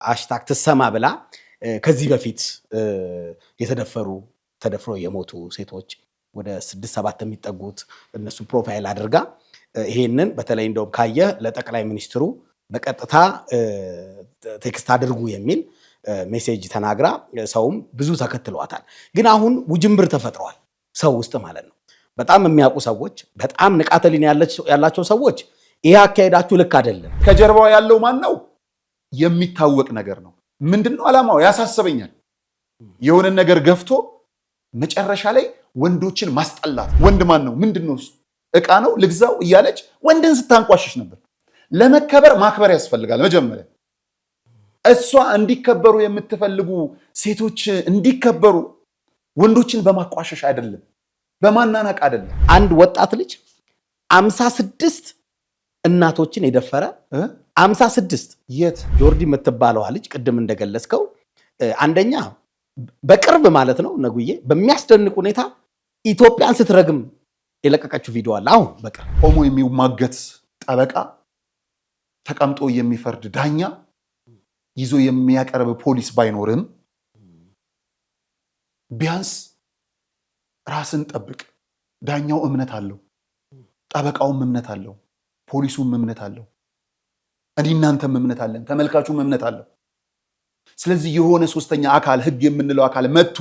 ሃሽታግ ትሰማ ብላ ከዚህ በፊት ተደፍረው የሞቱ ሴቶች ወደ 6-7 የሚጠጉት እነሱ ፕሮፋይል አድርጋ ይሄንን በተለይ እንደውም ካየ ለጠቅላይ ሚኒስትሩ በቀጥታ ቴክስት አድርጉ የሚል ሜሴጅ ተናግራ ሰውም ብዙ ተከትሏታል። ግን አሁን ውጅንብር ተፈጥሯል ሰው ውስጥ ማለት ነው። በጣም የሚያውቁ ሰዎች፣ በጣም ንቃተ ህሊና ያላቸው ሰዎች ይሄ አካሄዳችሁ ልክ አይደለም። ከጀርባው ያለው ማን ነው የሚታወቅ ነገር ነው። ምንድነው ዓላማው ያሳስበኛል። የሆነ ነገር ገፍቶ መጨረሻ ላይ ወንዶችን ማስጠላት። ወንድ ማን ነው? ምንድነው እሱ? ዕቃ ነው ልግዛው እያለች ወንድን ስታንቋሽሽ ነበር። ለመከበር ማክበር ያስፈልጋል። መጀመሪያ እሷ እንዲከበሩ የምትፈልጉ ሴቶች እንዲከበሩ ወንዶችን በማቋሸሽ አይደለም፣ በማናናቅ አይደለም። አንድ ወጣት ልጅ 56 እናቶችን የደፈረ 56 የት ጆርዲ የምትባለዋ ልጅ ቅድም እንደገለጽከው አንደኛ በቅርብ ማለት ነው ነጉዬ በሚያስደንቅ ሁኔታ ኢትዮጵያን ስትረግም የለቀቀችው ቪዲዮ አለ። አሁን በቅርብ ቆሞ የሚማገት ጠበቃ፣ ተቀምጦ የሚፈርድ ዳኛ፣ ይዞ የሚያቀርብ ፖሊስ ባይኖርም ቢያንስ ራስን ጠብቅ። ዳኛው እምነት አለው፣ ጠበቃውም እምነት አለው፣ ፖሊሱም እምነት አለው፣ እናንተም እምነት አለን፣ ተመልካቹም እምነት አለው። ስለዚህ የሆነ ሶስተኛ አካል ህግ የምንለው አካል መጥቶ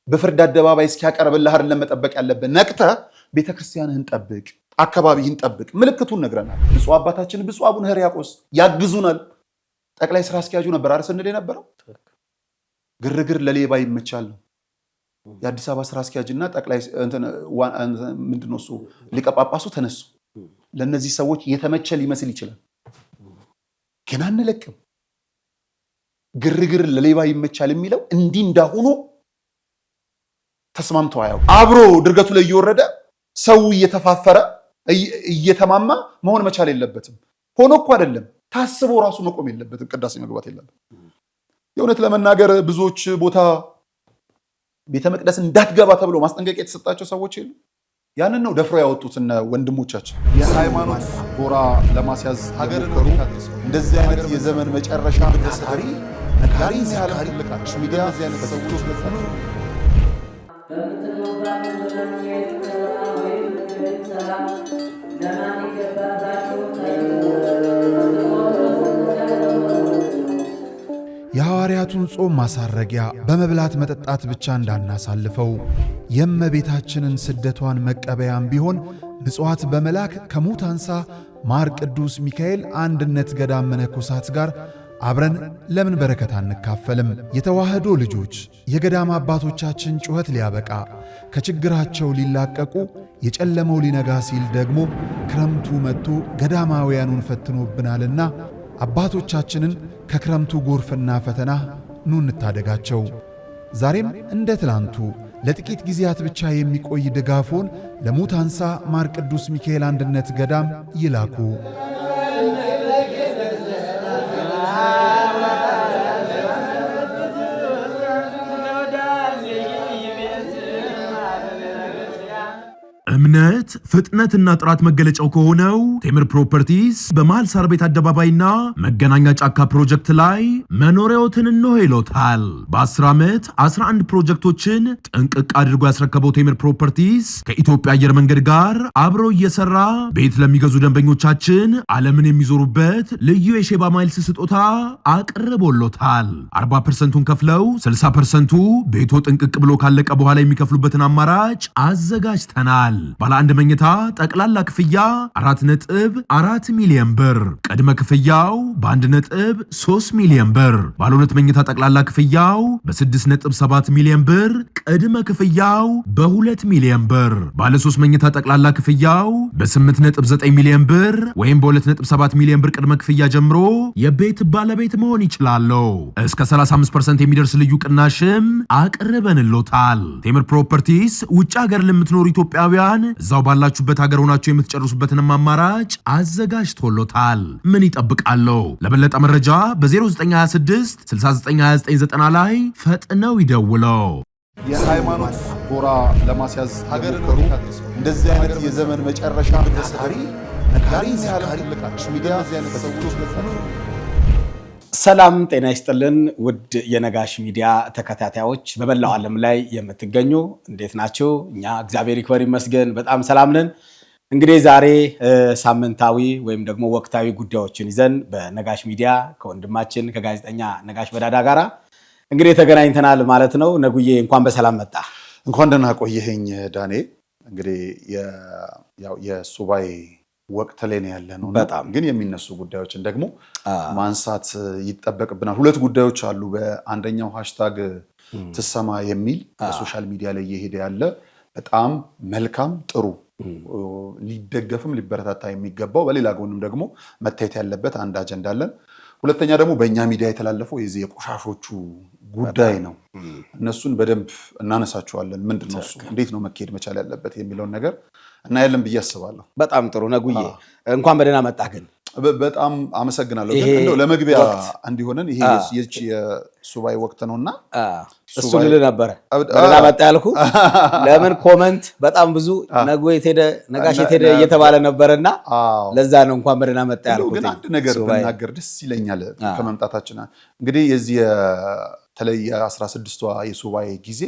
በፍርድ አደባባይ እስኪያቀርብልህ አይደለም መጠበቅ ያለብን። ነቅተህ ቤተክርስቲያንህን ጠብቅ፣ አካባቢህን ጠብቅ። ምልክቱን ነግረናል። ብፁዕ አባታችን ብፁዕ አቡነ ሕርያቆስ ያግዙናል። ጠቅላይ ስራ አስኪያጁ ነበር አይደል ስንል የነበረው። ግርግር ለሌባ ይመቻል ነው። የአዲስ አበባ ስራ አስኪያጅና ጠቅላይ ምንድነው እሱ ሊቀ ጳጳሱ ተነሱ። ለነዚህ ሰዎች የተመቸ ሊመስል ይችላል፣ ግን አንለቅም። ግርግር ለሌባ ይመቻል የሚለው እንዲህ እንዳሁኑ ተስማምተው አያውቁም። አብሮ ድርገቱ ላይ እየወረደ ሰው እየተፋፈረ እየተማማ መሆን መቻል የለበትም። ሆኖ እኮ አይደለም ታስቦ ራሱ መቆም የለበትም። ቅዳሴ መግባት የለበትም። የእውነት ለመናገር ብዙዎች ቦታ ቤተ መቅደስ እንዳትገባ ተብሎ ማስጠንቀቂያ የተሰጣቸው ሰዎች የሉ። ያንን ነው ደፍሮ ያወጡት እነ ወንድሞቻችን። የሃይማኖት ጎራ ለማስያዝ ሀገር ነው። እንደዚህ አይነት የዘመን መጨረሻ ታሪ ነካሪ ሲያልቅ ሚዲያ እዚህ አይነት ሰዎች በጣም የሐዋርያቱን ጾም ማሳረጊያ በመብላት መጠጣት ብቻ እንዳናሳልፈው የእመቤታችንን ስደቷን መቀበያም ቢሆን ምጽዋት በመላክ ከሙት አንሳ ማር ቅዱስ ሚካኤል አንድነት ገዳም መነኮሳት ጋር አብረን ለምን በረከት አንካፈልም? የተዋህዶ ልጆች የገዳም አባቶቻችን ጩኸት ሊያበቃ ከችግራቸው ሊላቀቁ የጨለመው ሊነጋ ሲል ደግሞ ክረምቱ መጥቶ ገዳማውያኑን ፈትኖብናልና አባቶቻችንን ከክረምቱ ጎርፍና ፈተና ኑ እንታደጋቸው። ዛሬም እንደ ትላንቱ ለጥቂት ጊዜያት ብቻ የሚቆይ ድጋፎን ለሙት አንሳ ማር ቅዱስ ሚካኤል አንድነት ገዳም ይላኩ። እምነት ፍጥነትና ጥራት መገለጫው ከሆነው ቴምር ፕሮፐርቲስ በመሃል ሳር ቤት አደባባይና መገናኛ ጫካ ፕሮጀክት ላይ መኖሪያዎትን እንሆ ይሎታል። በ10 ዓመት 11 ፕሮጀክቶችን ጥንቅቅ አድርጎ ያስረከበው ቴምር ፕሮፐርቲስ ከኢትዮጵያ አየር መንገድ ጋር አብሮ እየሰራ ቤት ለሚገዙ ደንበኞቻችን ዓለምን የሚዞሩበት ልዩ የሼባ ማይልስ ስጦታ አቅርቦሎታል። 40%ቱን ከፍለው 60%ቱ ቤቶ ጥንቅቅ ብሎ ካለቀ በኋላ የሚከፍሉበትን አማራጭ አዘጋጅተናል። ባለ አንድ መኝታ ጠቅላላ ክፍያ 4.4 ሚሊዮን ብር፣ ቅድመ ክፍያው በ1.3 ሚሊዮን ብር፣ ባለ ሁለት መኝታ ጠቅላላ ክፍያው በ6.7 ሚሊዮን ብር፣ ቅድመ ክፍያው በ2 ሚሊዮን ብር፣ ባለ 3 መኝታ ጠቅላላ ክፍያው በ8.9 ሚሊዮን ብር ወይም በ2.7 ሚሊዮን ብር ቅድመ ክፍያ ጀምሮ የቤት ባለቤት መሆን ይችላሉ። እስከ 35% የሚደርስ ልዩ ቅናሽም አቅርበንሎታል። ቴምር ፕሮፐርቲስ ውጭ ሀገር ለምትኖሩ ኢትዮጵያውያን እዛው ባላችሁበት ሀገር ሆናችሁ የምትጨርሱበትንም አማራጭ አዘጋጅቶሎታል። ምን ይጠብቃሉ? ለበለጠ መረጃ በ0926 692990 ላይ ፈጥነው ይደውለው። የሃይማኖት ጎራ ለማስያዝ ሀገር ነው። እንደዚህ አይነት የዘመን መጨረሻ ታሪ ነካሪ ሲያልቅ ሚዲያ እዚህ አይነት ሰዎች በጣም ሰላም ጤና ይስጥልን ውድ የነጋሽ ሚዲያ ተከታታዮች በመላው ዓለም ላይ የምትገኙ እንዴት ናችሁ? እኛ እግዚአብሔር ይክበር ይመስገን በጣም ሰላም ነን። እንግዲህ ዛሬ ሳምንታዊ ወይም ደግሞ ወቅታዊ ጉዳዮችን ይዘን በነጋሽ ሚዲያ ከወንድማችን ከጋዜጠኛ ነጋሽ በዳዳ ጋራ እንግዲህ ተገናኝተናል ማለት ነው። ነጉዬ እንኳን በሰላም መጣ። እንኳን ደህና ቆየኸኝ ዳኔ። እንግዲህ ያው የሱባኤ ወቅት ላይ ነው ያለነው። በጣም ግን የሚነሱ ጉዳዮችን ደግሞ ማንሳት ይጠበቅብናል። ሁለት ጉዳዮች አሉ። በአንደኛው ሃሽታግ ትሰማ የሚል በሶሻል ሚዲያ ላይ እየሄደ ያለ በጣም መልካም ጥሩ ሊደገፍም ሊበረታታ የሚገባው በሌላ ጎንም ደግሞ መታየት ያለበት አንድ አጀንዳ አለን። ሁለተኛ ደግሞ በእኛ ሚዲያ የተላለፈው የዚህ የቆሻሾቹ ጉዳይ ነው። እነሱን በደንብ እናነሳቸዋለን። ምንድነው እሱ እንዴት ነው መካሄድ መቻል ያለበት የሚለውን ነገር እናያለን ብዬ አስባለሁ። በጣም ጥሩ ነጉዬ እንኳን በደህና መጣ። ግን በጣም አመሰግናለሁ። ግን እንደው ለመግቢያ እንዲሆነን ይሄ የሱባኤ ወቅት ነውና እሱ ልል ነበረ በደህና መጣ ያልኩ። ለምን ኮመንት በጣም ብዙ ነጉ የት ሄደ ነጋሽ የት ሄደ እየተባለ ነበርና ለዛ ነው እንኳን በደህና መጣ ያልኩ። ግን አንድ ነገር ብናገር ደስ ይለኛል ከመምጣታችን እንግዲህ የዚህ የተለየ 16ቷ የሱባኤ ጊዜ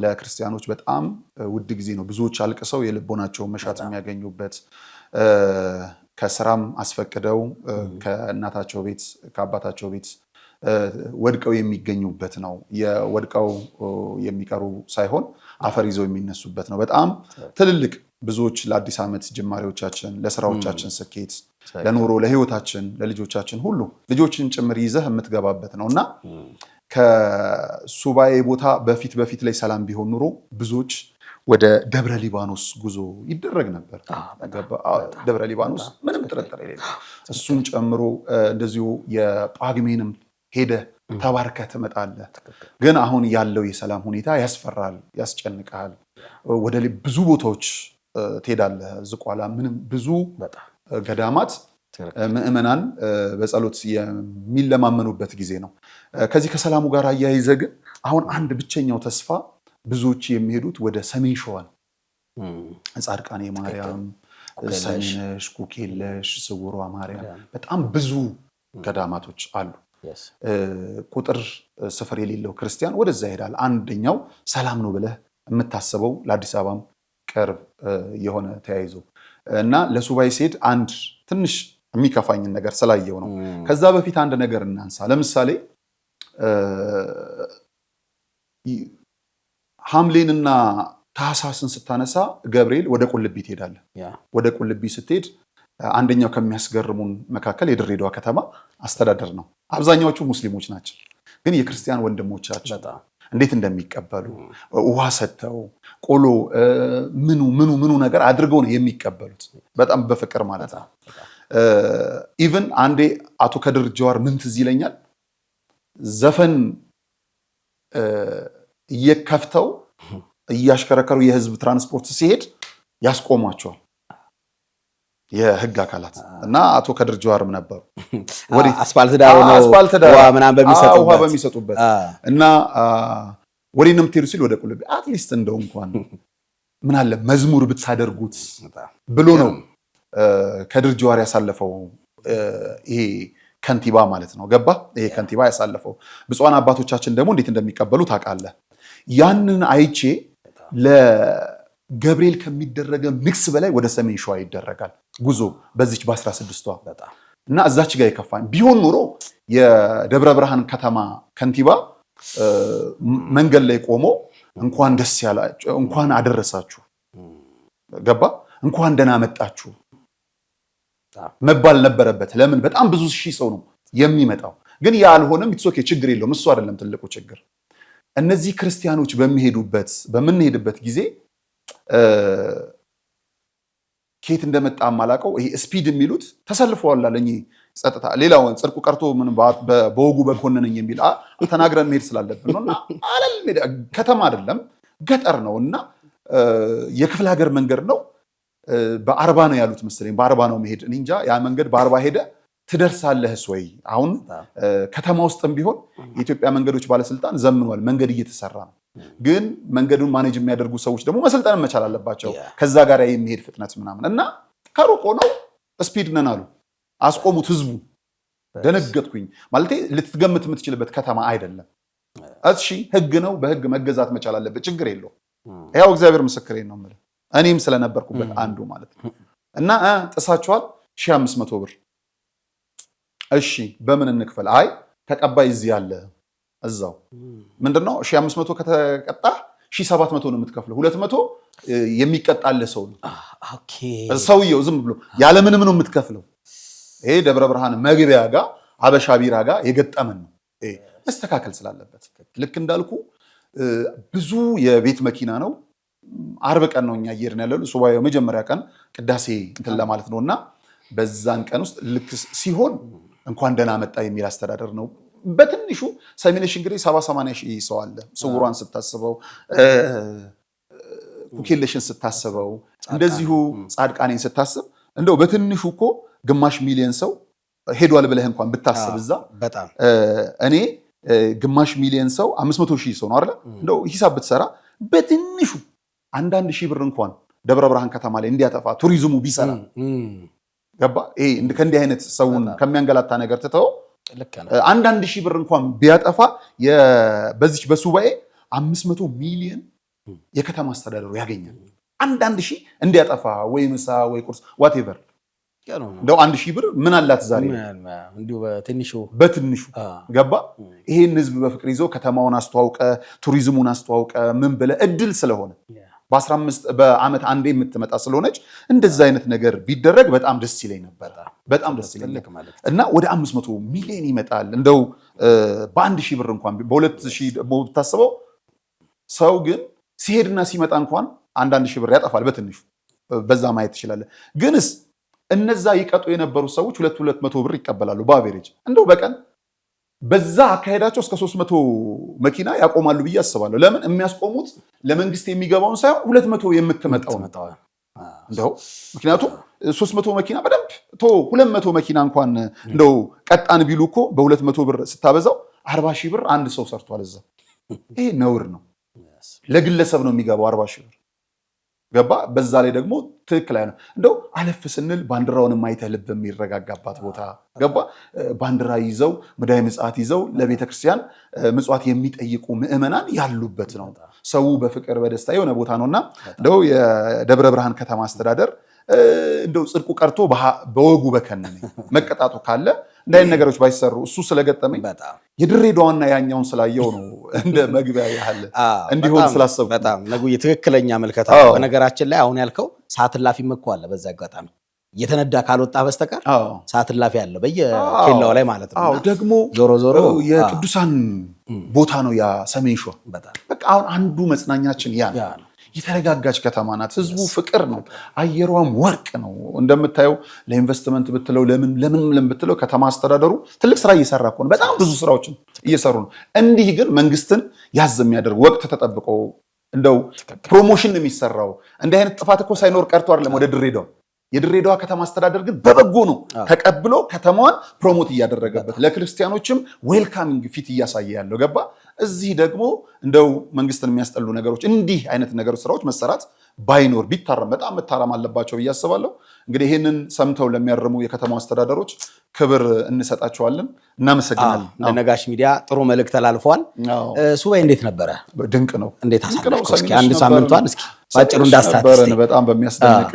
ለክርስቲያኖች በጣም ውድ ጊዜ ነው። ብዙዎች አልቅሰው የልቦናቸውን መሻት የሚያገኙበት ከስራም አስፈቅደው ከእናታቸው ቤት ከአባታቸው ቤት ወድቀው የሚገኙበት ነው። የወድቀው የሚቀሩ ሳይሆን አፈር ይዘው የሚነሱበት ነው። በጣም ትልልቅ ብዙዎች ለአዲስ ዓመት ጅማሬዎቻችን፣ ለስራዎቻችን ስኬት፣ ለኑሮ፣ ለህይወታችን፣ ለልጆቻችን ሁሉ ልጆችን ጭምር ይዘህ የምትገባበት ነውና ከሱባኤ ቦታ በፊት ላይ ሰላም ቢሆን ኑሮ ብዙዎች ወደ ደብረ ሊባኖስ ጉዞ ይደረግ ነበር። ደብረ ሊባኖስ ምንም ጥርጥር የሌለው እሱን ጨምሮ እንደዚሁ የጳጉሜንም ሄደ ተባርከ ትመጣለህ። ግን አሁን ያለው የሰላም ሁኔታ ያስፈራል፣ ያስጨንቃል። ወደ ብዙ ቦታዎች ትሄዳለህ። ዝቋላ ምንም ብዙ ገዳማት ምዕመናን በጸሎት የሚለማመኑበት ጊዜ ነው። ከዚህ ከሰላሙ ጋር አያይዘ ግን አሁን አንድ ብቸኛው ተስፋ ብዙዎች የሚሄዱት ወደ ሰሜን ሸዋ ነው። ጻድቃኔ ማርያም፣ ሰሜነሽ፣ ኩክየለሽ፣ ስውሯ ማርያም በጣም ብዙ ገዳማቶች አሉ። ቁጥር ስፍር የሌለው ክርስቲያን ወደዛ ይሄዳል። አንደኛው ሰላም ነው ብለህ የምታስበው ለአዲስ አበባም ቅርብ የሆነ ተያይዞ እና ለሱባኤ ሲሄድ አንድ ትንሽ የሚከፋኝን ነገር ስላየው ነው። ከዛ በፊት አንድ ነገር እናንሳ። ለምሳሌ ሐምሌንና ታህሳስን ስታነሳ ገብርኤል ወደ ቁልቢ ትሄዳለህ። ወደ ቁልቢ ስትሄድ አንደኛው ከሚያስገርሙን መካከል የድሬዳዋ ከተማ አስተዳደር ነው። አብዛኛዎቹ ሙስሊሞች ናቸው። ግን የክርስቲያን ወንድሞቻችን እንዴት እንደሚቀበሉ ውሃ ሰጥተው ቆሎ ምኑ ነገር አድርገው ነው የሚቀበሉት። በጣም በፍቅር ማለት ነው። ኢቭን አንዴ አቶ ከድር ጀዋር ምን ትዝ ይለኛል፣ ዘፈን እየከፍተው እያሽከረከሩ የህዝብ ትራንስፖርት ሲሄድ ያስቆሟቸዋል የህግ አካላት እና አቶ ከድር ጀዋርም ነበሩ። አስፋልት ዳር ውሃ ምናምን በሚሰጡበት እና ወዴት ነው የምትሄዱ ሲል ወደ ቁልቢ። አትሊስት እንደው እንኳን ምን አለ መዝሙር ብታደርጉት ብሎ ነው ከድር ጀዋር ያሳለፈው ይሄ ከንቲባ ማለት ነው። ገባ? ይሄ ከንቲባ ያሳለፈው ብፁዓን አባቶቻችን ደግሞ እንዴት እንደሚቀበሉ ታውቃለህ። ያንን አይቼ ለገብርኤል ከሚደረገ ንግስ በላይ ወደ ሰሜን ሸዋ ይደረጋል ጉዞ በዚች በ16ቷ እና እዛች ጋር ይከፋኝ ቢሆን ኖሮ የደብረ ብርሃን ከተማ ከንቲባ መንገድ ላይ ቆሞ እንኳን ደስ ያላችሁ እንኳን አደረሳችሁ ገባ እንኳን ደህና መጣችሁ መባል ነበረበት። ለምን? በጣም ብዙ ሺህ ሰው ነው የሚመጣው። ግን ያ አልሆነም። ኢትስ ኦኬ ችግር የለውም። እሱ አይደለም ትልቁ ችግር። እነዚህ ክርስቲያኖች በምንሄድበት ጊዜ ከየት እንደመጣ ማላቀው ይሄ ስፒድ የሚሉት ተሰልፈዋል አለኝ ጸጥታ። ሌላው ጽድቁ ቀርቶ ምን በወጉ በኮነነኝ የሚል ተናግረን መሄድ ስላለብን ነውና አለል ከተማ አይደለም ገጠር ነውና የክፍለ ሀገር መንገድ ነው። በ40 ነው ያሉት መሰለኝ። በ40 ነው መሄድ እንጃ። ያ መንገድ በ40 ሄደ ትደርሳለህስ ወይ? አሁን ከተማ ውስጥም ቢሆን የኢትዮጵያ መንገዶች ባለስልጣን ዘምኗል። መንገድ እየተሰራ ነው። ግን መንገዱን ማኔጅ የሚያደርጉ ሰዎች ደግሞ መሰልጠን መቻል አለባቸው። ከዛ ጋር የሚሄድ ፍጥነት ምናምን እና ከሩቅ ሆነው ስፒድ ነን አሉ። አስቆሙት ህዝቡ ደነገጥኩኝ። ማለት ልትገምት የምትችልበት ከተማ አይደለም። እሺ ህግ ነው፣ በህግ መገዛት መቻል አለበት፣ ችግር የለው። ያው እግዚአብሔር ምስክሬን ነው የምልህ፣ እኔም ስለነበርኩበት አንዱ ማለት ነው። እና ጥሳችኋል 1500 ብር። እሺ በምን እንክፈል? አይ ተቀባይ እዚህ አለ እዛው። ምንድነው 1500 ከተቀጣ 1700 ነው የምትከፍለው። 200 የሚቀጣለ ሰው ነው። ኦኬ ሰውየው ዝም ብሎ ያለምንም ነው የምትከፍለው። ይሄ ደብረ ብርሃን መግቢያ ጋር አበሻ ቢራ ጋር የገጠመን ነው። ይሄ መስተካከል ስላለበት ልክ እንዳልኩ ብዙ የቤት መኪና ነው። አርብ ቀን ነው እኛ እየሄድን ያለነው ሱባኤው መጀመሪያ ቀን ቅዳሴ እንትን ለማለት ነውና በዛን ቀን ውስጥ ልክ ሲሆን እንኳን ደህና መጣ የሚል አስተዳደር ነው። በትንሹ ሰሚነሽ እንግዲህ 70-80 ሺህ ሰው አለ። ስውሯን ስታስበው፣ ኩኬለሽን ስታስበው፣ እንደዚሁ ጻድቃኔን ስታስብ እንደው በትንሹ እኮ ግማሽ ሚሊዮን ሰው ሄዷል ብለህ እንኳን ብታስብ እዛ በጣም እኔ ግማሽ ሚሊዮን ሰው 500 ሺህ ሰው ነው አይደል? እንደው ሂሳብ ብትሰራ በትንሹ 1 ሺህ ብር እንኳን ደብረ ብርሃን ከተማ ላይ እንዲያጠፋ ቱሪዝሙ ቢሰራ ገባ። ይሄ ከእንዲህ አይነት ሰውን ከሚያንገላታ ነገር ትተው 1 ሺህ ብር እንኳን ቢያጠፋ በዚች በሱባኤ 500 ሚሊዮን የከተማ አስተዳደሩ ያገኛል። 1 ሺህ እንዲያጠፋ ወይ ምሳ ወይ ቁርስ ዋቴቨር እንደው 1 ሺህ ብር ምን አላት ዛሬ እንዲሁ በትንሹ ገባ። ይሄን ህዝብ በፍቅር ይዞ ከተማውን አስተዋውቀ ቱሪዝሙን አስተዋውቀ ምን ብለ እድል ስለሆነ በዓመት አንዴ የምትመጣ ስለሆነች እንደዛ አይነት ነገር ቢደረግ በጣም ደስ ይለኝ ነበር። በጣም ደስ ይለኝ እና ወደ 500 ሚሊዮን ይመጣል። እንደው በ1 ሺህ ብር እንኳን በ2 ሺህ ብታስበው ሰው ግን ሲሄድና ሲመጣ እንኳን 1 ሺህ ብር ያጠፋል በትንሹ። በዛ ማየት ትችላለህ። ግንስ እነዛ ይቀጡ የነበሩ ሰዎች 200 ብር ይቀበላሉ በአቬሬጅ። እንደው በቀን በዛ አካሄዳቸው እስከ 300 መኪና ያቆማሉ ብዬ አስባለሁ። ለምን የሚያስቆሙት ለመንግስት የሚገባውን ሳይሆን 200 የምትመጣው እንደው ምክንያቱም 300 መኪና በደንብ 200 መኪና እንኳን እንደው ቀጣን ቢሉ እኮ በ200 ብር ስታበዛው 40 ሺህ ብር አንድ ሰው ሰርቷል እዛ። ይሄ ነውር ነው። ለግለሰብ ነው የሚገባው 40 ሺህ ብር ገባ። በዛ ላይ ደግሞ ትክክል አይደለም። እንደው አለፍ ስንል ባንዲራውን ማይተህ ልብ የሚረጋጋባት ቦታ ገባ። ባንዲራ ይዘው ሙዳየ ምጽዋት ይዘው ለቤተክርስቲያን ምጽዋት የሚጠይቁ ምዕመናን ያሉበት ነው። ሰው በፍቅር በደስታ የሆነ ቦታ ነውና እንደው የደብረ ብርሃን ከተማ አስተዳደር እንደው ጽድቁ ቀርቶ በወጉ በከነነ መቀጣቱ ካለ እንዳይን ነገሮች ባይሰሩ እሱ ስለገጠመኝ የድሬዳዋና ያኛውን ስላየው ነው እንደ መግቢያ ያህል እንዲሆን ስላሰብኩ በጣም ነጉዬ ትክክለኛ መልከታ። በነገራችን ላይ አሁን ያልከው ሰዓት እላፊ መኮ አለ። በዛ አጋጣሚ እየተነዳ ካልወጣ በስተቀር ሰዓት እላፊ አለ በየኬላው ላይ ማለት ነው። ደግሞ ዞሮ የቅዱሳን ቦታ ነው ያ ሰሜን ሸዋ። በቃ አሁን አንዱ መጽናኛችን ያ ነው። የተረጋጋች ከተማ ናት። ህዝቡ ፍቅር ነው። አየሯም ወርቅ ነው። እንደምታየው ለኢንቨስትመንት ብትለው ለምን ብትለው ከተማ አስተዳደሩ ትልቅ ስራ እየሰራ እኮ ነው። በጣም ብዙ ስራዎችን እየሰሩ ነው። እንዲህ ግን መንግስትን ያዝ የሚያደርግ ወቅት ተጠብቆ እንደው ፕሮሞሽን የሚሰራው እንዲህ አይነት ጥፋት እኮ ሳይኖር ቀርቶ አይደለም ወደ ድሬዳዋ። የድሬዳዋ ከተማ አስተዳደር ግን በበጎ ነው ተቀብሎ ከተማዋን ፕሮሞት እያደረገበት ለክርስቲያኖችም ዌልካሚንግ ፊት እያሳየ ያለው ገባ። እዚህ ደግሞ እንደው መንግስትን የሚያስጠሉ ነገሮች እንዲህ አይነት ነገሮች ስራዎች መሰራት ባይኖር ቢታረም በጣም መታረም አለባቸው ብዬ አስባለሁ። እንግዲህ ይህንን ሰምተው ለሚያርሙ የከተማ አስተዳደሮች ክብር እንሰጣቸዋለን። እናመሰግናለን። እንደ ነጋሽ ሚዲያ ጥሩ መልእክት ተላልፈዋል። ሱባኤ እንዴት ነበረ? ድንቅ ነው። እንዴት አሳለፍከው? እስኪ አንድ ሳምንቷን እስኪ ባጭሩ እንዳስታጥስ። በጣም በሚያስደንቅ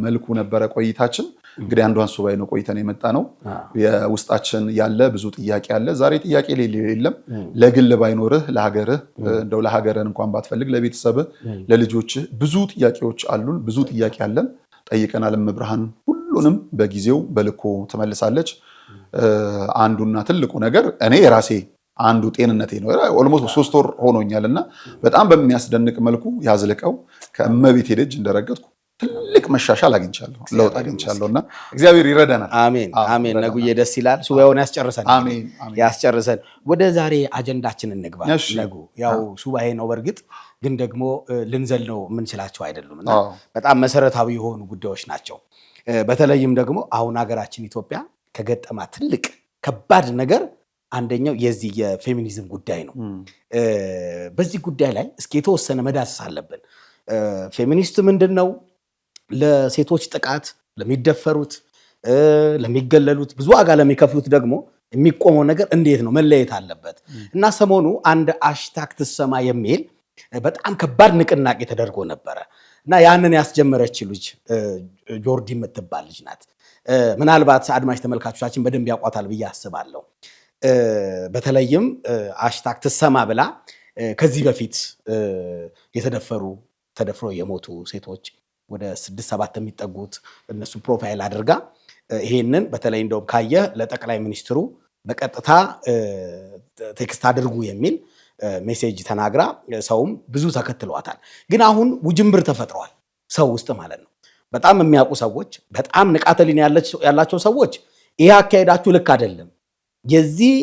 መልኩ ነበረ ቆይታችን። እንግዲህ አንዷን ሱባኤ ነው ቆይተን የመጣ ነው። የውስጣችን ያለ ብዙ ጥያቄ አለ። ዛሬ ጥያቄ የለም። ለግል ባይኖርህ ለሀገርህ እንደው ለሀገርህን እንኳን ባትፈልግ ለቤተሰብህ ለልጆችህ ብዙ ጥያቄዎች አሉን። ብዙ ጥያቄ አለን። ጠይቀናል። እመብርሃን ሁሉንም በጊዜው በልኮ ትመልሳለች። አንዱና ትልቁ ነገር እኔ የራሴ አንዱ ጤንነቴ ነው። ኦልሞስት 3 ወር ሆኖኛልና በጣም በሚያስደንቅ መልኩ ያዝልቀው ከእመቤቴ ደጅ እንደረገጥኩ ትልቅ መሻሻል አግኝቻለሁ፣ ለውጥ አግኝቻለሁና እግዚአብሔር ይረዳናል። አሜን አሜን። ነጉዬ ደስ ይላል። ሱባኤውን ያስጨርሰን። አሜን ያስጨርሰን። ወደ ዛሬ አጀንዳችን እንግባ። ነጉ ያው ሱባኤ ነው በእርግጥ ግን ደግሞ ልንዘል ነው የምንችላቸው አይደሉም እና በጣም መሰረታዊ የሆኑ ጉዳዮች ናቸው። በተለይም ደግሞ አሁን ሀገራችን ኢትዮጵያ ከገጠማ ትልቅ ከባድ ነገር አንደኛው የዚህ የፌሚኒዝም ጉዳይ ነው። በዚህ ጉዳይ ላይ እስኪ የተወሰነ መዳሰስ አለብን። ፌሚኒስት ምንድን ነው? ለሴቶች ጥቃት ለሚደፈሩት፣ ለሚገለሉት፣ ብዙ ዋጋ ለሚከፍሉት ደግሞ የሚቆመው ነገር እንዴት ነው መለየት አለበት። እና ሰሞኑ አንድ ሃሽታግ ትሰማ የሚል በጣም ከባድ ንቅናቄ ተደርጎ ነበረ እና ያንን ያስጀመረች ልጅ ጆርዲ የምትባል ልጅ ናት። ምናልባት አድማጭ ተመልካቾቻችን በደንብ ያውቋታል ብዬ አስባለሁ። በተለይም ሃሽታግ ትሰማ ብላ ከዚህ በፊት ተደፍረው የሞቱ ሴቶች ወደ 6-7 የሚጠጉት እነሱ ፕሮፋይል አድርጋ ይሄንን በተለይ እንደውም ካየ ለጠቅላይ ሚኒስትሩ በቀጥታ ቴክስት አድርጉ የሚል ሜሴጅ ተናግራ ሰውም ብዙ ተከትሏታል። ግን አሁን ውጅንብር ተፈጥሯል ሰው ውስጥ ማለት ነው። በጣም የሚያውቁ ሰዎች፣ በጣም ንቃተ ህሊና ያላቸው ሰዎች ይሄ አካሄዳችሁ ልክ አይደለም፣ የዚህ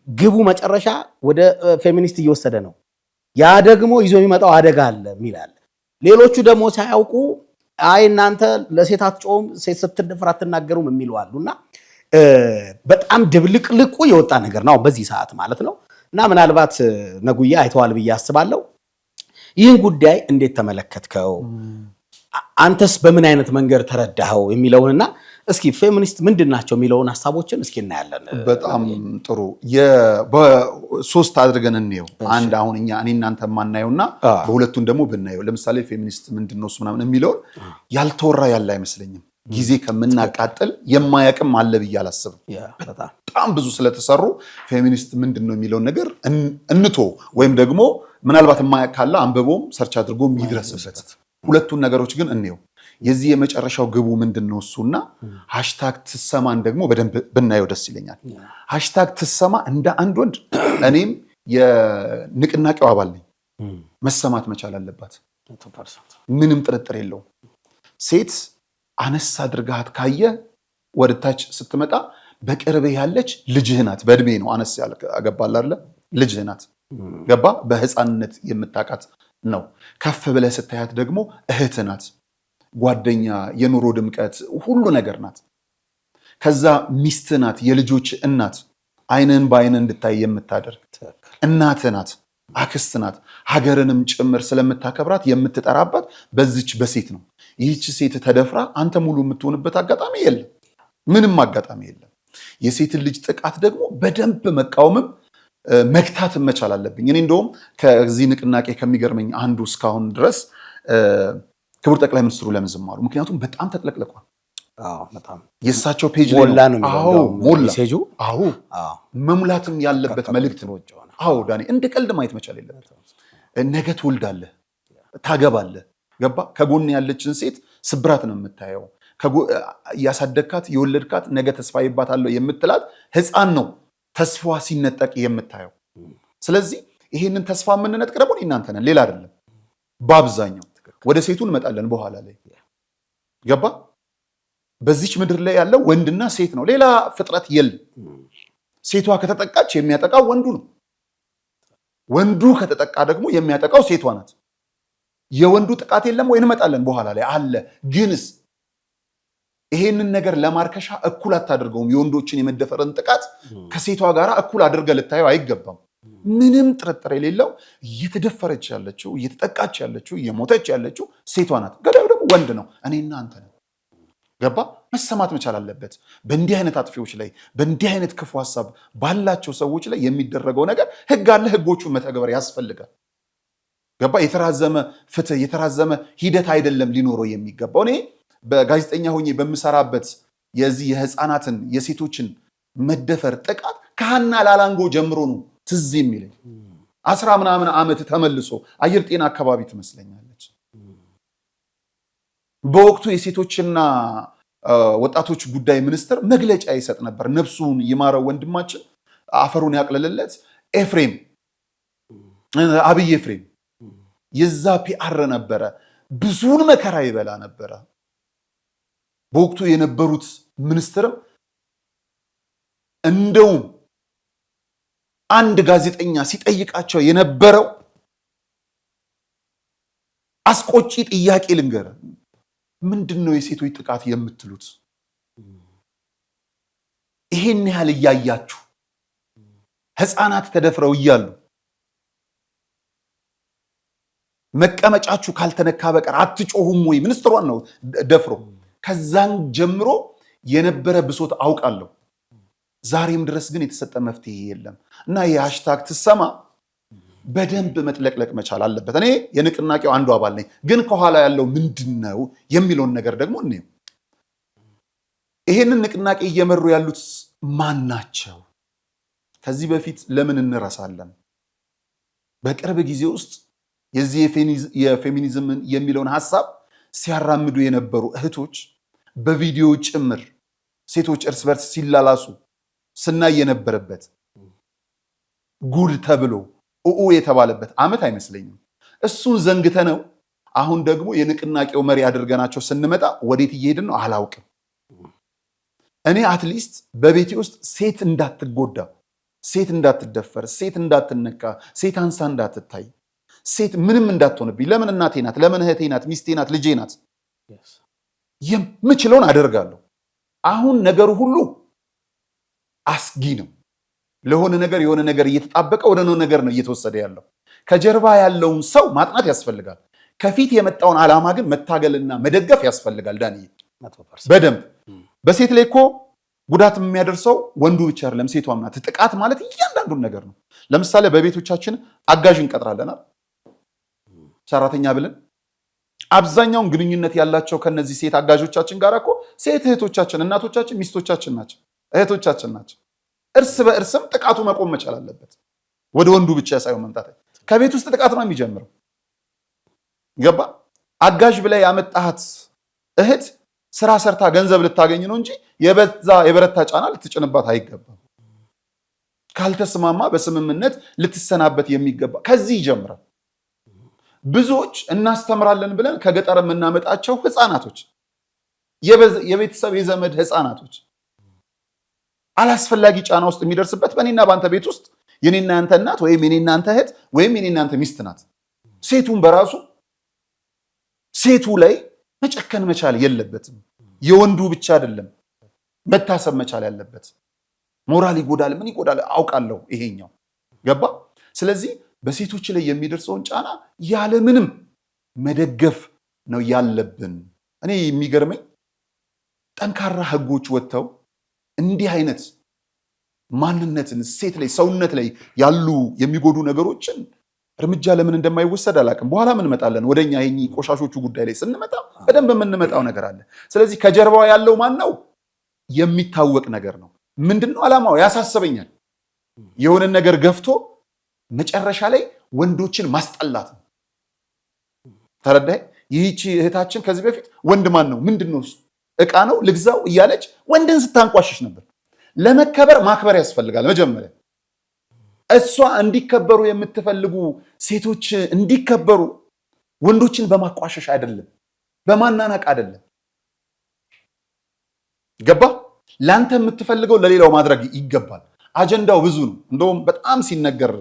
ግቡ መጨረሻ ወደ ፌሚኒስት እየወሰደ ነው፣ ያ ደግሞ ይዞ የሚመጣው አደጋ አለ የሚላል። ሌሎቹ ደግሞ ሳያውቁ አይ እናንተ ለሴት አትጮም፣ ሴት ስትደፍር አትናገሩም የሚሉ አሉና በጣም ድብልቅልቁ የወጣ ነገር ነው በዚህ ሰዓት ማለት ነው። እና ምናልባት ነጉያ አይተዋል ብዬ አስባለሁ። ይህን ጉዳይ እንዴት ተመለከትከው? አንተስ በምን አይነት መንገድ ተረዳኸው የሚለውንና እስኪ ፌሚኒስት ምንድን ናቸው የሚለውን ሀሳቦችን እስኪ እናያለን። በጣም ጥሩ። በሶስት አድርገን እንየው። አንድ አሁን እኔ እናንተ ማናየውና በሁለቱን ደግሞ ብናየው። ለምሳሌ ፌሚኒስት ምንድነው እሱ ምናምን የሚለውን ያልተወራ ያለ አይመስለኝም። ጊዜ ከምናቃጥል የማያቅም አለ ብዬ አላስብም። በጣም ብዙ ስለተሰሩ ፌሚኒስት ምንድነው የሚለውን ነገር እንቶ ወይም ደግሞ ምናልባት የማያቅ ካለ አንብቦም ሰርች አድርጎም ይድረስበት። ሁለቱን ነገሮች ግን እንየው። የዚህ የመጨረሻው ግቡ ምንድነው እሱና ሃሽታግ ትሰማን ደግሞ በደንብ ብናየው ደስ ይለኛል። ሃሽታግ ትሰማ እንደ አንድ ወንድ እኔም የንቅናቄው አባል ነኝ። መሰማት መቻል አለባት፣ ምንም ጥርጥር የለውም። ሴት አነስ አድርጋት ካየ ወደታች ስትመጣ በቅርብ ያለች ልጅህ ናት። በእድሜ ነው አነስ ያለ አገባል አይደለ? ልጅህ ናት። ገባ? በህፃንነት የምታውቃት ነው። ከፍ ብለህ ስታያት ደግሞ እህት ናት፣ ጓደኛ፣ የኑሮ ድምቀት፣ ሁሉ ነገር ናት። ከዛ ሚስት ናት፣ የልጆች እናት፣ አይንን በአይን እንድታይ የምታደርግ እናት ናት፣ አክስት ናት። ሀገርንም ጭምር ስለምታከብራት የምትጠራባት በዚች በሴት ነው። ይህች ሴት ተደፍራ አንተ ሙሉ የምትሆንበት አጋጣሚ የለም፣ ምንም አጋጣሚ የለም። የሴትን ልጅ ጥቃት ደግሞ በደንብ መቃወምም መግታት መቻል አለብኝ። እኔ እንደውም ከዚህ ንቅናቄ ከሚገርመኝ አንዱ እስካሁን ድረስ ክቡር ጠቅላይ ሚኒስትሩ ለምን ዝም አሉ? ምክንያቱም በጣም ተጥለቅልቋል። የእሳቸው ፔጅ ላይ መሙላትም ያለበት መልእክት ነው። ዳኒ እንደ ቀልድ ማየት መቻል የለበትም። ነገ ትወልዳለህ፣ ታገባለህ። ገባ? ከጎን ያለችን ሴት ስብራት ነው የምታየው። ያሳደግካት የወለድካት ነገ ተስፋ ይባታለሁ የምትላት ህፃን ነው ተስፋዋ ሲነጠቅ የምታየው። ስለዚህ ይህንን ተስፋ የምንነጥቅ ደግሞ እናንተ ነን፣ ሌላ አይደለም። በአብዛኛው ወደ ሴቱ እንመጣለን በኋላ ላይ። ገባ? በዚች ምድር ላይ ያለው ወንድና ሴት ነው፣ ሌላ ፍጥረት የለም። ሴቷ ከተጠቃች የሚያጠቃው ወንዱ ነው። ወንዱ ከተጠቃ ደግሞ የሚያጠቃው ሴቷ ናት። የወንዱ ጥቃት የለም ወይ? እንመጣለን በኋላ ላይ አለ። ግንስ ይሄንን ነገር ለማርከሻ እኩል አታደርገውም። የወንዶችን የመደፈርን ጥቃት ከሴቷ ጋር እኩል አድርገህ ልታየው አይገባም። ምንም ጥርጥር የሌለው እየተደፈረች ያለችው፣ እየተጠቃች ያለችው፣ እየሞተች ያለችው ሴቷ ናት። ገዳዩ ደግሞ ወንድ ነው፣ እኔና አንተ ነው። ገባ? መሰማት መቻል አለበት። በእንዲህ አይነት አጥፊዎች ላይ፣ በእንዲህ አይነት ክፉ ሀሳብ ባላቸው ሰዎች ላይ የሚደረገው ነገር ህግ አለ። ህጎቹን መተግበር ያስፈልጋል። ገባ? የተራዘመ ፍትህ፣ የተራዘመ ሂደት አይደለም ሊኖረው የሚገባው። እኔ በጋዜጠኛ ሆኜ በምሰራበት የዚህ የህፃናትን የሴቶችን መደፈር ጥቃት ከሀና ላላንጎ ጀምሮ ነው ትዝ የሚለኝ። 10 ምናምን ዓመት ተመልሶ አየር ጤና አካባቢ ትመስለኛለች። በወቅቱ የሴቶችና ወጣቶች ጉዳይ ሚኒስትር መግለጫ ይሰጥ ነበር። ነፍሱን ይማረው ወንድማችን፣ አፈሩን ያቅልልለት፣ አብይ ኤፍሬም የዛ ፒአር ነበረ። ብዙውን መከራ ይበላ ነበረ። በወቅቱ የነበሩት ሚኒስትርም እንደውም አንድ ጋዜጠኛ ሲጠይቃቸው የነበረው አስቆጪ ጥያቄ ልንገር፣ ምንድነው የሴቶች ጥቃት የምትሉት? ይሄን ያህል እያያችሁ ህፃናት ተደፍረው እያሉ መቀመጫችሁ ካልተነካ በቀር አትጮሁም ወይ? ሚኒስትሯን ነው ደፍሮ። ከዛን ጀምሮ የነበረ ብሶት አውቃለሁ። ዛሬም ድረስ ግን የተሰጠ መፍትሄ የለም እና የሃሽታግ ትሰማ በደንብ መጥለቅለቅ መቻል አለበት። እኔ የንቅናቄው አንዱ አባል ነኝ፣ ግን ከኋላ ያለው ምንድነው የሚለውን ነገር ደግሞ እንየው። ይሄንን ንቅናቄ እየመሩ ያሉት ማን ናቸው? ከዚህ በፊት ለምን እንረሳለን? በቅርብ ጊዜ ውስጥ የዚህ የፌሚኒዝምን የሚለውን ሐሳብ ሲያራምዱ የነበሩ እህቶች በቪዲዮ ጭምር ሴቶች እርስ በርስ ሲላላሱ ስናይ የነበረበት ጉድ ተብሎ የተባለበት ዓመት አይመስለኝም። እሱን ዘንግተ ነው አሁን ደግሞ የንቅናቄው መሪ አድርገናቸው ስንመጣ ወዴት እየሄድን ነው አላውቅም። እኔ አትሊስት በቤቴ ውስጥ ሴት እንዳትጎዳ፣ ሴት እንዳትደፈር፣ ሴት እንዳትነካ፣ ሴት አንሳ እንዳትታይ፣ ሴት ምንም እንዳትሆንብኝ፣ ለምን እናቴ ናት፣ ለምን እህቴ ናት፣ ሚስቴ ናት፣ ልጄ ናት፣ የምችለውን አደርጋለሁ። አሁን ነገሩ ሁሉ አስጊ ነው። ለሆነ ነገር የሆነ ነገር እየተጣበቀ ወደ ነው ነገር ነው እየተወሰደ ያለው። ከጀርባ ያለውን ሰው ማጥናት ያስፈልጋል። ከፊት የመጣውን ዓላማ ግን መታገልና መደገፍ ያስፈልጋል። ዳንዬ በደንብ በሴት ላይ እኮ ጉዳት የሚያደርሰው ወንዱ ብቻ አይደለም፣ ሴቷም ናት። ጥቃት ማለት እያንዳንዱን ነገር ነው። ለምሳሌ በቤቶቻችን አጋዥ እንቀጥራለናል፣ ሰራተኛ ብለን። አብዛኛውን ግንኙነት ያላቸው ከነዚህ ሴት አጋዦቻችን ጋር እኮ ሴት እህቶቻችን፣ እናቶቻችን፣ ሚስቶቻችን ናቸው፣ እህቶቻችን ናቸው። እርስ በእርስም ጥቃቱ መቆም መቻል አለበት። ወደ ወንዱ ብቻ ሳይሆን መምጣት ከቤት ውስጥ ጥቃት ነው የሚጀምረው። ገባ? አጋዥ ብላ ያመጣሃት እህት ስራ ሰርታ ገንዘብ ልታገኝ ነው እንጂ የበረታ ጫና ልትጭንባት አይገባም። ካልተስማማ በስምምነት ልትሰናበት የሚገባ ከዚህ ይጀምራል። ብዙዎች እናስተምራለን ብለን ከገጠር የምናመጣቸው ህፃናቶች፣ የቤተሰብ የዘመድ ህፃናቶች አላስፈላጊ ጫና ውስጥ የሚደርስበት በእኔና በአንተ ቤት ውስጥ የኔና ያንተ እናት ወይም የኔና ያንተ እህት ወይም የኔና ያንተ ሚስት ናት። ሴቱን በራሱ ሴቱ ላይ መጨከን መቻል የለበትም። የወንዱ ብቻ አይደለም መታሰብ መቻል ያለበት። ሞራል ይጎዳል፣ ምን ይጎዳል አውቃለሁ ይሄኛው። ገባ? ስለዚህ በሴቶች ላይ የሚደርሰውን ጫና ያለምንም መደገፍ ነው ያለብን። እኔ የሚገርመኝ ጠንካራ ህጎች ወጥተው እንዲህ አይነት ማንነትን፣ ሴት ላይ ሰውነት ላይ ያሉ የሚጎዱ ነገሮችን እርምጃ ለምን እንደማይወሰድ አላውቅም። በኋላ ምን እንመጣለን ወደኛ ይሄ ቆሻሾቹ ጉዳይ ላይ ስንመጣ በደንብ የምንመጣው ነገር አለ። ስለዚህ ከጀርባው ያለው ማን ነው የሚታወቅ ነገር ነው። ምንድነው ዓላማው ያሳስበኛል። የሆነ ነገር ገፍቶ መጨረሻ ላይ ወንዶችን ማስጠላት ነው። ተረዳይ? ይህቺ እህታችን ከዚህ በፊት ወንድ ማን ነው ምንድነው እሱ ዕቃ ነው ልግዛው እያለች ወንድን ስታንቋሽሽ ነበር። ለመከበር ማክበር ያስፈልጋል። መጀመሪያ እሷ እንዲከበሩ የምትፈልጉ ሴቶች እንዲከበሩ ወንዶችን በማቋሸሽ አይደለም፣ በማናናቅ አይደለም። ገባ? ላንተ የምትፈልገው ለሌላው ማድረግ ይገባል። አጀንዳው ብዙ ነው። እንደውም በጣም ሲነገር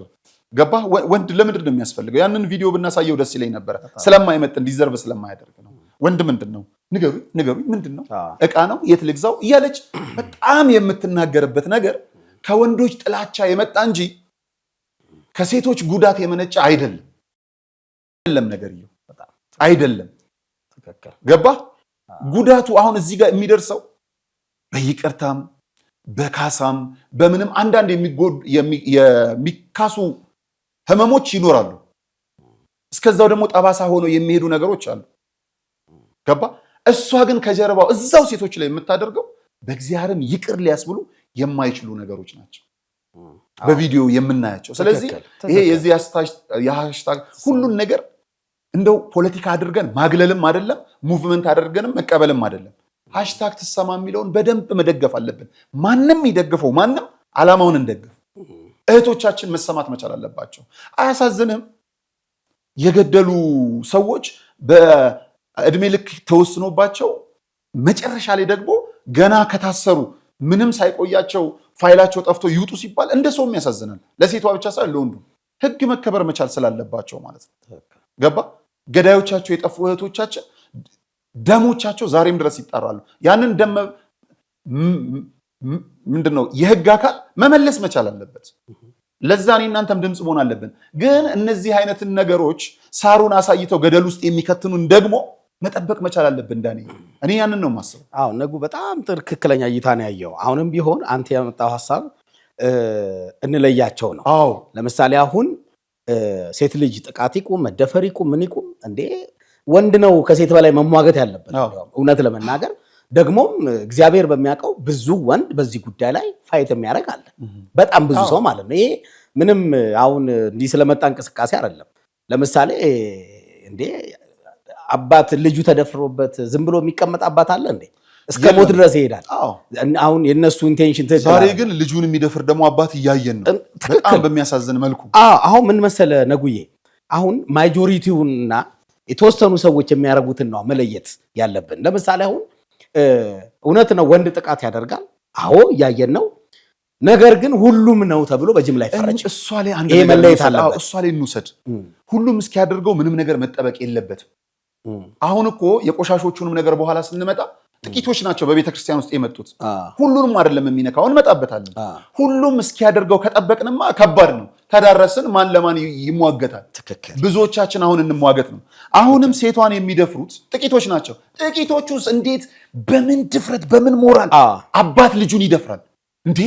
ገባ? ወንድ ለምንድን ነው የሚያስፈልገው? ያንን ቪዲዮ ብናሳየው ደስ ይለኝ ነበረ። ስለማይመጥን ዲዘርቭ ስለማያደርግ ነው። ወንድ ምንድን ነው ንገሩኝ፣ ምንድን ነው ዕቃ ነው የት ልግዛው እያለች በጣም የምትናገርበት ነገር ከወንዶች ጥላቻ የመጣ እንጂ ከሴቶች ጉዳት የመነጨ አይደለም። ነገር አይደለም። ገባ? ጉዳቱ አሁን እዚህ ጋር የሚደርሰው በይቅርታም በካሳም በምንም አንዳንድ የሚካሱ ህመሞች ይኖራሉ። እስከዛው ደግሞ ጠባሳ ሆኖ የሚሄዱ ነገሮች አሉ። ገባ? እሷ ግን ከጀርባው እዛው ሴቶች ላይ የምታደርገው በእግዚአብሔርም ይቅር ሊያስብሉ የማይችሉ ነገሮች ናቸው በቪዲዮ የምናያቸው። ስለዚህ ይሄ የዚህ የሃሽታግ ሁሉን ነገር እንደው ፖለቲካ አድርገን ማግለልም አይደለም፣ ሙቭመንት አድርገንም መቀበልም አይደለም። ሃሽታግ ትሰማ የሚለውን በደንብ መደገፍ አለብን። ማንም ይደግፈው ማንም፣ ዓላማውን እንደግፍ። እህቶቻችን መሰማት መቻል አለባቸው። አያሳዝንም? የገደሉ ሰዎች በእድሜ ልክ ተወስኖባቸው መጨረሻ ላይ ደግሞ ገና ከታሰሩ ምንም ሳይቆያቸው ፋይላቸው ጠፍቶ ይውጡ ሲባል እንደ ሰውም ያሳዝናል። ለሴቷ ብቻ ሳይሆን ለወንዱ ህግ መከበር መቻል ስላለባቸው ማለት ነው። ገባ? ገዳዮቻቸው የጠፉ እህቶቻችን ደሞቻቸው ዛሬም ድረስ ይጣራሉ። ያንን ደም ምንድነው የህግ አካል መመለስ መቻል አለበት። ለዛ እኔ እናንተም ድምፅ መሆን አለብን። ግን እነዚህ አይነትን ነገሮች ሳሩን አሳይተው ገደል ውስጥ የሚከትኑን ደግሞ መጠበቅ መቻል አለብን ዳኒ። እኔ ያንን ነው የማስበው። አዎ ነጉ በጣም ትክክለኛ እይታ ነው ያየው። አሁንም ቢሆን አንተ ያመጣው ሐሳብ እንለያቸው ነው። አዎ ለምሳሌ አሁን ሴት ልጅ ጥቃት ይቁም መደፈር ይቁም ምን ይቁም እንዴ ወንድ ነው ከሴት በላይ መሟገት ያለበት። እውነት ለመናገር ደግሞም እግዚአብሔር በሚያውቀው ብዙ ወንድ በዚህ ጉዳይ ላይ ፋይት የሚያደርግ አለ። በጣም ብዙ ሰው ማለት ነው። ይሄ ምንም አሁን እንዲህ ስለመጣ እንቅስቃሴ አይደለም። ለምሳሌ እንዴ አባት ልጁ ተደፍሮበት ዝም ብሎ የሚቀመጥ አባት አለ እንዴ? እስከ ሞት ድረስ ይሄዳል። አሁን የነሱ ኢንቴንሽን ትክክል። ዛሬ ግን ልጁን የሚደፍር ደግሞ አባት እያየን ነው፣ በጣም በሚያሳዝን መልኩ። አሁን ምን መሰለ ነጉዬ፣ አሁን ማጆሪቲውና የተወሰኑ ሰዎች የሚያደርጉትን ነው መለየት ያለብን። ለምሳሌ አሁን እውነት ነው ወንድ ጥቃት ያደርጋል፣ አዎ እያየን ነው። ነገር ግን ሁሉም ነው ተብሎ በጅምላ ይፈረጅ። እሷ ላይ አንድ ነገር እሷ ላይ እንውሰድ። ሁሉም እስኪያደርገው ምንም ነገር መጠበቅ የለበትም። አሁን እኮ የቆሻሾቹንም ነገር በኋላ ስንመጣ ጥቂቶች ናቸው በቤተ ክርስቲያን ውስጥ የመጡት። ሁሉንም አይደለም የሚነካው፣ እንመጣበታለን። ሁሉም እስኪያደርገው ከጠበቅንማ ከባድ ነው። ተዳረስን ማን ለማን ይሟገታል? ብዙዎቻችን አሁን እንሟገት ነው። አሁንም ሴቷን የሚደፍሩት ጥቂቶች ናቸው። ጥቂቶቹስ እንዴት በምን ድፍረት በምን ሞራል አባት ልጁን ይደፍራል እንዴ?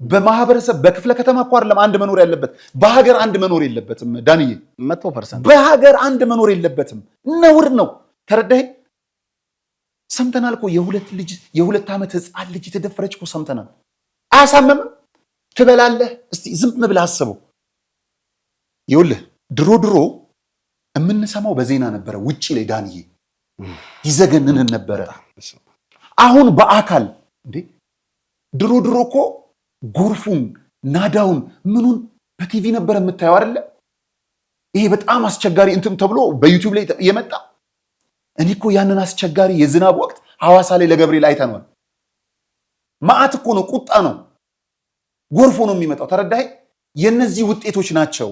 በማህበረሰብ በክፍለ ከተማ እኮ አይደለም አንድ መኖር ያለበት፣ በሀገር አንድ መኖር የለበትም ዳንዬ። 100% በሀገር አንድ መኖር የለበትም። ነውር ነው። ተረዳኸኝ? ሰምተናል እኮ የሁለት ዓመት ህፃን ልጅ የተደፈረች እኮ ሰምተናል። አያሳምምም? ትበላለህ? እስቲ ዝም ብለህ አስበው። ይኸውልህ ድሮ የምንሰማው በዜና ነበረ፣ ውጪ ላይ ዳንዬ ይዘገንንን ነበረ። አሁን በአካል እንዴ ድሮ እኮ ጎርፉን ናዳውን ምኑን በቲቪ ነበር የምታየው አይደለ? ይሄ በጣም አስቸጋሪ እንትን ተብሎ በዩቲዩብ ላይ የመጣ እኔ እኮ ያንን አስቸጋሪ የዝናብ ወቅት ሐዋሳ ላይ ለገብርኤል አይተነዋል። መዓት እኮ ነው፣ ቁጣ ነው፣ ጎርፎ ነው የሚመጣው። ተረዳኸኝ? የነዚህ ውጤቶች ናቸው።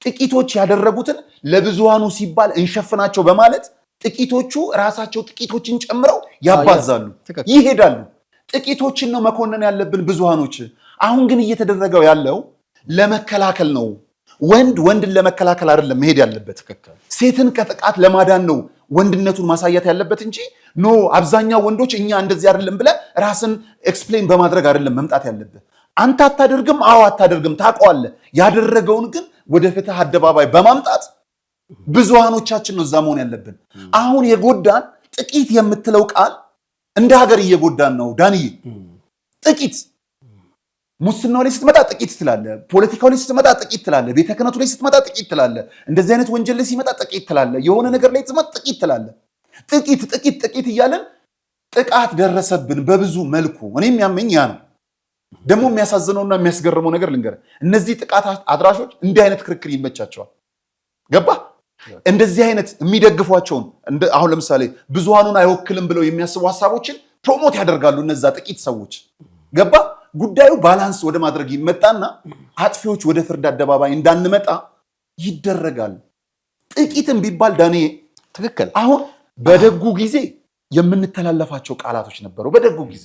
ጥቂቶች ያደረጉትን ለብዙሃኑ ሲባል እንሸፍናቸው በማለት ጥቂቶቹ ራሳቸው ጥቂቶችን ጨምረው ያባዛሉ፣ ይሄዳሉ። ጥቂቶችን ነው መኮነን ያለብን ብዙሃኖች። አሁን ግን እየተደረገው ያለው ለመከላከል ነው። ወንድን ለመከላከል አይደለም መሄድ ያለበት። ሴትን ከጥቃት ለማዳን ነው ወንድነቱን ማሳየት ያለበት እንጂ ኖ አብዛኛው ወንዶች እኛ እንደዚህ አይደለም ብለህ ራስን ኤክስፕሌን በማድረግ አይደለም መምጣት ያለበት። አንተ አታደርግም፣ አዎ አታደርግም፣ ታውቀዋለህ። ያደረገውን ግን ወደ ፍትህ አደባባይ በማምጣት ብዙሃኖቻችን ነው እዛ መሆን ያለብን። አሁን የጎዳን ጥቂት የምትለው ቃል እንደ ሀገር እየጎዳን ነው ዳንዬ። ጥቂት ሙስናው ላይ ስትመጣ ጥቂት ትላለህ፣ ፖለቲካው ላይ ስትመጣ ጥቂት ትላለህ፣ ቤተ ክህነቱ ላይ ስትመጣ ጥቂት ትላለህ፣ እንደዚህ አይነት ወንጀል ላይ ሲመጣ ጥቂት ትላለህ፣ የሆነ ነገር ላይ ስትመጣ ጥቂት ትላለህ። ጥቂት እያለን ጥቃት ደረሰብን በብዙ መልኩ። እኔም ያመኝ ያ ነው። ደግሞ የሚያሳዝነውና የሚያስገርመው ነገር ልንገርህ፣ እነዚህ ጥቃት አድራሾች እንዲህ አይነት ክርክር ይመቻቸዋል። ገባ? እንደዚህ አይነት የሚደግፏቸውን አሁን ለምሳሌ ብዙሃኑን አይወክልም ብለው የሚያስቡ ሀሳቦችን ፕሮሞት ያደርጋሉ እነዛ ጥቂት ሰዎች። ገባ? ጉዳዩ ባላንስ ወደ ማድረግ ይመጣና አጥፊዎች ወደ ፍርድ አደባባይ እንዳንመጣ ይደረጋል። ጥቂትም ቢባል ዳኔ ትክክል። አሁን በደጉ ጊዜ የምንተላለፋቸው ቃላቶች ነበሩ። በደጉ ጊዜ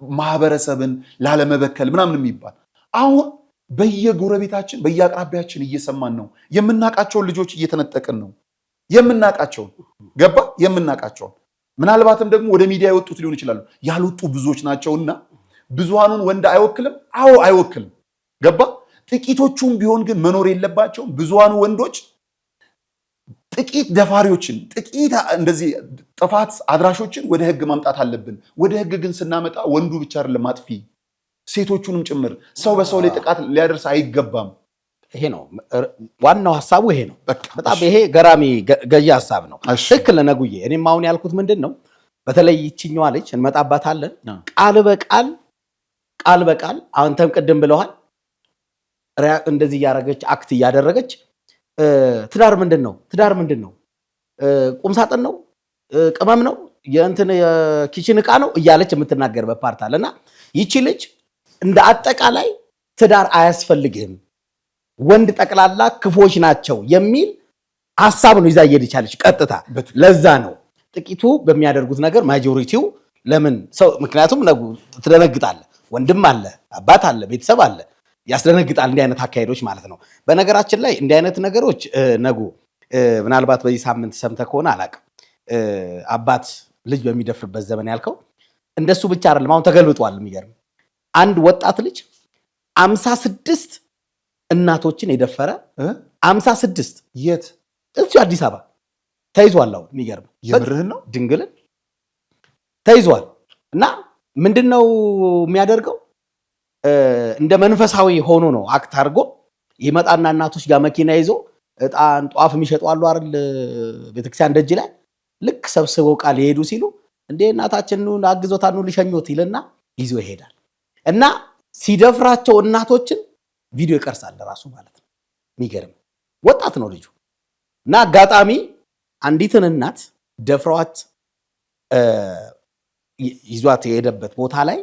ማህበረሰብን ላለመበከል ምናምን የሚባል አሁን በየጎረቤታችን በየአቅራቢያችን እየሰማን ነው። የምናቃቸውን ልጆች እየተነጠቅን ነው። የምናቃቸውን ገባ? የምናቃቸውን ምናልባትም ደግሞ ወደ ሚዲያ የወጡት ሊሆን ይችላሉ። ያልወጡ ብዙዎች ናቸውና ብዙሃኑን ወንድ አይወክልም። አዎ አይወክልም። ገባ? ጥቂቶቹም ቢሆን ግን መኖር የለባቸውም። ብዙሃኑ ወንዶች ጥቂት ደፋሪዎችን፣ ጥቂት እንደዚህ ጥፋት አድራሾችን ወደ ህግ ማምጣት አለብን። ወደ ህግ ግን ስናመጣ ወንዱ ብቻ አይደለም አጥፊ፣ ሴቶቹንም ጭምር። ሰው በሰው ላይ ጥቃት ሊያደርስ አይገባም። ይሄ ነው ዋናው ሀሳቡ። ይሄ ነው በጣም ይሄ ገራሚ ገዢ ሀሳብ ነው። ትክክል ነጉዬ። እኔም አሁን ያልኩት ምንድን ነው፣ በተለይ ይችኛዋ ልጅ እንመጣባታለን። ቃል በቃል አንተም ቅድም ብለዋል፣ እንደዚህ እያደረገች አክት እያደረገች ትዳር ምንድን ነው? ቁምሳጥን ነው? ቅመም ነው? የእንትን የኪችን ዕቃ ነው እያለች የምትናገርበት ፓርት አለና ይቺ ልጅ እንደ አጠቃላይ ትዳር አያስፈልግህም፣ ወንድ ጠቅላላ ክፎች ናቸው የሚል ሀሳብ ነው ይዛ እየሄደች ቀጥታ። ለዛ ነው ጥቂቱ በሚያደርጉት ነገር ማጆሪቲው ለምን ሰው ምክንያቱም ትደነግጣለህ። ወንድም አለ፣ አባት አለ፣ ቤተሰብ አለ። ያስደነግጣል እንዲህ አይነት አካሄዶች ማለት ነው። በነገራችን ላይ እንዲህ አይነት ነገሮች ነጉ ምናልባት በዚህ ሳምንት ሰምተህ ከሆነ አላውቅም፣ አባት ልጅ በሚደፍርበት ዘመን ያልከው እንደሱ ብቻ አይደለም። አሁን ተገልብጧል። የሚገርም አንድ ወጣት ልጅ 56 እናቶችን የደፈረ 56 የት እዚሁ አዲስ አበባ ተይዟል። አሁን የሚገርም የምርህን ነው ድንግልን ተይዟል። እና ምንድነው የሚያደርገው? እንደ መንፈሳዊ ሆኖ ነው አክት አድርጎ ይመጣና እናቶች ጋር መኪና ይዞ እጣን ጧፍ የሚሸጡ አሉ አይደል? ቤተክርስቲያን ደጅ ላይ ልክ ሰብስበው ቃል ይሄዱ ሲሉ እንዴ እናታችንን አግዞታኑ ሊሸኙት ይልና ይዞ ይሄዳል። እና ሲደፍራቸው እናቶችን ቪዲዮ ይቀርጻል ራሱ ማለት ነው። የሚገርም ወጣት ነው ልጁ። እና አጋጣሚ አንዲትን እናት ደፍሯት ይዟት የሄደበት ቦታ ላይ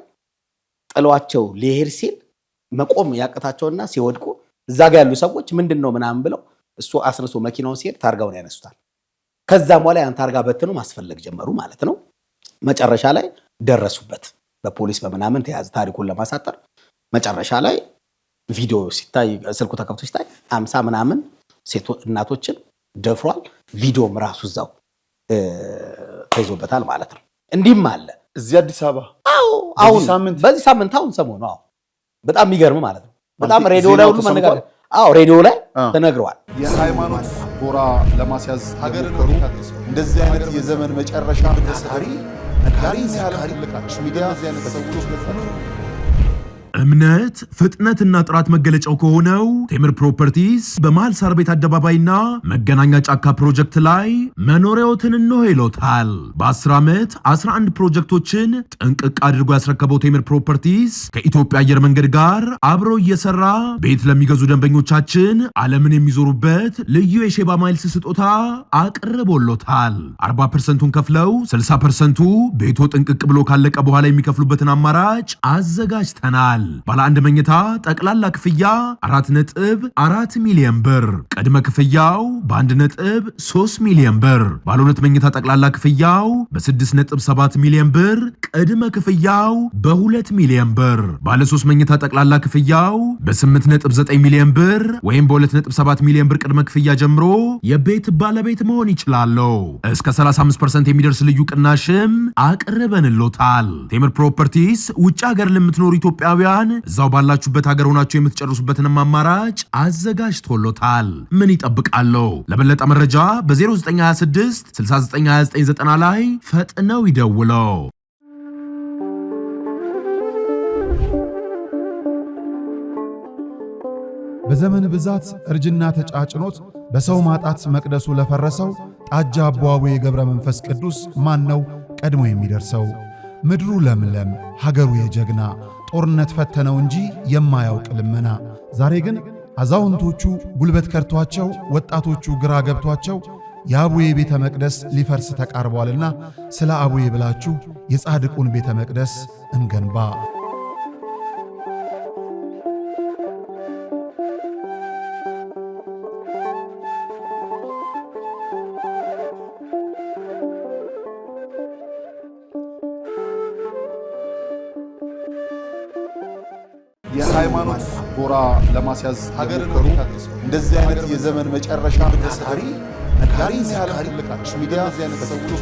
ጥሏቸው ሊሄድ ሲል መቆም ያቀታቸውና ሲወድቁ እዛ ጋር ያሉ ሰዎች ምንድነው ምናምን ብለው እሱ አስነሶ መኪናውን ሲሄድ ታርጋውን ያነሱታል። ከዛም በኋላ ያን ታርጋ በትነው ማስፈለግ ጀመሩ ማለት ነው። መጨረሻ ላይ ደረሱበት። በፖሊስ በመናምን ተያዘ። ታሪኩን ለማሳጠር መጨረሻ ላይ ቪዲዮ ሲታይ ስልኩ ተከፍቶ ሲታይ 50 ምናምን እናቶችን ደፍሯል። ቪዲዮም ራሱ እዛው ተይዞበታል ማለት ነው። እንዲህም አለ እዚህ አዲስ አበባ። አሁን በዚህ ሳምንት አሁን ሰሞኑ በጣም የሚገርም ማለት ነው። በጣም ሬዲዮ ላይ ሁሉ መነጋገር ሬዲዮ ላይ ተነግረዋል። የሃይማኖት ጎራ ለማስያዝ ሀገርን እንደዚህ አይነት የዘመን መጨረሻ ታሪ ነጋሪ ሲያልቅ ሚዲያ እዚህ አይነት ሰዎች እምነት ፍጥነትና ጥራት መገለጫው ከሆነው ቴምር ፕሮፐርቲስ በመሃል ሳር ቤት አደባባይና መገናኛ ጫካ ፕሮጀክት ላይ መኖሪያዎትን እንሆ ይሎታል። በ10 ዓመት 11 ፕሮጀክቶችን ጥንቅቅ አድርጎ ያስረከበው ቴምር ፕሮፐርቲስ ከኢትዮጵያ አየር መንገድ ጋር አብሮ እየሰራ ቤት ለሚገዙ ደንበኞቻችን ዓለምን የሚዞሩበት ልዩ የሼባ ማይልስ ስጦታ አቅርቦሎታል። 40%ቱን ከፍለው 60%ቱ ቤቶ ጥንቅቅ ብሎ ካለቀ በኋላ የሚከፍሉበትን አማራጭ አዘጋጅተናል። ባለ አንድ መኝታ ጠቅላላ ክፍያ 4.4 ሚሊዮን ብር፣ ቅድመ ክፍያው በ1.3 ሚሊዮን ብር፣ ባለ ሁለት መኝታ ጠቅላላ ክፍያው በ6.7 ሚሊዮን ብር፣ ቅድመ ክፍያው በ2 ሚሊዮን ብር፣ ባለ 3 መኝታ ጠቅላላ ክፍያው በ8.9 ሚሊዮን ብር ወይም በ2.7 ሚሊዮን ብር ቅድመ ክፍያ ጀምሮ የቤት ባለቤት መሆን ይችላሉ። እስከ 35% የሚደርስ ልዩ ቅናሽም አቅርበንሎታል። ቴምር ፕሮፐርቲስ ውጭ ሀገር ለምትኖሩ ኢትዮጵያውያን እዛው ባላችሁበት ሀገር ሆናችሁ የምትጨርሱበትንም አማራጭ አዘጋጅቶሎታል። ምን ይጠብቃሉ? ለበለጠ መረጃ በ0926 692990 ላይ ፈጥነው ይደውለው። በዘመን ብዛት እርጅና ተጫጭኖት በሰው ማጣት መቅደሱ ለፈረሰው ጣጃ አቦአቡ የገብረ መንፈስ ቅዱስ ማን ነው ቀድሞ የሚደርሰው? ምድሩ ለምለም ሀገሩ የጀግና ጦርነት ፈተነው እንጂ የማያውቅ ልመና። ዛሬ ግን አዛውንቶቹ ጉልበት ከርቷቸው፣ ወጣቶቹ ግራ ገብቷቸው የአቡዬ ቤተ መቅደስ ሊፈርስ ተቃርቧልና ስለ አቡዬ ብላችሁ የጻድቁን ቤተ መቅደስ እንገንባ። የሃይማኖት ጎራ ለማስያዝ ሀገርን እንደዚህ አይነት የዘመን መጨረሻ ታሪ ነጋሪ ሲያልቅ ሚዲያ እዚህ አይነት ሰዎች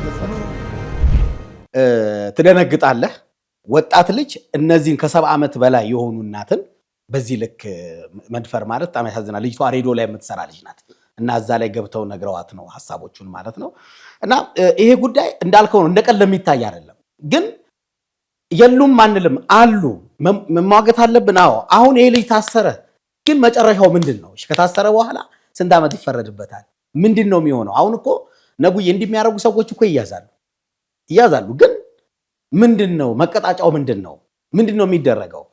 ትደነግጣለህ። ወጣት ልጅ እነዚህን ከ70 ዓመት በላይ የሆኑ እናትን በዚህ ልክ መድፈር ማለት በጣም ያሳዝናል። ልጅቷ ሬዲዮ ላይ የምትሰራ ልጅ ናት እና እዛ ላይ ገብተው ነግረዋት ነው ሐሳቦቹን ማለት ነው። እና ይሄ ጉዳይ እንዳልከው ነው፣ እንደቀል የሚታይ አይደለም። ግን የሉም አንልም አሉ፣ መሟገት አለብን። አሁን ይሄ ልጅ ታሰረ፣ ግን መጨረሻው ምንድነው? ከታሰረ በኋላ ስንት ዓመት ይፈረድበታል? ምንድነው የሚሆነው? አሁን እኮ ነጉዬ እንደሚያረጉ ሰዎች እኮ ይያዛሉ። ግን ምንድነው መቀጣጫው? ምንድነው የሚደረገው?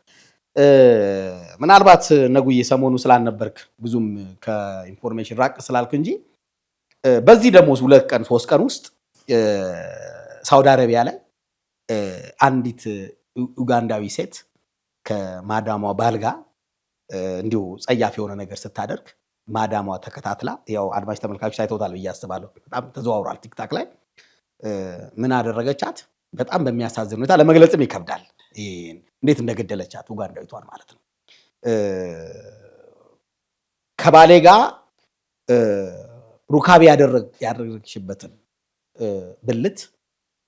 ምናልባት ነጉዬ ሰሞኑ ስላልነበርክ ብዙም ከኢንፎርሜሽን ራቅ ስላልክ እንጂ በዚህ ደግሞ 2 ቀን 3 ቀን ውስጥ ሳውዲ አረቢያ ላይ አንዲት ኡጋንዳዊ ሴት ከማዳሟ ባል ጋር እንዲሁ ጸያፍ የሆነ ነገር ስታደርግ ማዳሟ ተከታትላ፣ ያው አድማጭ ተመልካቾች አይተውታል ብዬ አስባለሁ። በጣም ተዘዋውሯል ቲክታክ ላይ። ምን አደረገቻት? በጣም በሚያሳዝን ሁኔታ ለመግለጽም ይከብዳል እንዴት እንደገደለቻት ኡጋንዳዊቷን ማለት ነው። ከባሌ ጋር ሩካቤ ያደረግሽበትን ብልት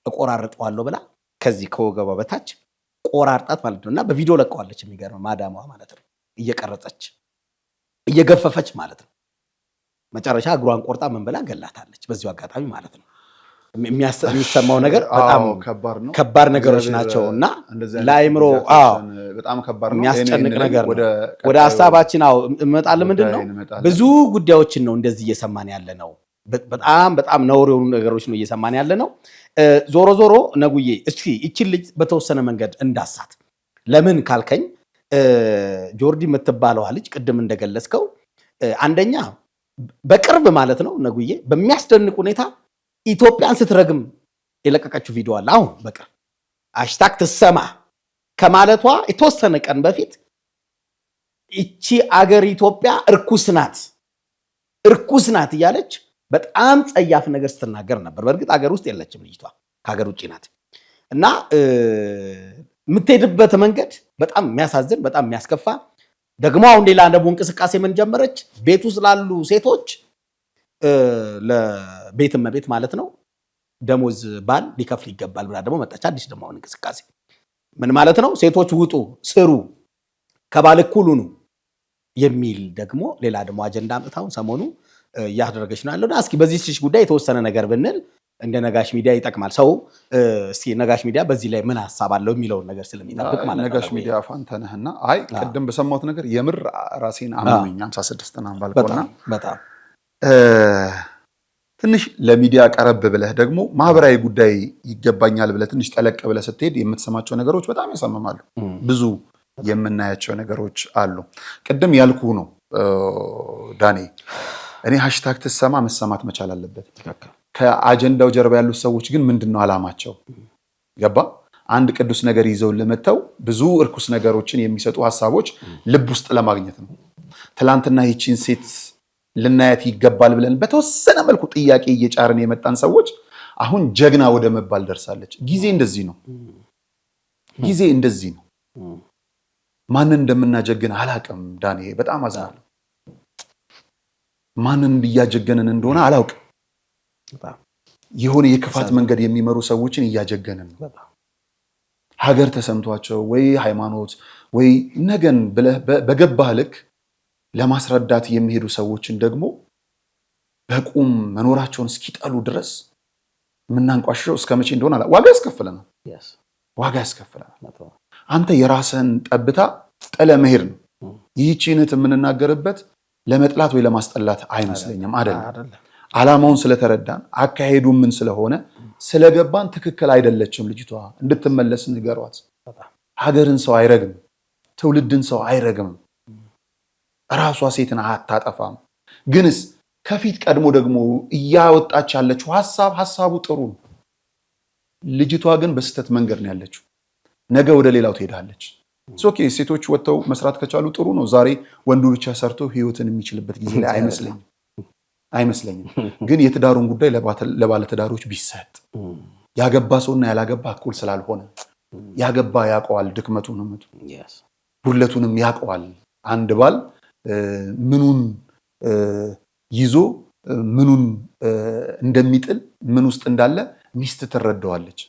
እቆራርጠዋለሁ ብላ ከዚህ ከወገቧ በታች ቆራርጣት ማለት ነው። እና በቪዲዮ ለቀዋለች። የሚገርም ማዳሟ ማለት ነው፣ እየቀረጸች እየገፈፈች ማለት ነው። መጨረሻ እግሯን ቆርጣ ምን ብላ ገላታለች። በዚሁ አጋጣሚ ማለት ነው። የሚሰማው ነገር በጣም ከባድ ነገሮች ናቸው እና ለአይምሮ በጣም ከባድ ነው፣ የሚያስጨንቅ ነገር ነው። ወደ ሀሳባችን እመጣለሁ። ምንድን ነው ብዙ ጉዳዮችን ነው እንደዚህ እየሰማን ያለ ነው። በጣም ነውር የሆኑ ነገሮች ነው እየሰማን ያለ ነው። ዞሮ ዞሮ ነጉዬ እስኪ ይችን ልጅ በተወሰነ መንገድ እንዳሳት። ለምን ካልከኝ ጆርዲ የምትባለዋ ልጅ ቅድም እንደገለጽከው አንደኛ በቅርብ ማለት ነው ነጉዬ በሚያስደንቅ ሁኔታ ኢትዮጵያን ስትረግም የለቀቀችው ቪዲዮ አለ። አሁን በቅርብ ሃሽታግ ትሰማ ከማለቷ የተወሰነ ቀን በፊት እቺ አገር ኢትዮጵያ እርኩስ ናት እያለች በጣም ጸያፍ ነገር ስትናገር ነበር። በእርግጥ አገር ውስጥ የለችም ልጅቷ፣ ከሀገር ውጭ ናት። እና የምትሄድበት መንገድ በጣም የሚያሳዝን በጣም የሚያስከፋ ደግሞ አሁን ሌላ ደግሞ እንቅስቃሴ ምን ጀመረች? ቤት ውስጥ ላሉ ሴቶች ለቤት እመቤት ማለት ነው ደሞዝ ባል ሊከፍል ይገባል ብላ ደግሞ መጣች። አዲስ ደግሞ አሁን እንቅስቃሴ ምን ማለት ነው? ሴቶች ውጡ፣ ስሩ፣ ከባል እኩል ሁኑ የሚል ደግሞ ሌላ ደግሞ አጀንዳ አምጥታውን ሰሞኑ እያደረገች ነው ያለው። እስኪ በዚህ ጉዳይ የተወሰነ ነገር ብንል እንደ ነጋሽ ሚዲያ ይጠቅማል። ሰው እስኪ ነጋሽ ሚዲያ በዚህ ላይ ምን ሀሳብ አለው የሚለውን ነገር ስለሚጠብቅ ማለት ነው። ነጋሽ ሚዲያ ፋንተነህና ቅድም በሰማሁት ነገር የምር ራሴን አመመኝ። 56 እና ባልቆና በጣም ትንሽ ለሚዲያ ቀረብ ብለህ ደግሞ ማህበራዊ ጉዳይ ይገባኛል ብለህ ትንሽ ጠለቅ ብለህ ስትሄድ የምትሰማቸው ነገሮች በጣም ያሳምማሉ። ብዙ የምናያቸው ነገሮች አሉ። ቅድም ያልኩ ነው ዳኔ፣ እኔ ሃሽታግ ትሰማ መሰማት መቻል አለበት። ከአጀንዳው ጀርባ ያሉት ሰዎች ግን ምንድነው አላማቸው? ገባ? አንድ ቅዱስ ነገር ይዘው ለመተው ብዙ እርኩስ ነገሮችን የሚሰጡ ሐሳቦች ልብ ውስጥ ለማግኘት ነው። ትላንትና ይቺን ሴት ልናያት ይገባል ብለን በተወሰነ መልኩ ጥያቄ እየጫርን የመጣን ሰዎች አሁን ጀግና ወደ መባል ደርሳለች። ጊዜ እንደዚህ ነው። ጊዜ እንደዚህ ነው። ማንን እንደምናጀግን አላውቅም ዳኔ፣ በጣም አዝናለሁ። ማንን እያጀገንን እንደሆነ አላውቅም። የሆነ የክፋት መንገድ የሚመሩ ሰዎችን እያጀገንን ነው። ሀገር ተሰምቷቸው ወይ ሃይማኖት ወይ ነገን ብለህ በገባህ ልክ ለማስረዳት የሚሄዱ ሰዎችን ደግሞ በቁም መኖራቸውን እስኪጠሉ ድረስ የምናንቋሽሸው እስከ መቼ እንደሆነ ዋጋ ያስከፍለናል። ዋጋ ያስከፍለናል። አንተ የራስህን ጠብታ ጥለ መሄድ ነው። ይህቺነት የምንናገርበት ለመጥላት ወይ ለማስጠላት አይመስለኝም። አይደለም። ዓላማውን ስለተረዳን አካሄዱ ምን ስለሆነ ስለገባን ትክክል አይደለችም ልጅቷ፣ እንድትመለስ ንገሯት። ሀገርን ሰው አይረግም፣ ትውልድን ሰው አይረግም። ራሷ ሴትን አታጠፋም። ግንስ ከፊት ቀድሞ ደግሞ እያወጣች ያለችው ሐሳቡ ጥሩ ነው። ልጅቷ ግን በስተት መንገድ ነው ያለችው። ነገ ወደ ሌላው ትሄዳለች። ኦኬ፣ ሴቶች ወጥተው መስራት ከቻሉ ጥሩ ነው። ዛሬ ወንዱ ብቻ ሰርቶ ህይወትን የሚችልበት ጊዜ ላይ አይመስለኝም። ግን የትዳሩን ጉዳይ ለባለትዳሮች ቢሰጥ፣ ያገባ ሰውና ያላገባ እኩል ስላልሆነ ያገባ ያውቀዋል፣ ድክመቱንም ጉድለቱንም ያውቀዋል። አንድ ባል ምኑን ይዞ ምኑን እንደሚጥል ምን ውስጥ እንዳለ ሚስት ትረዳዋለች።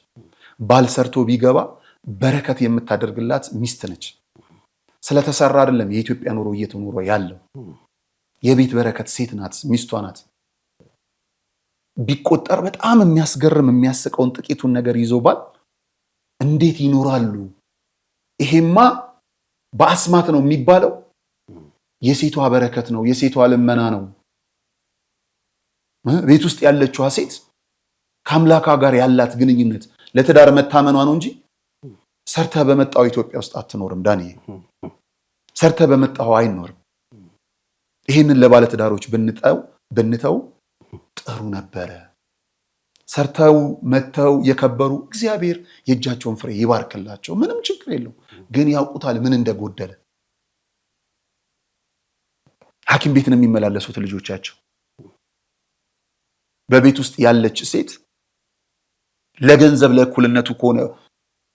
ባል ሰርቶ ቢገባ በረከት የምታደርግላት ሚስት ነች። ስለተሰራ አይደለም የኢትዮጵያ ኑሮ እየተኖረ ያለው። የቤት በረከት ሴት ናት፣ ሚስቷ ናት። ቢቆጠር በጣም የሚያስገርም የሚያስቀውን ጥቂቱን ነገር ይዞ ባል እንዴት ይኖራሉ? ይሄማ በአስማት ነው የሚባለው። የሴቷ በረከት ነው፣ የሴቷ ልመና ነው። ቤት ውስጥ ያለችዋ ሴት ከአምላካ ጋር ያላት ግንኙነት ለትዳር መታመኗ ነው እንጂ ሰርተ በመጣው ኢትዮጵያ ውስጥ አትኖርም ዳንኤል። ሰርተ በመጣው አይኖርም። ይህንን ለባለትዳሮች ብንተው ጥሩ ነበረ። ሰርተው መተው የከበሩ እግዚአብሔር የእጃቸውን ፍሬ ይባርክላቸው። ምንም ችግር የለው። ግን ያውቁታል ምን እንደጎደለ። ሐኪም ቤት ነው የሚመላለሱት ልጆቻቸው። በቤት ውስጥ ያለች ሴት ለገንዘብ ለእኩልነቱ ከሆነ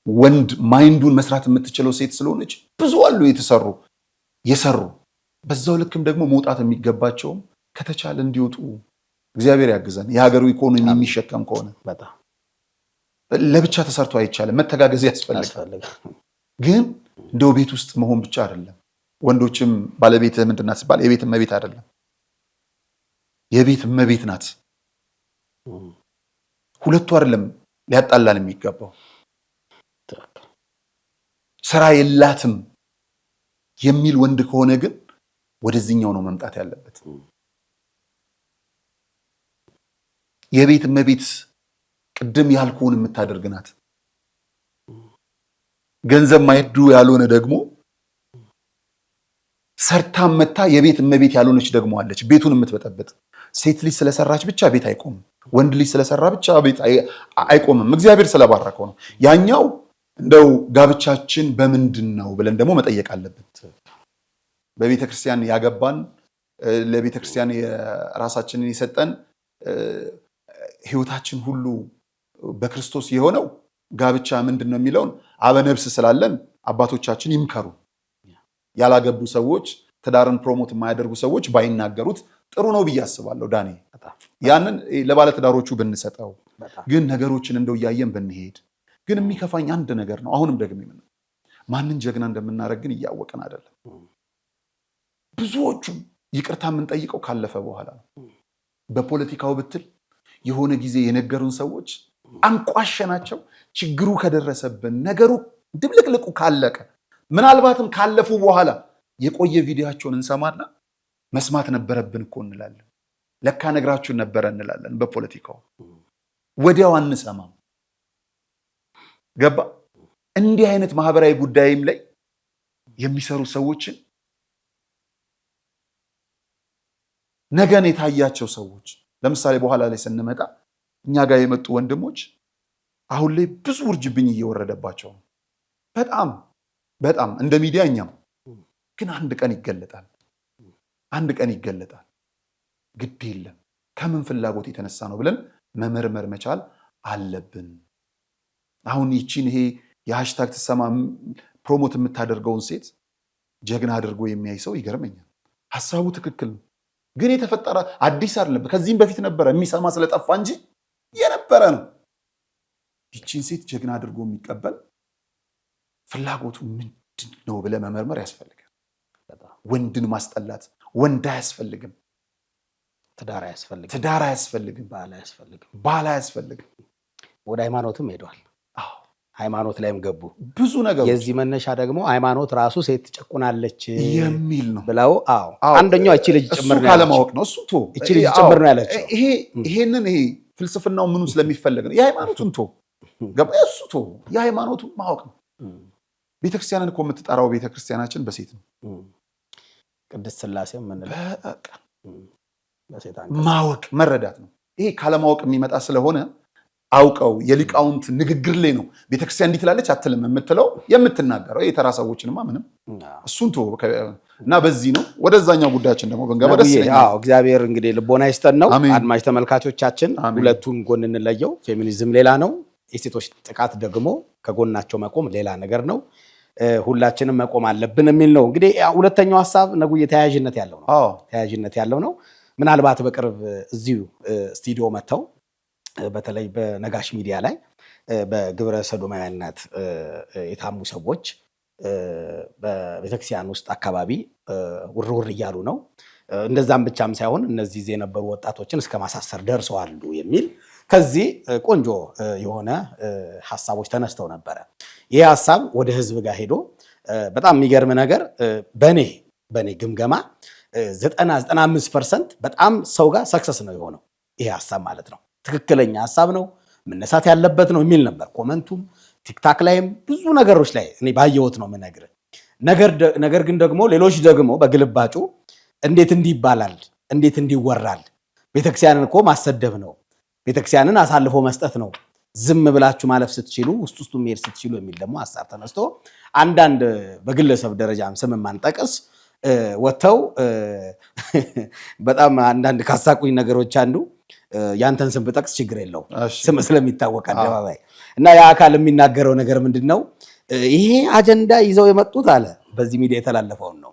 ወንድ ማይንዱን መስራት የምትችለው ሴት ስለሆነች ብዙ አሉ የሰሩ። በዛው ልክም ደግሞ መውጣት የሚገባቸውም ከተቻለ እንዲወጡ እግዚአብሔር ያግዘን። የሀገሩ ኢኮኖሚ የሚሸከም ከሆነ በጣም ለብቻ ተሰርቶ አይቻልም፣ መተጋገዝ ያስፈልጋል። ግን እንደው ቤት ውስጥ መሆን ብቻ አይደለም። ወንዶችም ባለቤት ምንድን ናት ሲባል የቤት እመቤት አይደለም፣ የቤት እመቤት ናት። ሁለቱ አይደለም ሊያጣላን የሚገባው። ስራ የላትም የሚል ወንድ ከሆነ ግን ወደዚህኛው ነው መምጣት ያለበት። የቤት እመቤት ቅድም ያልኩውን የምታደርግ ናት። ገንዘብ ማይዱ ያልሆነ ደግሞ ሰርታም መታ የቤት እመቤት ያልሆነች ደግሞ አለች፣ ቤቱን የምትበጠበጥ። ሴት ልጅ ስለሰራች ብቻ ቤት አይቆምም። ወንድ ልጅ ስለሰራ ብቻ ቤት አይቆምም። እግዚአብሔር ስለባረከው ነው። ያኛው እንደው ጋብቻችን በምንድን ነው ብለን ደግሞ መጠየቅ አለብን። በቤተ ክርስቲያን ያገባን ለቤተ ክርስቲያን የራሳችንን የሰጠን ህይወታችን ሁሉ በክርስቶስ የሆነው ጋብቻ ምንድን ነው የሚለውን አበነብስ ስላለን አባቶቻችን ይምከሩ። ያላገቡ ሰዎች ትዳርን ፕሮሞት የማያደርጉ ሰዎች ባይናገሩት ጥሩ ነው ብዬ አስባለሁ። ዳኒ ያንን ለባለትዳሮቹ ብንሰጠው፣ ግን ነገሮችን እንደው እያየን ብንሄድ። ግን የሚከፋኝ አንድ ነገር ነው። አሁንም ደግሞ ማንን ጀግና እንደምናደርግ ግን እያወቅን አይደለም። ብዙዎቹ ይቅርታ የምንጠይቀው ካለፈ በኋላ ነው። በፖለቲካው ብትል የሆነ ጊዜ የነገሩን ሰዎች አንቋሸናቸው። ችግሩ ከደረሰብን ነገሩ ድብልቅልቁ ካለቀ ምናልባትም ካለፉ በኋላ የቆየ ቪዲዮአቸውን እንሰማና መስማት ነበረብን እኮ እንላለን። ለካ ነግራችሁን ነበረ እንላለን። በፖለቲካው ወዲያው አንሰማም። ገባ? እንዲህ አይነት ማህበራዊ ጉዳይም ላይ የሚሰሩ ሰዎችን ነገን የታያቸው ሰዎች ለምሳሌ በኋላ ላይ ስንመጣ እኛ ጋር የመጡ ወንድሞች አሁን ላይ ብዙ ውርጅብኝ እየወረደባቸው ነው። በጣም በጣም እንደ ሚዲያ እኛም ግን አንድ ቀን ይገለጣል። አንድ ቀን ይገለጣል። ግድ የለም ከምን ፍላጎት የተነሳ ነው ብለን መመርመር መቻል አለብን። አሁን ይቺን ይሄ የሃሽታግ ትሰማ ፕሮሞት የምታደርገውን ሴት ጀግና አድርጎ የሚያይ ሰው ይገርመኛል። ሐሳቡ ትክክል ነው፣ ግን የተፈጠረ አዲስ አይደለም። ከዚህም በፊት ነበረ፣ የሚሰማ ስለጠፋ እንጂ የነበረ ነው። ይቺን ሴት ጀግና አድርጎ የሚቀበል ፍላጎቱ ምንድን ነው ብለህ መመርመር ያስፈልጋል። ወንድን ማስጠላት ወንድ አያስፈልግም። ትዳር አያስፈልግም። ትዳር አያስፈልግም። ባል አያስፈልግም። ባል አያስፈልግም። ወደ ሃይማኖትም ሄዷል። ሃይማኖት ላይም ገቡ ብዙ ነገሮች። የዚህ መነሻ ደግሞ ሃይማኖት ራሱ ሴት ትጨቁናለች የሚል ነው ብለው አንደኛው እቺ ልጅ ጭምር ነው ካለማወቅ ነው እሱ እቺ ልጅ ጭምር ነው ያለችው። ይሄንን ፍልስፍናው ምኑ ስለሚፈልግ ነው። የሃይማኖቱን ገባ እሱ የሃይማኖቱን ማወቅ ነው። ቤተክርስቲያንን እኮ የምትጠራው ቤተክርስቲያናችን በሴት ነው። ቅድስት ሥላሴ ምንለው ማወቅ መረዳት ነው። ይሄ ካለማወቅ የሚመጣ ስለሆነ አውቀው የሊቃውንት ንግግር ላይ ነው ቤተክርስቲያን እንዲህ ትላለች አትልም የምትለው የምትናገረው። የተራ ሰዎችንማ ምንም እሱን እና በዚህ ነው ወደዛኛው ጉዳያችን ደግሞ ብንገባ ደስ ይለኛል። እግዚአብሔር እንግዲህ ልቦና ይስጠን ነው። አድማጭ ተመልካቾቻችን ሁለቱን ጎን እንለየው። ፌሚኒዝም ሌላ ነው፣ የሴቶች ጥቃት ደግሞ ከጎናቸው መቆም ሌላ ነገር ነው። ሁላችንም መቆም አለብን የሚል ነው። እንግዲህ ሁለተኛው ሐሳብ ነጉዬ ተያያዥነት ያለው ነው። ምናልባት በቅርብ እዚሁ ስቱዲዮ መጥተው በተለይ በነጋሽ ሚዲያ ላይ በግብረ ሰዶማዊነት የታሙ ሰዎች በቤተክርስቲያን ውስጥ አካባቢ ውርውር እያሉ ነው። እንደዛም ብቻም ሳይሆን እነዚህ የነበሩ ወጣቶችን እስከ ማሳሰር ደርሰዋል የሚል ከዚህ ቆንጆ የሆነ ሐሳቦች ተነስተው ነበረ። ይህ ሐሳብ ወደ ህዝብ ጋር ሄዶ በጣም የሚገርም ነገር በኔ ግምገማ 95% በጣም ሰው ጋር ሰክሰስ ነው የሆነው። ይሄ ሐሳብ ማለት ነው ትክክለኛ ሐሳብ ነው፣ መነሳት ያለበት ነው የሚል ነበር። ኮመንቱም ቲክታክ ላይም ብዙ ነገሮች ላይ እኔ ባየሁት ነው የምነግርህ። ነገር ግን ደግሞ ሌሎች ደግሞ በግልባጩ እንዴት እንዲህ ይባላል፣ እንዴት እንዲህ ይወራል፣ ቤተክርስቲያንን እኮ ማሰደብ ነው፣ ቤተክርስቲያንን አሳልፎ መስጠት ነው፣ ዝም ብላችሁ ማለፍ ስትችሉ ውስጡ መሄድ ስትችሉ የሚል ደግሞ ሐሳብ ተነስቶ አንዳንድ በግለሰብ ደረጃም ስም ማንጠቅስ ወጥተው በጣም አንዳንድ ካሳቁኝ ነገሮች አንዱ ያንተን ስም ብጠቅስ ችግር የለው ስም ስለሚታወቅ አደባባይ እና ያ አካል የሚናገረው ነገር ምንድነው? ይሄ አጀንዳ ይዘው የመጡት አለ በዚህ ሚዲያ የተላለፈውን ነው።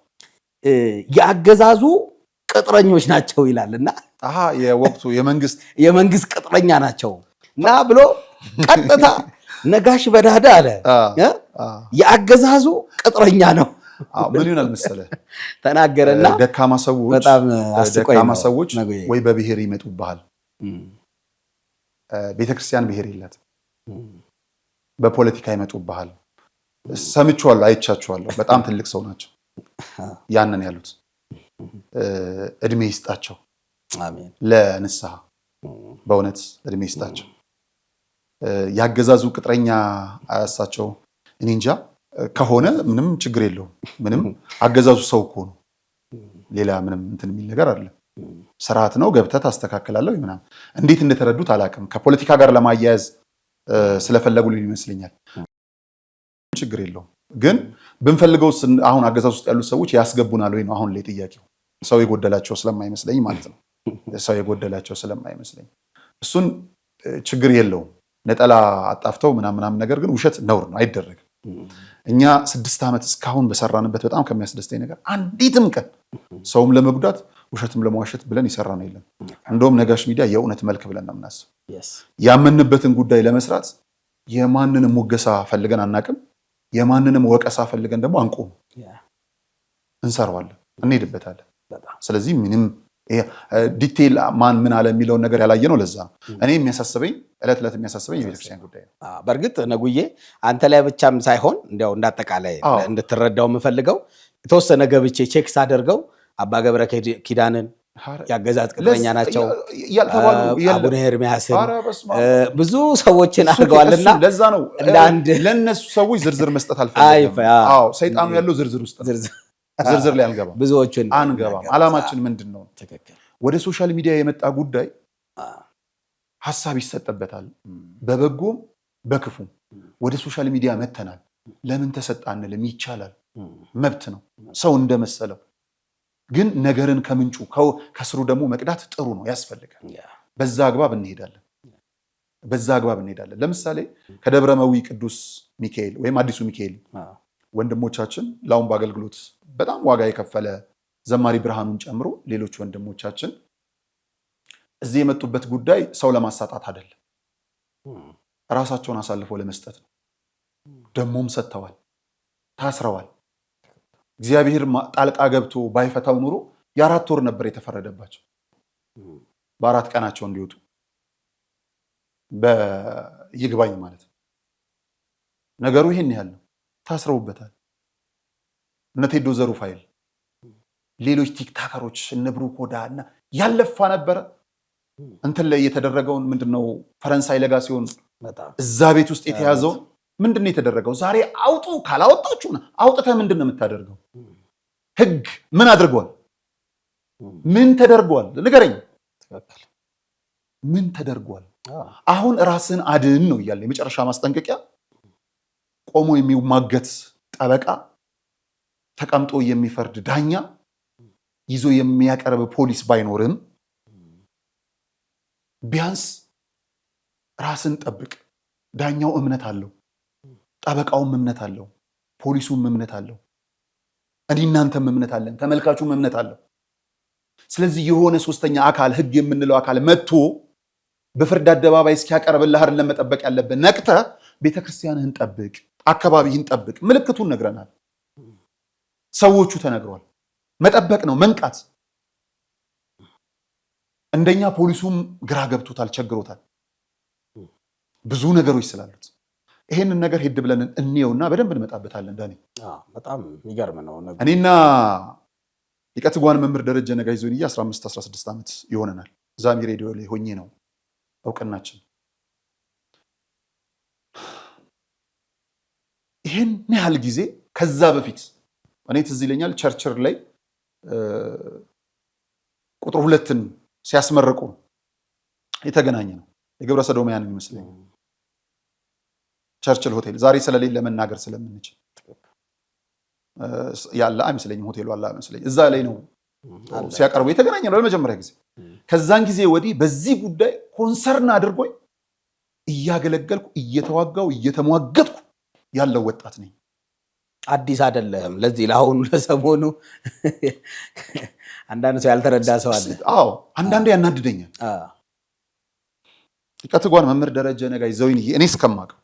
የአገዛዙ ቅጥረኞች ናቸው ይላልና የወቅቱ የመንግስት ቅጥረኛ ናቸው እና ብሎ ቀጥታ ነጋሽ በዳዳ አለ የአገዛዙ ቅጥረኛ ነው። ምን ይሆናል መሰለህ ተናገረና ደካማ ሰዎች ወይ በብሔር ይመጡብሃል። ቤተክርስቲያን ብሔር የላት በፖለቲካ ይመጡብሃል። ሰምቼዋለሁ፣ አይቻቸዋለሁ። በጣም ትልቅ ሰው ናቸው ያንን ያሉት። እድሜ ይስጣቸው ለንስሐ፣ በእውነት እድሜ ይስጣቸው። ያገዛዙ ቅጥረኛ እሳቸው እኔ እንጃ ከሆነ ምንም ችግር የለውም። ምንም አገዛዙ ሰው እኮ ነው። ሌላ ምንም እንትን የሚል ነገር አይደለም። ስርዓት ነው፣ ገብተህ ታስተካክላለህ ምናምን። እንዴት እንደተረዱት አላውቅም። ከፖለቲካ ጋር ለማያያዝ ስለፈለጉ ይመስለኛል። ችግር የለውም ግን ብንፈልገው አሁን አገዛዝ ውስጥ ያሉት ሰዎች ያስገቡናል ወይ ነው አሁን ላይ ጥያቄው። ሰው የጎደላቸው ስለማይመስለኝ ማለት ነው። ሰው የጎደላቸው ስለማይመስለኝ እሱን ችግር የለውም። ነጠላ አጣፍተው ምናምን ነገር ግን ውሸት ነውር ነው፣ አይደረግም። እኛ 6 ዓመት እስካሁን በሰራንበት በጣም ከሚያስደስተኝ ነገር አንዲትም ቀን ሰውም ለመጉዳት ውሸትም ለመዋሸት ብለን ይሰራ ነው የለም። እንደውም ነጋሽ ሚዲያ የእውነት መልክ ብለን ነው የምናስብ። ያመንበትን ጉዳይ ለመስራት የማንንም ሙገሳ ፈልገን አናቅም። የማንንም ወቀሳ ፈልገን ደግሞ አንቆም። እንሰራዋለን፣ እንሄድበታለን። ስለዚህ ምንም ዲቴል ማን ምን አለ የሚለውን ነገር ያላየ ነው። ለዛ ነው እኔ የሚያሳስበኝ ዕለት ዕለት የሚያሳስበኝ የቤተክርስቲያን ጉዳይ ነው። በእርግጥ ነጉዬ አንተ ላይ ብቻም ሳይሆን እንዲያው እንዳጠቃላይ እንድትረዳው የምፈልገው የተወሰነ ገብቼ ቼክ ሳደርገው አባ ገብረ ኪዳንን ያገዛዝ ቅጥረኛ ናቸው፣ አቡነ ኤርሚያስን ብዙ ሰዎችን አድርገዋልና ለዛ ነው ለነሱ ሰዎች ዝርዝር መስጠት አልፈልግም። ሰይጣኑ ያለው ዝርዝር ውስጥ ዝርዝር ላይ አንገባም፣ ብዙዎችን አንገባም። አላማችን ምንድነው? ወደ ሶሻል ሚዲያ የመጣ ጉዳይ ሐሳብ ይሰጠበታል፣ በበጎም በክፉም። ወደ ሶሻል ሚዲያ መተናል። ለምን ተሰጣንልም? ይቻላል፣ መብት ነው፣ ሰው እንደመሰለው። ግን ነገርን ከምንጩ ከስሩ ደግሞ መቅዳት ጥሩ ነው፣ ያስፈልጋል። በዛ አግባብ እንሄዳለን። ለምሳሌ ከደብረመዊ ቅዱስ ሚካኤል ወይም አዲሱ ሚካኤል ወንድሞቻችን ለአሁን በአገልግሎት በጣም ዋጋ የከፈለ ዘማሪ ብርሃኑን ጨምሮ ሌሎች ወንድሞቻችን እዚህ የመጡበት ጉዳይ ሰው ለማሳጣት አይደለም፣ ራሳቸውን አሳልፈው ለመስጠት ነው። ደሞም ሰጥተዋል፣ ታስረዋል። እግዚአብሔር ጣልቃ ገብቶ ባይፈታው ኑሮ የ4 ወር ነበር የተፈረደባቸው፣ በ4 ቀናቸው እንዲወጡ በይግባኝ ማለት ነው። ነገሩ ይሄን ያህል ነው። ታስረውበታል። እነ ቴዶ ዘሩፋይል፣ ሌሎች ቲክታከሮች እነ ብሩክ ሆዳ እና ያለፋ ነበረ እንትን ላይ የተደረገውን ምንድነው ፈረንሳይ ለጋ ሲሆን እዛ ቤት ውስጥ የተያዘውን ምንድነው የተደረገው? ዛሬ አውጡ ካላወጣችሁ አውጥተህ ምንድነው የምታደርገው? ህግ ምን አድርጓል? ምን ተደርጓል? ንገረኝ። ምን ተደርጓል? አሁን ራስን አድን ነው እያለ የመጨረሻ ማስጠንቀቂያ። ቆሞ የሚማገት ጠበቃ፣ ተቀምጦ የሚፈርድ ዳኛ፣ ይዞ የሚያቀርብ ፖሊስ ባይኖርም ቢያንስ ራስን ጠብቅ። ዳኛው እምነት አለው፣ ጠበቃውም እምነት አለው፣ ፖሊሱም እምነት አለው፣ እናንተም እምነት አለን፣ ተመልካቹም እምነት አለው። ስለዚህ የሆነ ሶስተኛ አካል ህግ የምንለው አካል መጥቶ በፍርድ አደባባይ እስኪያቀርብልህ አይደለም መጠበቅ ያለብን። ነቅተህ ቤተክርስቲያንህን ጠብቅ፣ አካባቢህን ጠብቅ። ምልክቱን ነግረናል፣ ሰዎቹ ተነግሯል። መጠበቅ ነው፣ መንቃት። እንደኛ ፖሊሱም ግራ ገብቶታል፣ ቸግሮታል፣ ብዙ ነገሮች ስላሉት ይሄንን ነገር ሄድ ብለን እንየውና በደንብ እንመጣበታለን። ዳኒ በጣም የሚገርም ነው። እኔና ሊቀ ትጉሃን መምህር ደረጀ ነጋሽ ዞንዬ 15-16 ዓመት ይሆነናል። ዛሚ ሬዲዮ ላይ ሆኜ ነው እውቅናችን። ይሄን ያህል ጊዜ ከዛ በፊት እኔ ትዝ ይለኛል ቸርችል ላይ ቁጥር 2ን ሲያስመርቁ የተገናኘ ነው። የግብረ ሰዶማያን ይመስለኝ ቸርችል ሆቴል፣ ዛሬ ስለሌለ መናገር ስለምንችል ያለ አይመስለኝም፣ ሆቴሉ አለ አይመስለኝም። እዛ ላይ ነው ሲያቀርቡ የተገናኘ ነው ለመጀመሪያ ጊዜ። ከዛን ጊዜ ወዲህ በዚህ ጉዳይ ኮንሰርን አድርጎኝ እያገለገልኩ እየተዋጋው እየተሟገጥኩ ያለው ወጣት ነኝ። አዲስ አይደለም። ለዚህ ለአሁኑ ለሰሞኑ አንዳንድ ሰው ያልተረዳ ሰው አለ። አዎ አንዳንዴ ያናድደኛል። ሊቀትጓን መምህር ደረጀ ነጋሽ ዘወይንዬ እኔ እስከማውቀው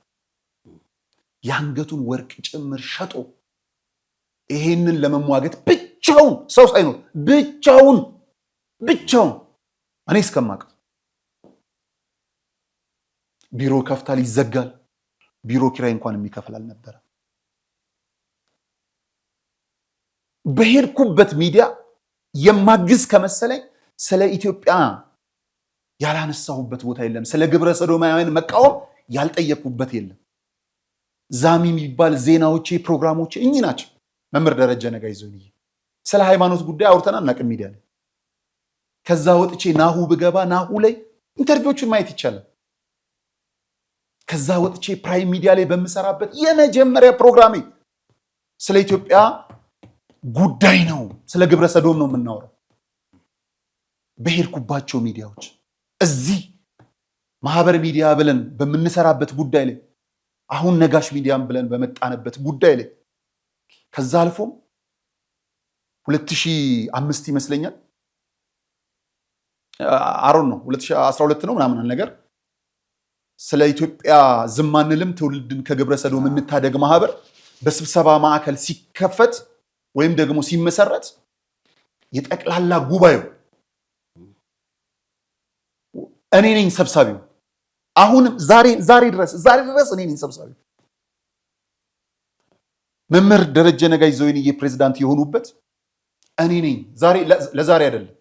የአንገቱን ወርቅ ጭምር ሸጦ ይሄንን ለመሟገት ብቻውን ሰው ሳይኖር ብቻውን እኔ እስከማውቀው ቢሮ ከፍታል፣ ይዘጋል። ቢሮ ኪራይ እንኳን የሚከፍል አልነበረ። በሄድኩበት ሚዲያ የማግዝ ከመሰለኝ ስለ ኢትዮጵያ ያላነሳሁበት ቦታ የለም። ስለ ግብረ ሰዶማውያን መቃወም ያልጠየቅኩበት የለም። ዛሚ የሚባል ዜናዎቼ፣ ፕሮግራሞቼ እኚህ ናቸው። መምህር ደረጀ ነጋሽ ዘወይንዬ ስለ ሃይማኖት ጉዳይ አውርተን አናውቅም ሚዲያ ላይ። ከዛ ወጥቼ ናሁ ብገባ ናሁ ላይ ኢንተርቪዎችን ማየት ይቻላል። ከዛ ወጥቼ ፕራይም ሚዲያ ላይ በምሰራበት የመጀመሪያ ፕሮግራሜ ስለ ኢትዮጵያ ጉዳይ ነው፣ ስለ ግብረ ሰዶም ነው የምናወራው። በሄድኩባቸው ሚዲያዎች እዚህ ማህበር ሚዲያ ብለን በምንሰራበት ጉዳይ ላይ አሁን ነጋሽ ሚዲያም ብለን በመጣንበት ጉዳይ ላይ ከዛ አልፎም 2005 ይመስለኛል አሮን ነው 2012 ነው ምናምን ነገር ስለ ኢትዮጵያ ዝም አንልም ትውልድን ከግብረ ሰዶም እንታደግ ማህበር በስብሰባ ማዕከል ሲከፈት ወይም ደግሞ ሲመሰረት የጠቅላላ ጉባኤው እኔ ነኝ ሰብሳቢው። አሁን ዛሬ ድረስ እኔ ነኝ ሰብሳቢው። መምህር ደረጀ ነጋሽ ዘወይንዬ ፕሬዝዳንት የሆኑበት እኔ ነኝ። ለዛሬ አይደለም፣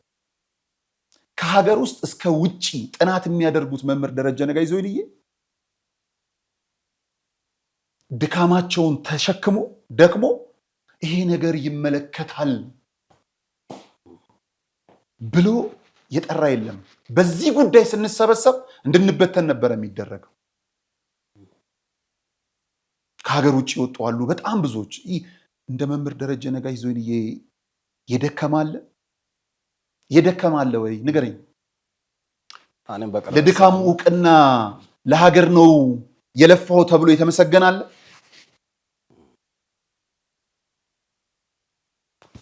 ከሀገር ውስጥ እስከ ውጪ ጥናት የሚያደርጉት መምህር ደረጀ ነጋሽ ዘወይንዬ ድካማቸውን ተሸክሞ ደክሞ ይሄ ነገር ይመለከታል ብሎ የጠራ የለም። በዚህ ጉዳይ ስንሰበሰብ እንድንበተን ነበር የሚደረገው። ከሀገር ውጭ ይወጡ አሉ በጣም ብዙዎች። እንደ መምህር ደረጀ ነጋሽ ዘወይንዬ የደከማለ ወይ ንገረኝ። ለድካሙ እውቅና ለሀገር ነው የለፋው ተብሎ የተመሰገናለ?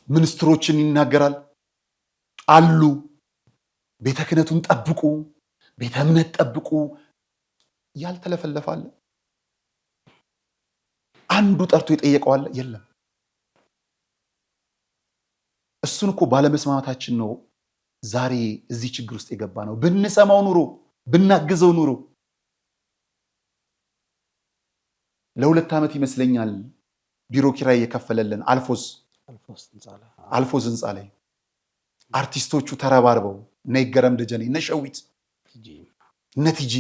ሚኒስትሮችን ይናገራል አሉ። ቤተ ክህነቱን ጠብቁ፣ ቤተ እምነት ጠብቁ ያልተለፈለፋለ? አንዱ ጠርቶ የጠየቀዋለ? የለም። እሱን እኮ ባለመስማማታችን ነው ዛሬ እዚህ ችግር ውስጥ የገባ ነው። ብንሰማው ኑሮ ብናግዘው ኑሮ ለ2 ዓመት ይመስለኛል ቢሮ ኪራይ የከፈለልን አልፎዝ ህንፃ ላይ አርቲስቶቹ ተረባርበው እነ ይገረም ደጀኔ፣ እነ ሸዊት፣ እነ ቲጂ፣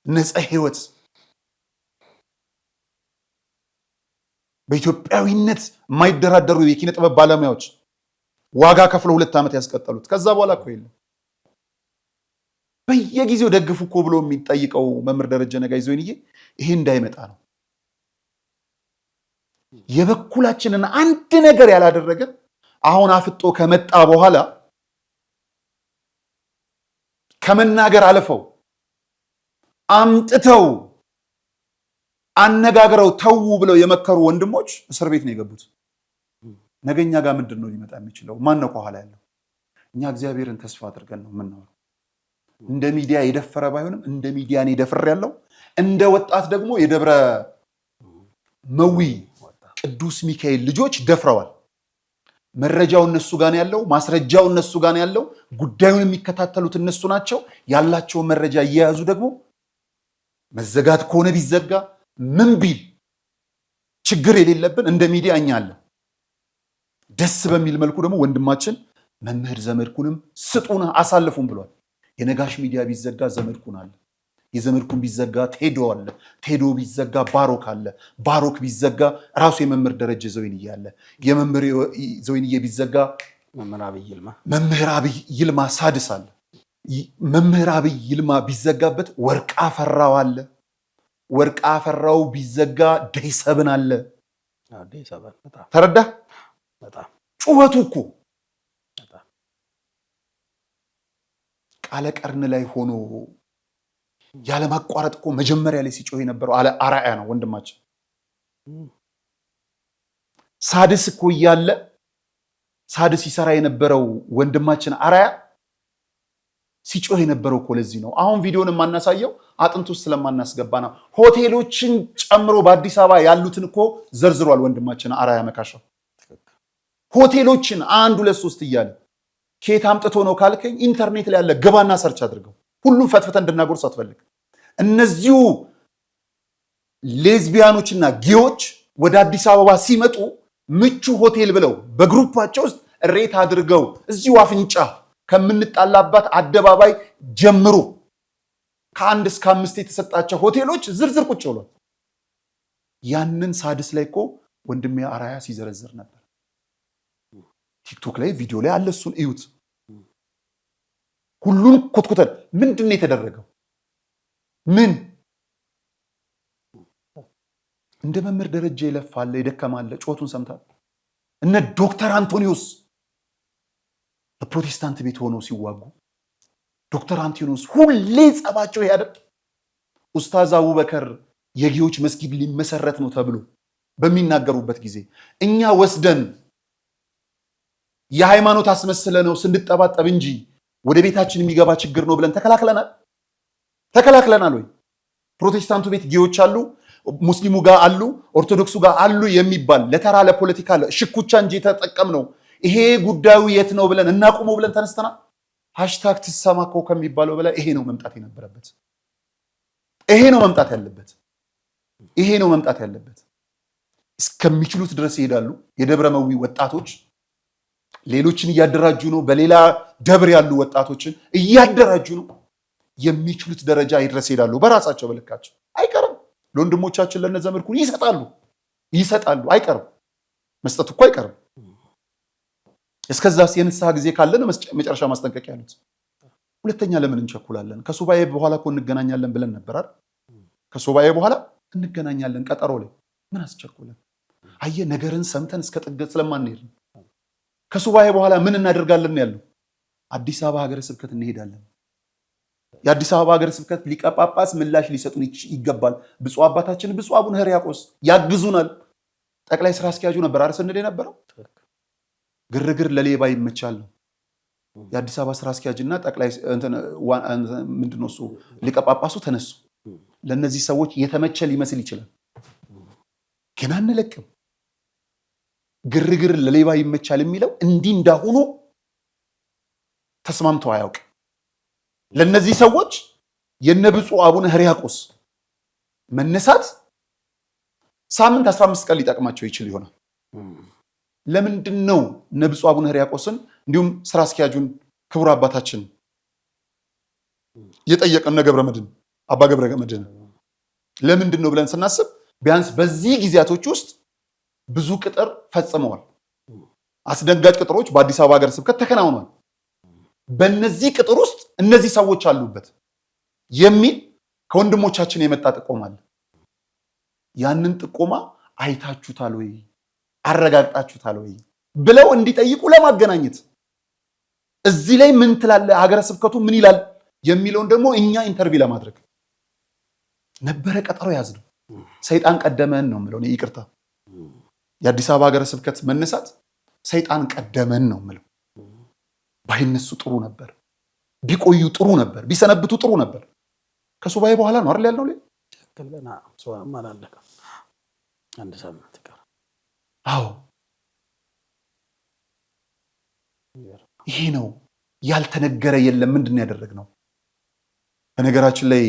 እነ ፀሐይ ህይወት በኢትዮጵያዊነት የማይደራደሩ የኪነ ጥበብ ባለሙያዎች ዋጋ ከፍለው 2 ዓመት ያስቀጠሉት። ከዛ በኋላ እኮ የለም። በየጊዜው ደግፉ እኮ ብሎ የሚጠይቀው መምህር ደረጀ ነጋሽ ዘወይንዬ ይሄ እንዳይመጣ ነው። የበኩላችንን አንድ ነገር ያላደረገን አሁን አፍጦ ከመጣ በኋላ ከመናገር አልፈው አምጥተው አነጋግረው ተው ብለው የመከሩ ወንድሞች እስር ቤት ነው የገቡት። ነገኛ ጋር ምንድን ነው ሊመጣ የሚችለው? ማን ነው ከኋላ ያለው? እኛ እግዚአብሔርን ተስፋ አድርገን ነው የምናወራው። እንደ ሚዲያ የደፈረ ባይሆንም እንደ ሚዲያ እኔ ደፍር ያለው፣ እንደ ወጣት ደግሞ የደብረ መዊ ቅዱስ ሚካኤል ልጆች ደፍረዋል። መረጃው እነሱ ጋር ያለው፣ ማስረጃው እነሱ ጋር ያለው፣ ጉዳዩን የሚከታተሉት እነሱ ናቸው። ያላቸውን መረጃ እየያዙ ደግሞ መዘጋት ከሆነ ቢዘጋ ምን ቢል ችግር የሌለብን እንደ ሚዲያ እኛ አለ። ደስ በሚል መልኩ ደግሞ ወንድማችን መምህር ዘመድኩንም ስጡን አሳልፉን ብሏል። የነጋሽ ሚዲያ ቢዘጋ ዘመድኩን አለ። የዘመድኩን ቢዘጋ ቴዶ አለ። ቴዶ ቢዘጋ ባሮክ አለ። ባሮክ ቢዘጋ ራሱ የመምህር ደረጀ ዘወይንዬ አለ። የመምህር ዘወይንዬ ቢዘጋ መምህር አብይ ይልማ ሳድስ አለ። መምህር አብይ ይልማ ቢዘጋበት ወርቅ አፈራው አለ። ወርቅ አፈራው ቢዘጋ ደይሰብን አለ። ተረዳ? ጩኸቱ እኮ ቃለ ቀርን ላይ ሆኖ ያለማቋረጥ እኮ መጀመሪያ ላይ ሲጮህ የነበረው አርአያ ነው ወንድማችን። ሳድስ እኮ እያለ ሳድስ ሲሰራ የነበረው ወንድማችን አራያ ሲጮህ የነበረው እኮ ለዚህ ነው። አሁን ቪዲዮን የማናሳየው አጥንት ውስጥ ስለማናስገባ ነው። ሆቴሎችን ጨምሮ በአዲስ አበባ ያሉትን እኮ ዘርዝሯል ወንድማችን አራያ መካሻው። ሆቴሎችን 1 2 3 እያለ ከየት አምጥቶ ነው ካልከኝ ኢንተርኔት ላይ ያለ ግባና ሰርች አድርገው። ሁሉም ፈትፈተ እንድናጎርስ አትፈልግ። እነዚሁ ሌዝቢያኖችና ጌዎች ወደ አዲስ አበባ ሲመጡ ምቹ ሆቴል ብለው በግሩፓቸው ውስጥ ሬት አድርገው እዚሁ አፍንጫ ከምንጣላባት አደባባይ ጀምሮ ከ1 እስከ 5 የተሰጣቸው ሆቴሎች ዝርዝር ቁጭ ብሏል። ያንን ሳድስ ላይ እኮ ወንድሜ አራያ ሲዘረዝር ነበር። ቲክቶክ ላይ ቪዲዮ ላይ አለ፣ እሱን እዩት። ሁሉን ኮትኩተን ምንድን ነው የተደረገው? ምን እንደ መምህር ደረጃ ይለፋል ይደከማል። ጮቱን ሰምታል። እነ ዶክተር አንቶኒዮስ በፕሮቴስታንት ቤት ሆነው ሲዋጉ ዶክተር አንቶኒዮስ ሁሌ ጸባቸው ያደር ኡስታዝ አቡበከር የጌዎች መስጊድ ሊመሰረት ነው ተብሎ በሚናገሩበት ጊዜ እኛ ወስደን የሃይማኖት አስመስለ ነው ስንጠባጠብ እንጂ ወደ ቤታችን የሚገባ ችግር ነው ብለን ተከላክለናል ወይ? ፕሮቴስታንቱ ቤት ጌዎች አሉ፣ ሙስሊሙ ጋር አሉ፣ ኦርቶዶክሱ ጋር አሉ የሚባል ለተራ ለፖለቲካ ሽኩቻ እንጂ የተጠቀምነው ይሄ ጉዳዩ የት ነው ብለን እናቁመው ብለን ተነስተናል። ሃሽታግ ትሰማከው ከሚባለው በላይ ይሄ ነው መምጣት የነበረበት። ይሄ ነው መምጣት ያለበት። ይሄ ነው መምጣት ያለበት። እስከሚችሉት ድረስ ይሄዳሉ። የደብረ መዊ ወጣቶች ሌሎችን እያደራጁ ነው። በሌላ ደብር ያሉ ወጣቶችን እያደራጁ ነው። የሚችሉት ደረጃ ይድረስ ይሄዳሉ። በራሳቸው በልካቸው አይቀርም። ለወንድሞቻችን ለነዘመድኩን ይሰጣሉ። አይቀርም። መስጠት እኮ አይቀርም። እስከዛስ የንስሐ ጊዜ ካለን መጨረሻ ማስጠንቀቂያ ያሉት። ሁለተኛ ለምን እንቸኩላለን? ከሱባኤ በኋላ እኮ እንገናኛለን ብለን ነበር አይደል? ከሱባኤ በኋላ እንገናኛለን ቀጠሮ ላይ ምን አስቸኩለን? አየ ነገርን ሰምተን እስከ ጥገት ስለማንሄድ ነው። ከሱባኤ በኋላ ምን እናደርጋለን ያለው? አዲስ አበባ ሀገረ ስብከት እንሄዳለን። የአዲስ አበባ ሀገረ ስብከት ሊቀ ጳጳስ ምላሽ ሊሰጡን ይገባል። ብፁዕ አባታችን ብፁዕ አቡነ ሕርያቆስ ያግዙናል። ጠቅላይ ስራ አስኪያጁ ነበር አይደል ስንል የነበረው። ግርግር ለሌባ ይመቻል ነው። የአዲስ አበባ ስራ አስኪያጅና ጠቅላይ ምንድነው እሱ ሊቀ ጳጳሱ ተነሱ። ለነዚህ ሰዎች የተመቸ ሊመስል ይችላል፣ ግን አንለቅም። ግርግር ለሌባ ይመቻል የሚለው እንዲህ እንዳሁኑ ተስማምተው አያውቅ። ለነዚህ ሰዎች የነብፁዕ አቡነ ሕርያቆስ መነሳት ሳምንት 15 ቀን ሊጠቅማቸው ይችል ይሆናል። ለምንድን ነው ነብፁዕ አቡነ ሕርያቆስን እንዲሁም ስራ አስኪያጁን ክቡር አባታችን የጠየቀን አባ ገብረ መድኅን ለምንድን ነው ብለን ስናስብ ቢያንስ በዚህ ጊዜያቶች ውስጥ ብዙ ቅጥር ፈጽመዋል። አስደንጋጭ ቅጥሮች በአዲስ አበባ ሀገረ ስብከት ተከናውኗል። በእነዚህ ቅጥር ውስጥ እነዚህ ሰዎች አሉበት የሚል ከወንድሞቻችን የመጣ ጥቆማ አለ። ያንን ጥቆማ አይታችሁታል ወይ አረጋግጣችሁታል ወይ ብለው እንዲጠይቁ ለማገናኘት እዚህ ላይ ምን ትላለ ሀገረ ስብከቱ ምን ይላል የሚለውን ደግሞ እኛ ኢንተርቪው ለማድረግ ነበረ ቀጠሮ ያዝነው። ሰይጣን ቀደመን ነው የምለው። ይቅርታ የአዲስ አበባ ሀገረ ስብከት መነሳት ሰይጣን ቀደመን ነው የምለው። ባይነሱ ጥሩ ነበር፣ ቢቆዩ ጥሩ ነበር፣ ቢሰነብቱ ጥሩ ነበር። ከሱባኤ በኋላ ነው አይደል ያልነው? አንድ ሳምንት ቀር። አዎ ይሄ ነው ያልተነገረ የለም። ምንድን ያደረግነው? በነገራችን ላይ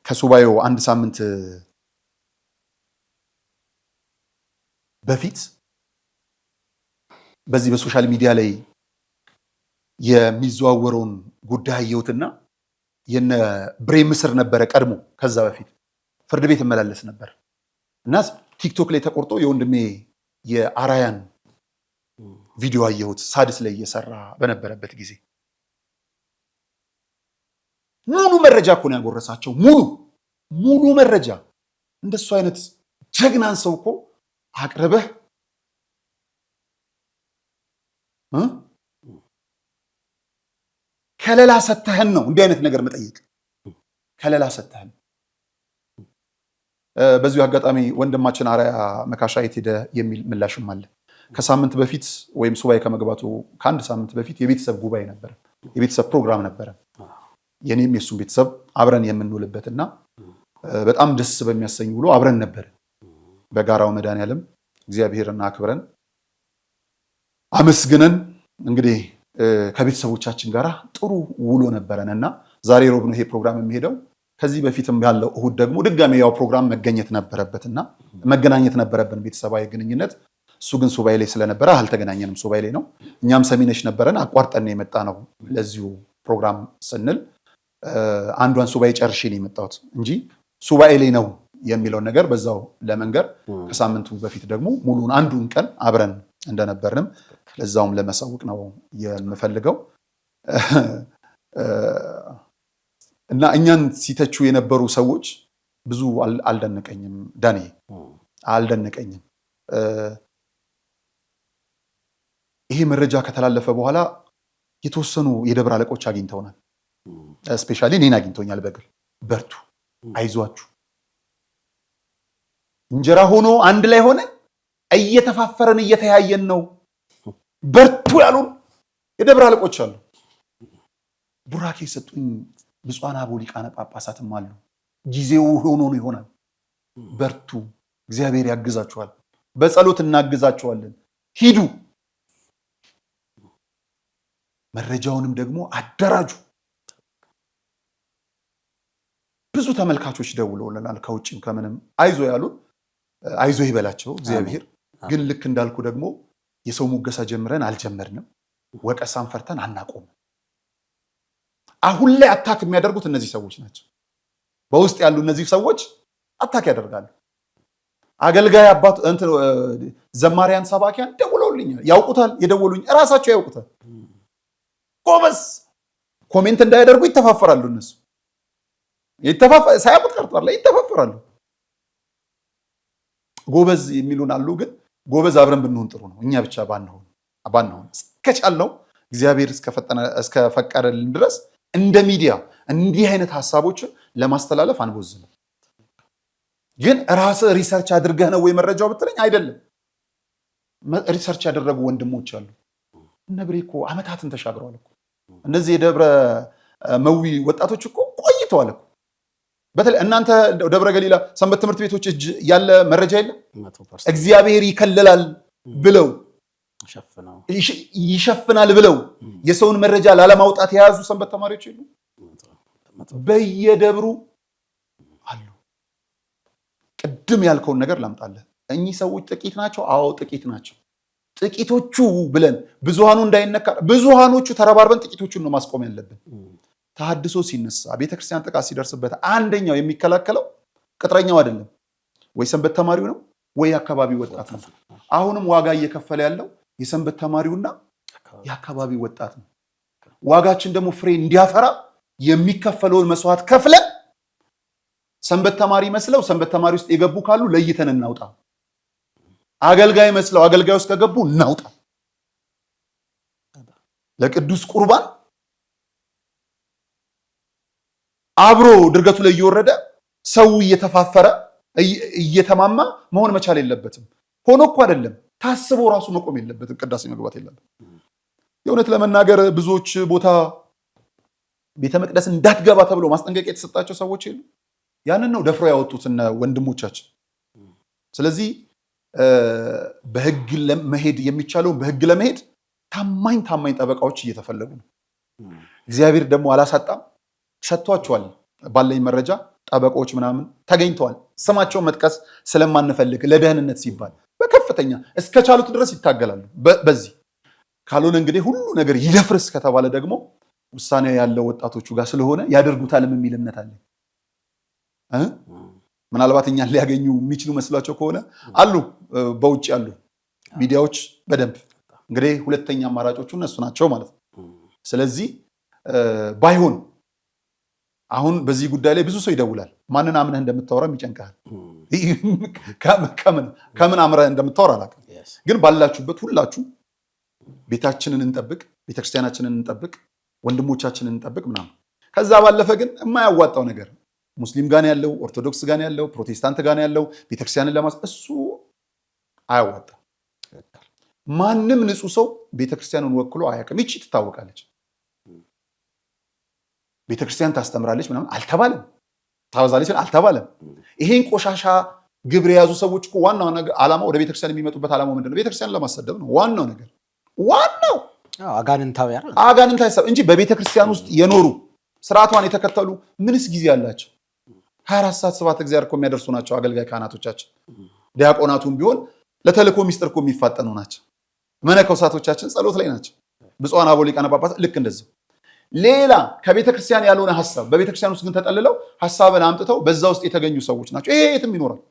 ከሱባኤው አንድ ሳምንት በፊት በዚህ በሶሻል ሚዲያ ላይ የሚዘዋወረውን ጉዳይ አየሁትና የነ ብሬ ምስር ነበረ ቀድሞ። ከዛ በፊት ፍርድ ቤት እመላለስ ነበር እና ቲክቶክ ላይ ተቆርጦ የወንድሜ የአራያን ቪዲዮ አየሁት። ሳድስ ላይ እየሰራ በነበረበት ጊዜ ሙሉ መረጃ እኮ ነው ያጎረሳቸው። ሙሉ መረጃ። እንደሱ አይነት ጀግናን ሰው እኮ አቅርበህ ከለላ ሰተህን ነው እንዲህ አይነት ነገር መጠየቅ። ከለላ ሰተህን። በዚሁ አጋጣሚ ወንድማችን አራያ መካሻ የት ሄደ የሚል ምላሽም አለ። ከሳምንት በፊት ወይም ሱባኤ ከመግባቱ ከአንድ ሳምንት በፊት የቤተሰብ ጉባኤ ነበረ፣ የቤተሰብ ፕሮግራም ነበረ። የኔም የሱም ቤተሰብ አብረን የምንውልበትና በጣም ደስ በሚያሰኝ ውሎ አብረን ነበር። በጋራው መድኃኔዓለም እግዚአብሔርን አክብረን አመስግነን እንግዲህ ከቤተሰቦቻችን ጋር ጥሩ ውሎ ነበረንና ዛሬ ሮብ ነው ይሄ ፕሮግራም የሚሄደው። ከዚህ በፊትም ያለው እሁድ ደግሞ ድጋሜ ያው ፕሮግራም መገኘት ነበረበትና መገናኘት ነበረብን ቤተሰባዊ ግንኙነት። እሱ ግን ሱባኤ ላይ ስለነበረ አልተገናኘንም። ሱባኤ ላይ ነው። እኛም ሰሚነሽ ነበረን፣ አቋርጠን የመጣ ነው ለዚሁ ፕሮግራም ስንል አንዷን ሱባኤ ጨርሼ ነው የመጣሁት እንጂ ሱባኤ ላይ ነው የሚለውን ነገር በዛው ለመንገር ከሳምንቱ በፊት ደግሞ ሙሉን አንዱን ቀን አብረን እንደነበርንም ለዛውም ለመሳወቅ ነው የምፈልገው። እና እኛን ሲተቹ የነበሩ ሰዎች ብዙ አልደነቀኝም፣ ዳኒ አልደነቀኝም። ይሄ መረጃ ከተላለፈ በኋላ የተወሰኑ የደብረ አለቆች አግኝተውናል። ስፔሻሊ እኔን አግኝቶኛል በግል በርቱ፣ አይዟችሁ፣ እንጀራ ሆኖ አንድ ላይ ሆነ እየተፋፈረን እየተያየን ነው፣ በርቱ ያሉን የደብረ አለቆች አሉ። ቡራኬ የሰጡኝ ብፁዓን አበው ሊቃነ ጳጳሳትም አሉ። ጊዜው ሆኖ ነው ይሆናል፣ በርቱ፣ እግዚአብሔር ያግዛችኋል፣ በጸሎት እናግዛችኋለን፣ ሂዱ፣ መረጃውንም ደግሞ አደራጁ። ብዙ ተመልካቾች ደውለውልናል ከውጭም ከምንም አይዞ ያሉን፣ አይዞ ይበላቸው እግዚአብሔር። ግን ልክ እንዳልኩ ደግሞ የሰው ሙገሳ ጀምረን አልጀመርንም፣ ወቀሳን ፈርተን አናቆም። አሁን ላይ አታክ የሚያደርጉት እነዚህ ሰዎች ናቸው። በውስጥ ያሉ እነዚህ ሰዎች አታክ ያደርጋሉ። አገልጋይ አባት ዘማሪያን ሰባኪያን ደውለውልኛል፣ ያውቁታል፣ የደወሉኝ እራሳቸው ያውቁታል። ጎበዝ ኮሜንት እንዳያደርጉ ይተፋፈራሉ። እነሱ ሳያውቁት ቀርቷል፣ ይተፋፈራሉ። ጎበዝ የሚሉን አሉ። ግን ጎበዝ አብረን ብንሆን ጥሩ ነው። እኛ ብቻ ባንሆን እስከቻልነው እግዚአብሔር እስከፈቀደልን ድረስ እንደ ሚዲያ እንዲህ አይነት ሀሳቦችን ለማስተላለፍ አንቦዝንም። ግን ራስህ ሪሰርች አድርገህ ነው ወይ መረጃው ብትለኝ አይደለም። ሪሰርች ያደረጉ ወንድሞች አሉ። እነ ብሬ እኮ ዓመታትን ተሻግረዋል እኮ። እነዚህ የደብረ መዊ ወጣቶች እኮ ቆይተዋል እኮ። በተለይ እናንተ ደብረ ገሊላ ሰንበት ትምህርት ቤቶች እጅ ያለ መረጃ የለም። እግዚአብሔር ይከልላል ብለው ይሸፍናል ብለው የሰውን መረጃ ላለማውጣት የያዙ ሰንበት ተማሪዎች የሉ? በየደብሩ አሉ። ቅድም ያልከውን ነገር ላምጣለህ። እኚህ ሰዎች ጥቂት ናቸው? አዎ ጥቂት ናቸው። ጥቂቶቹ ብለን ብዙሃኑ እንዳይነካ፣ ብዙሃኖቹ ተረባርበን ጥቂቶቹን ነው ማስቆም ያለብን። ተሐድሶ ሲነሳ ቤተክርስቲያን ጥቃት ሲደርስበት አንደኛው የሚከላከለው ቅጥረኛው አይደለም ወይ ሰንበት ተማሪው ነው ወይ የአካባቢው ወጣት ነው። አሁንም ዋጋ እየከፈለ ያለው የሰንበት ተማሪውና የአካባቢው ወጣት ነው። ዋጋችን ደግሞ ፍሬ እንዲያፈራ የሚከፈለውን መስዋዕት ከፍለን ሰንበት ተማሪ መስለው ሰንበት ተማሪ ውስጥ የገቡ ካሉ ለይተን እናውጣ። አገልጋይ መስለው አገልጋይ ውስጥ ከገቡ እናውጣ። ለቅዱስ ቁርባን አብሮ ድርገቱ ላይ እየወረደ ሰው እየተፋፈረ እየተማማ መሆን መቻል የለበትም። ሆኖ እኮ አይደለም ታስቦ ራሱ መቆም የለበትም። ቅዳሴ መግባት የለበትም። የእውነት ለመናገር ብዙዎች ቦታ ቤተ መቅደስ እንዳትገባ ተብሎ ማስጠንቀቂያ የተሰጣቸው ሰዎች የሉ። ያንን ነው ደፍሮ ያወጡት እነ ወንድሞቻችን። ስለዚህ በህግ ለመሄድ የሚቻለውን በህግ ለመሄድ ታማኝ ጠበቃዎች እየተፈለጉ ነው። እግዚአብሔር ደግሞ አላሳጣም፣ ሰጥቷቸዋል። ባለኝ መረጃ ጠበቆች ምናምን ተገኝተዋል። ስማቸውን መጥቀስ ስለማንፈልግ ለደህንነት ሲባል በከፍተኛ እስከቻሉት ድረስ ይታገላሉ። በዚህ ካልሆነ እንግዲህ ሁሉ ነገር ይደፍርስ ከተባለ ደግሞ ውሳኔ ያለው ወጣቶቹ ጋር ስለሆነ ያደርጉታልም የሚል እምነት አለ። ምናልባት እኛን ሊያገኙ የሚችሉ መስሏቸው ከሆነ አሉ፣ በውጭ ያሉ ሚዲያዎች በደንብ እንግዲህ ሁለተኛ አማራጮቹ እነሱ ናቸው ማለት ነው። ስለዚህ ባይሆን አሁን በዚህ ጉዳይ ላይ ብዙ ሰው ይደውላል። ማንን አምነህ እንደምታወራ ይጨንቃል። ከምን አምረህ እንደምታወራ አላውቅም። ግን ባላችሁበት ሁላችሁ ቤታችንን እንጠብቅ፣ ቤተክርስቲያናችንን እንጠብቅ፣ ወንድሞቻችንን እንጠብቅ ምናምን። ከዛ ባለፈ ግን የማያዋጣው ነገር ሙስሊም ጋር ያለው፣ ኦርቶዶክስ ጋር ያለው፣ ፕሮቴስታንት ጋር ያለው ቤተክርስቲያንን እሱ አያዋጣም። ማንም ንጹህ ሰው ቤተክርስቲያኑን ወክሎ አያውቅም። ይቺ ትታወቃለች። ቤተክርስቲያን ታስተምራለች ምናምን አልተባለም። ታወዛለች አልተባለም። ይሄን ቆሻሻ ግብር የያዙ ሰዎች እኮ ዋናው ነገር ዓላማ ወደ ቤተክርስቲያን የሚመጡበት ዓላማው ምንድነው? ቤተክርስቲያን ለማሰደብ ነው ዋናው ነገር። ዋናው አጋንንታዊ ሰብ እንጂ በቤተክርስቲያን ውስጥ የኖሩ ስርዓቷን የተከተሉ ምንስ ጊዜ አላቸው? 24 ሰዓት 7 እግዚአብሔር እኮ የሚያደርሱ ናቸው አገልጋይ ካህናቶቻችን። ዲያቆናቱም ቢሆን ለተልእኮ ሚስጥር እኮ የሚፋጠኑ ናቸው። መነኮሳቶቻችን ጸሎት ላይ ናቸው። ብፁዓን አበው ሊቃነ ጳጳሳት ልክ እንደዚህ። ሌላ ከቤተክርስቲያን ያልሆነ ሐሳብ በቤተክርስቲያን ውስጥ ግን ተጠልለው ሐሳብን አምጥተው በዛ ውስጥ የተገኙ ሰዎች ናቸው። ይሄ የትም ይኖራል።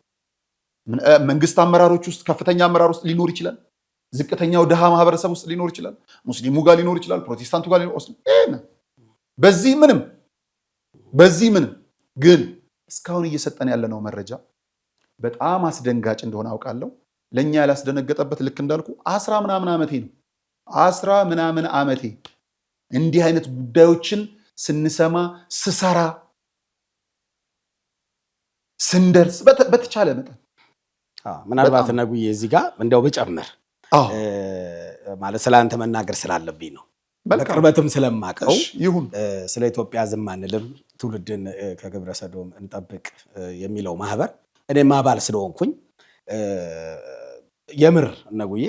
መንግስት አመራሮች ውስጥ፣ ከፍተኛ አመራር ውስጥ ሊኖር ይችላል። ዝቅተኛው ድሃ ማህበረሰብ ውስጥ ሊኖር ይችላል። ሙስሊሙ ጋር ሊኖር ይችላል። ፕሮቴስታንቱ ጋር ሊኖር ይችላል። በዚህ ምንም ግን እስካሁን እየሰጠን ያለነው መረጃ በጣም አስደንጋጭ እንደሆነ አውቃለሁ። ለኛ ያላስደነገጠበት ልክ እንዳልኩ 10 ምናምን ዓመቴ ነው። 10 ምናምን ዓመቴ እንዲህ አይነት ጉዳዮችን ስንሰማ ስሰራ ስንደርስ በተቻለ መጠን ምናልባት ነጉዬ እዚህ ጋር እንደው ብጨምር ማለት ስላንተ መናገር ስላለብኝ ነው። በቅርበትም ስለማቀው ይሁን ስለ ኢትዮጵያ ዝም አንልም፣ ትውልድን ከግብረ ሰዶም እንጠብቅ የሚለው ማህበር እኔም አባል ስለሆንኩኝ የምር ነጉዬ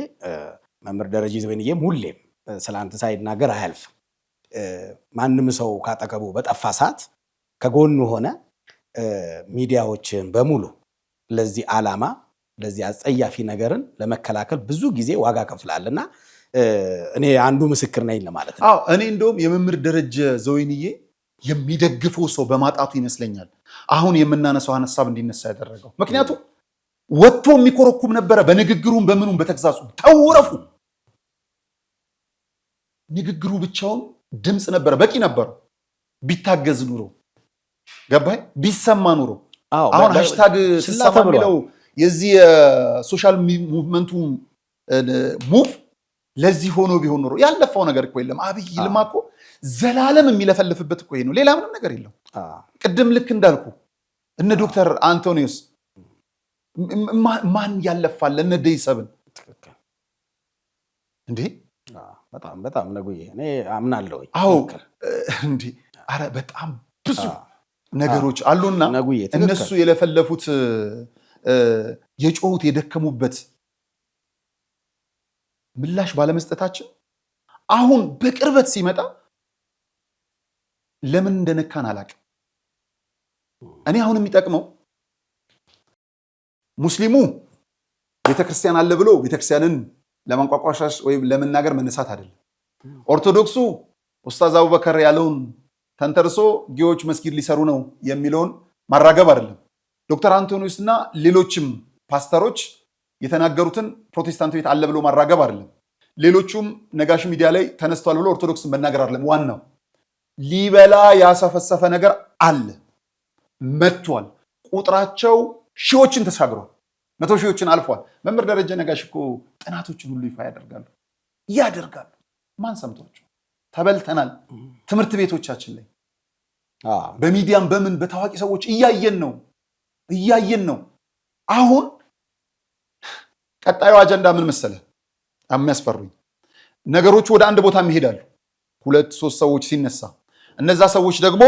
መምህር ደረጀ ዘበንዬም ሁሌም ስላንተ ሳይናገር አያልፍም። ማንም ሰው ካጠገቡ በጠፋ ሰዓት ከጎኑ ሆነ ሚዲያዎችን በሙሉ ለዚህ ዓላማ ለዚህ አጸያፊ ነገርን ለመከላከል ብዙ ጊዜ ዋጋ ከፍላልና እኔ አንዱ ምስክር ነኝ ለማለት ነው። እኔ እንደውም የመምህር ደረጀ ዘወይንዬ የሚደግፈው ሰው በማጣቱ ይመስለኛል አሁን የምናነሳው ሐሳብ እንዲነሳ ያደረገው። ምክንያቱም ወጥቶ የሚኮረኩም ነበረ። በንግግሩም በምኑም በተግዛጹ ተወረፉ። ንግግሩ ብቻውን ድምፅ ነበረ፣ በቂ ነበረ። ቢታገዝ ኑሮ ገባይ ቢሰማ ኑሮ አሁን ሃሽታግ ሲሰማ የሚለው የዚህ የሶሻል ሙቭመንቱ ሙቭ ለዚህ ሆኖ ቢሆን ኑሮ ያለፈው ነገር እኮ የለም። አብይ ይልማ እኮ ዘላለም የሚለፈልፍበት እኮ ነው። ሌላ ምንም ነገር የለው። ቅድም ልክ እንዳልኩ እነ ዶክተር አንቶኒዮስ ማን ያለፋል? እነ ደይሰብን እንዴ በጣም ነጉዬ እኔ አምናለሁ። እንዴ አረ በጣም ብዙ ነገሮች አሉና እነሱ የለፈለፉት የጮሁት የደከሙበት ምላሽ ባለመስጠታችን አሁን በቅርበት ሲመጣ ለምን እንደነካን አላውቅም። እኔ አሁን የሚጠቅመው ሙስሊሙ ቤተክርስቲያን አለ ብሎ ቤተክርስቲያንን ለማንቋቋሻሽ ወይም ለመናገር መነሳት አይደለም። ኦርቶዶክሱ ኡስታዝ አቡበከር ያለውን ተንተርሶ ጊዮች መስጊድ ሊሰሩ ነው የሚለውን ማራገብ አይደለም። ዶክተር አንቶኒዮስ እና ሌሎችም ፓስተሮች የተናገሩትን ፕሮቴስታንት ቤት አለ ብሎ ማራገብ አይደለም። ሌሎቹም ነጋሽ ሚዲያ ላይ ተነስቷል ብሎ ኦርቶዶክስን መናገር አይደለም። ዋናው ሊበላ ያሰፈሰፈ ነገር አለ፣ መጥቷል። ቁጥራቸው ሺዎችን ተሻግሯል፣ 100 ሺዎችን አልፏል። መምህር ደረጀ ነጋሽ እኮ ጥናቶችን ሁሉ ይፋ ያደርጋሉ። ማን ሰምቷቸው? ተበልተናል። ትምህርት ቤቶቻችን ላይ በሚዲያም በምን በታዋቂ ሰዎች እያየን ነው። አሁን ቀጣዩ አጀንዳ ምን መሰለ? የሚያስፈሩኝ ነገሮች ወደ አንድ ቦታ ይሄዳሉ። 2-3 ሰዎች ሲነሳ እነዛ ሰዎች ደግሞ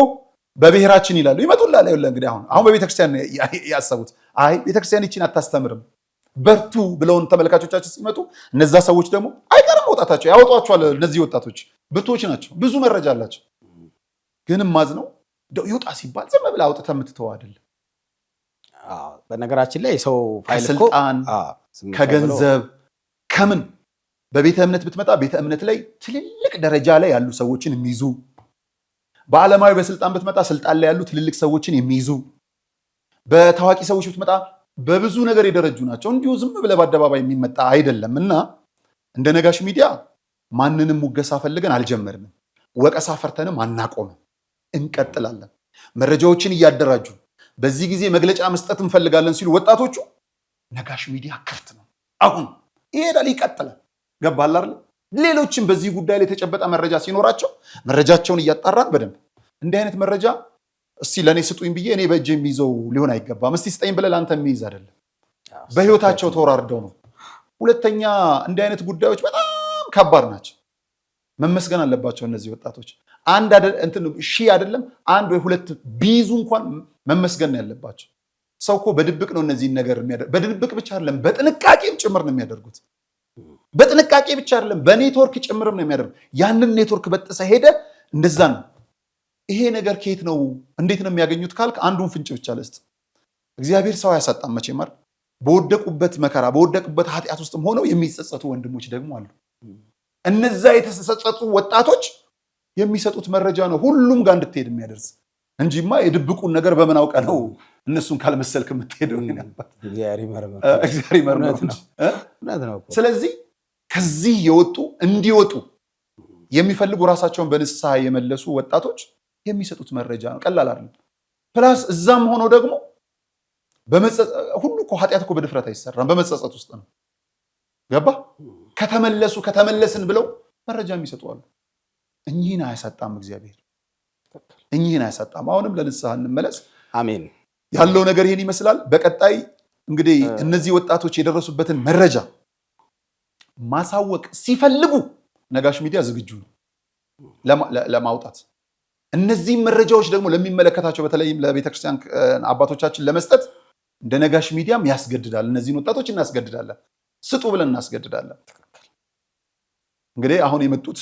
በብሔራችን ይላሉ፣ ይመጡላል። እንግዲህ አሁን በቤተክርስቲያን ያሰቡት አይ ቤተክርስቲያን ይችን አታስተምርም በርቱ ብለውን ተመልካቾቻችን ሲመጡ እነዛ ሰዎች ደግሞ አይቀርም መውጣታቸው፣ ያወጧቸዋል። እነዚህ ወጣቶች ብርቶች ናቸው፣ ብዙ መረጃ አላቸው። ግን ማዝነው ይውጣ ሲባል ዝም ብለህ አውጥተህ የምትተው አይደለም። በነገራችን ላይ ሰው ከስልጣን ከገንዘብ ከምን በቤተ እምነት ብትመጣ ቤተ እምነት ላይ ትልልቅ ደረጃ ላይ ያሉ ሰዎችን የሚይዙ፣ በዓለማዊ በስልጣን ብትመጣ ስልጣን ላይ ያሉ ትልልቅ ሰዎችን የሚይዙ፣ በታዋቂ ሰዎች ብትመጣ በብዙ ነገር የደረጁ ናቸው። እንዲሁ ዝም ብለህ በአደባባይ የሚመጣ አይደለም እና እንደ ነጋሽ ሚዲያ ማንንም ሙገሳ ፈልገን አልጀመርንም። ወቀሳ ፈርተንም አናቆምም፣ እንቀጥላለን። መረጃዎችን እያደራጁ በዚህ ጊዜ መግለጫ መስጠት እንፈልጋለን ሲሉ ወጣቶቹ ነጋሽ ሚዲያ ክፍት ነው። አሁን ይሄዳል፣ ይቀጥላል። ገባህ አይደል? ሌሎችም በዚህ ጉዳይ ላይ የተጨበጠ መረጃ ሲኖራቸው መረጃቸውን እያጣራን በደንብ እንዲህ አይነት መረጃ እስቲ ለእኔ ስጡኝ ብዬ እኔ በእጅ የሚይዘው ሊሆን አይገባም። እስቲ ስጠኝ ብለህ ለአንተ የሚይዝ አይደለም። በህይወታቸው ተወራርደው ነው ሁለተኛ እንዲህ አይነት ጉዳዮች በጣም ከባድ ናቸው። መመስገን አለባቸው እነዚህ ወጣቶች። አንድ እንትን ሺህ አይደለም አንድ ወይ ሁለት ቢይዙ እንኳን መመስገን ነው ያለባቸው። ሰው እኮ በድብቅ ነው እነዚህን ነገር የሚያደርጉት። በድብቅ ብቻ አይደለም በጥንቃቄም ጭምር ነው የሚያደርጉት። በጥንቃቄ ብቻ አይደለም በኔትወርክ ጭምርም ነው የሚያደርጉት። ያንን ኔትወርክ በጥሰ ሄደ እንደዛ ነው። ይሄ ነገር ከየት ነው እንዴት ነው የሚያገኙት ካልክ አንዱን ፍንጭ ብቻ ልስጥ። እግዚአብሔር ሰው አያሳጣም መቼም አይደል። በወደቁበት መከራ በወደቁበት ኃጢአት ውስጥም ሆነው የሚጸጸቱ ወንድሞች ደግሞ አሉ። እነዛ የተጸጸቱ ወጣቶች የሚሰጡት መረጃ ነው ሁሉም ጋር እንድትሄድ የሚያደርስ እንጂማ የድብቁን ነገር በምን አውቀ ነው እነሱን ካልመሰልክ የምትሄደው? እግዚአብሔር ይመርመር። ስለዚህ ከዚህ የወጡ እንዲወጡ የሚፈልጉ ራሳቸውን በንስሐ የመለሱ ወጣቶች የሚሰጡት መረጃ ነው። ቀላል አይደለም። ፕላስ እዛም ሆኖ ደግሞ ሁሉ እኮ ኃጢአት እኮ በድፍረት አይሰራም፣ በመጸጸት ውስጥ ነው። ገባ? ከተመለስን ብለው መረጃ የሚሰጡ አሉ። እኚህን አያሳጣም እግዚአብሔር፣ እኚህን አያሳጣም። አሁንም ለንስሐ እንመለስ። አሜን። ያለው ነገር ይሄን ይመስላል። በቀጣይ እንግዲህ እነዚህ ወጣቶች የደረሱበትን መረጃ ማሳወቅ ሲፈልጉ ነጋሽ ሚዲያ ዝግጁ ነው ለማውጣት። እነዚህ መረጃዎች ደግሞ ለሚመለከታቸው በተለይም ለቤተክርስቲያን አባቶቻችን ለመስጠት እንደ ነጋሽ ሚዲያም ያስገድዳል። እነዚህን ወጣቶች እናስገድዳለን፣ ስጡ ብለን እናስገድዳለን። እንግዲህ አሁን የመጡት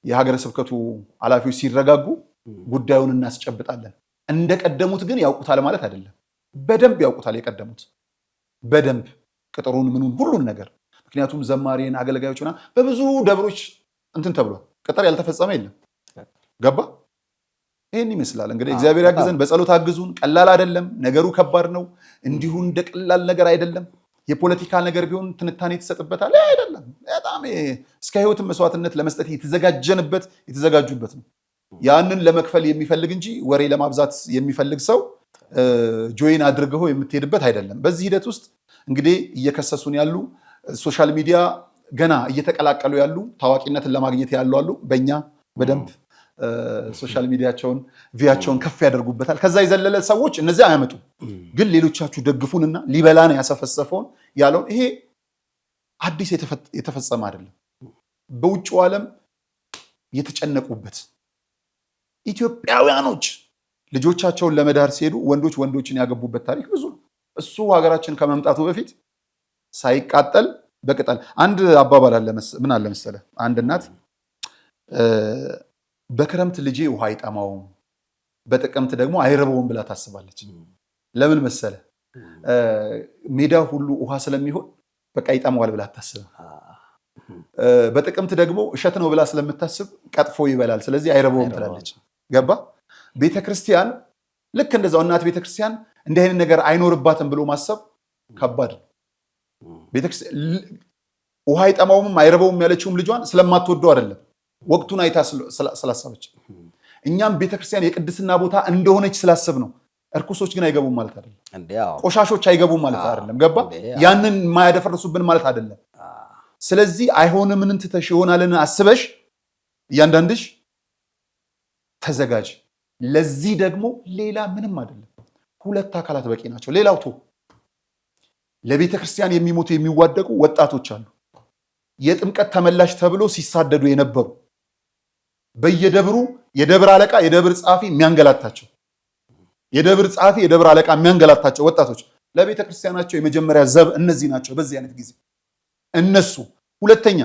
የሀገረ ስብከቱ ኃላፊዎች ሲረጋጉ ጉዳዩን እናስጨብጣለን። እንደቀደሙት ግን ያውቁታል ማለት አይደለም። በደንብ ያውቁታል። የቀደሙት በደንብ ቅጥሩን ምኑን ሁሉን ነገር። ምክንያቱም ዘማሪን አገልጋዮችና በብዙ ደብሮች እንትን ተብሏል። ቅጥር ያልተፈጸመ የለም። ገባ? ይህን ይመስላል እንግዲህ። እግዚአብሔር ያግዘን። በጸሎት አግዙን። ቀላል አይደለም ነገሩ፣ ከባድ ነው። እንዲሁ እንደ ቀላል ነገር አይደለም። የፖለቲካ ነገር ቢሆን ትንታኔ የተሰጥበታል አይደለም። በጣም እስከ ሕይወትን መስዋዕትነት ለመስጠት የተዘጋጁበት ነው። ያንን ለመክፈል የሚፈልግ እንጂ ወሬ ለማብዛት የሚፈልግ ሰው ጆይን አድርገው የምትሄድበት አይደለም። በዚህ ሂደት ውስጥ እንግዲህ እየከሰሱን ያሉ ሶሻል ሚዲያ ገና እየተቀላቀሉ ያሉ ታዋቂነትን ለማግኘት ያሉ አሉ። በእኛ በደንብ ሶሻል ሚዲያቸውን ቪያቸውን ከፍ ያደርጉበታል። ከዛ የዘለለ ሰዎች እነዚህ አያመጡ። ግን ሌሎቻችሁ ደግፉንና ሊበላ ነው ያሰፈሰፈውን ያለውን ይሄ አዲስ የተፈጸመ አይደለም። በውጭው ዓለም የተጨነቁበት ኢትዮጵያውያኖች ልጆቻቸውን ለመዳር ሲሄዱ ወንዶችን ያገቡበት ታሪክ ብዙ ነው። እሱ ሀገራችን ከመምጣቱ በፊት ሳይቃጠል በቅጠል አንድ አባባል አለ። ምን አለ መሰለ፣ አንድ እናት በክረምት ልጄ ውሃ አይጠማውም በጥቅምት ደግሞ አይረበውም ብላ ታስባለች። ለምን መሰለ? ሜዳ ሁሉ ውሃ ስለሚሆን በቃ ይጠማዋል ብላ አታስብም። በጥቅምት ደግሞ እሸት ነው ብላ ስለምታስብ ቀጥፎ ይበላል፣ ስለዚህ አይረበውም ትላለች። ገባ? ቤተክርስቲያን ልክ እንደዛው እናት ቤተክርስቲያን እንዲህ አይነት ነገር አይኖርባትም ብሎ ማሰብ ከባድ ነው። ቤተክርስቲያን ውሃ አይጠማውም አይረበውም ያለችውም ልጇን ስለማትወደው አይደለም፣ ወቅቱን አይታ ስላሰበች። እኛም ቤተክርስቲያን የቅድስና ቦታ እንደሆነች ስላሰብ ነው። እርኩሶች ግን አይገቡም ማለት አይደለም። ቆሻሾች አይገቡም ማለት አይደለም። ገባ? ያንን የማያደፈርሱብን ማለት አይደለም። ስለዚህ አይሆንም ምን ትተሽ ይሆናልን አስበሽ እያንዳንድሽ ተዘጋጅ። ለዚህ ደግሞ ሌላ ምንም አይደለም። ሁለት አካላት በቂ ናቸው። ሌላው ለቤተ ክርስቲያን የሚሞቱ የሚዋደቁ ወጣቶች አሉ። የጥምቀት ተመላሽ ተብሎ ሲሳደዱ የነበሩ በየደብሩ የደብር አለቃ የደብር ጸሐፊ የሚያንገላታቸው የደብር ጸሐፊ የደብር አለቃ የሚያንገላታቸው ወጣቶች ለቤተ ክርስቲያናቸው የመጀመሪያ ዘብ እነዚህ ናቸው። በዚህ አይነት ጊዜ እነሱ ሁለተኛ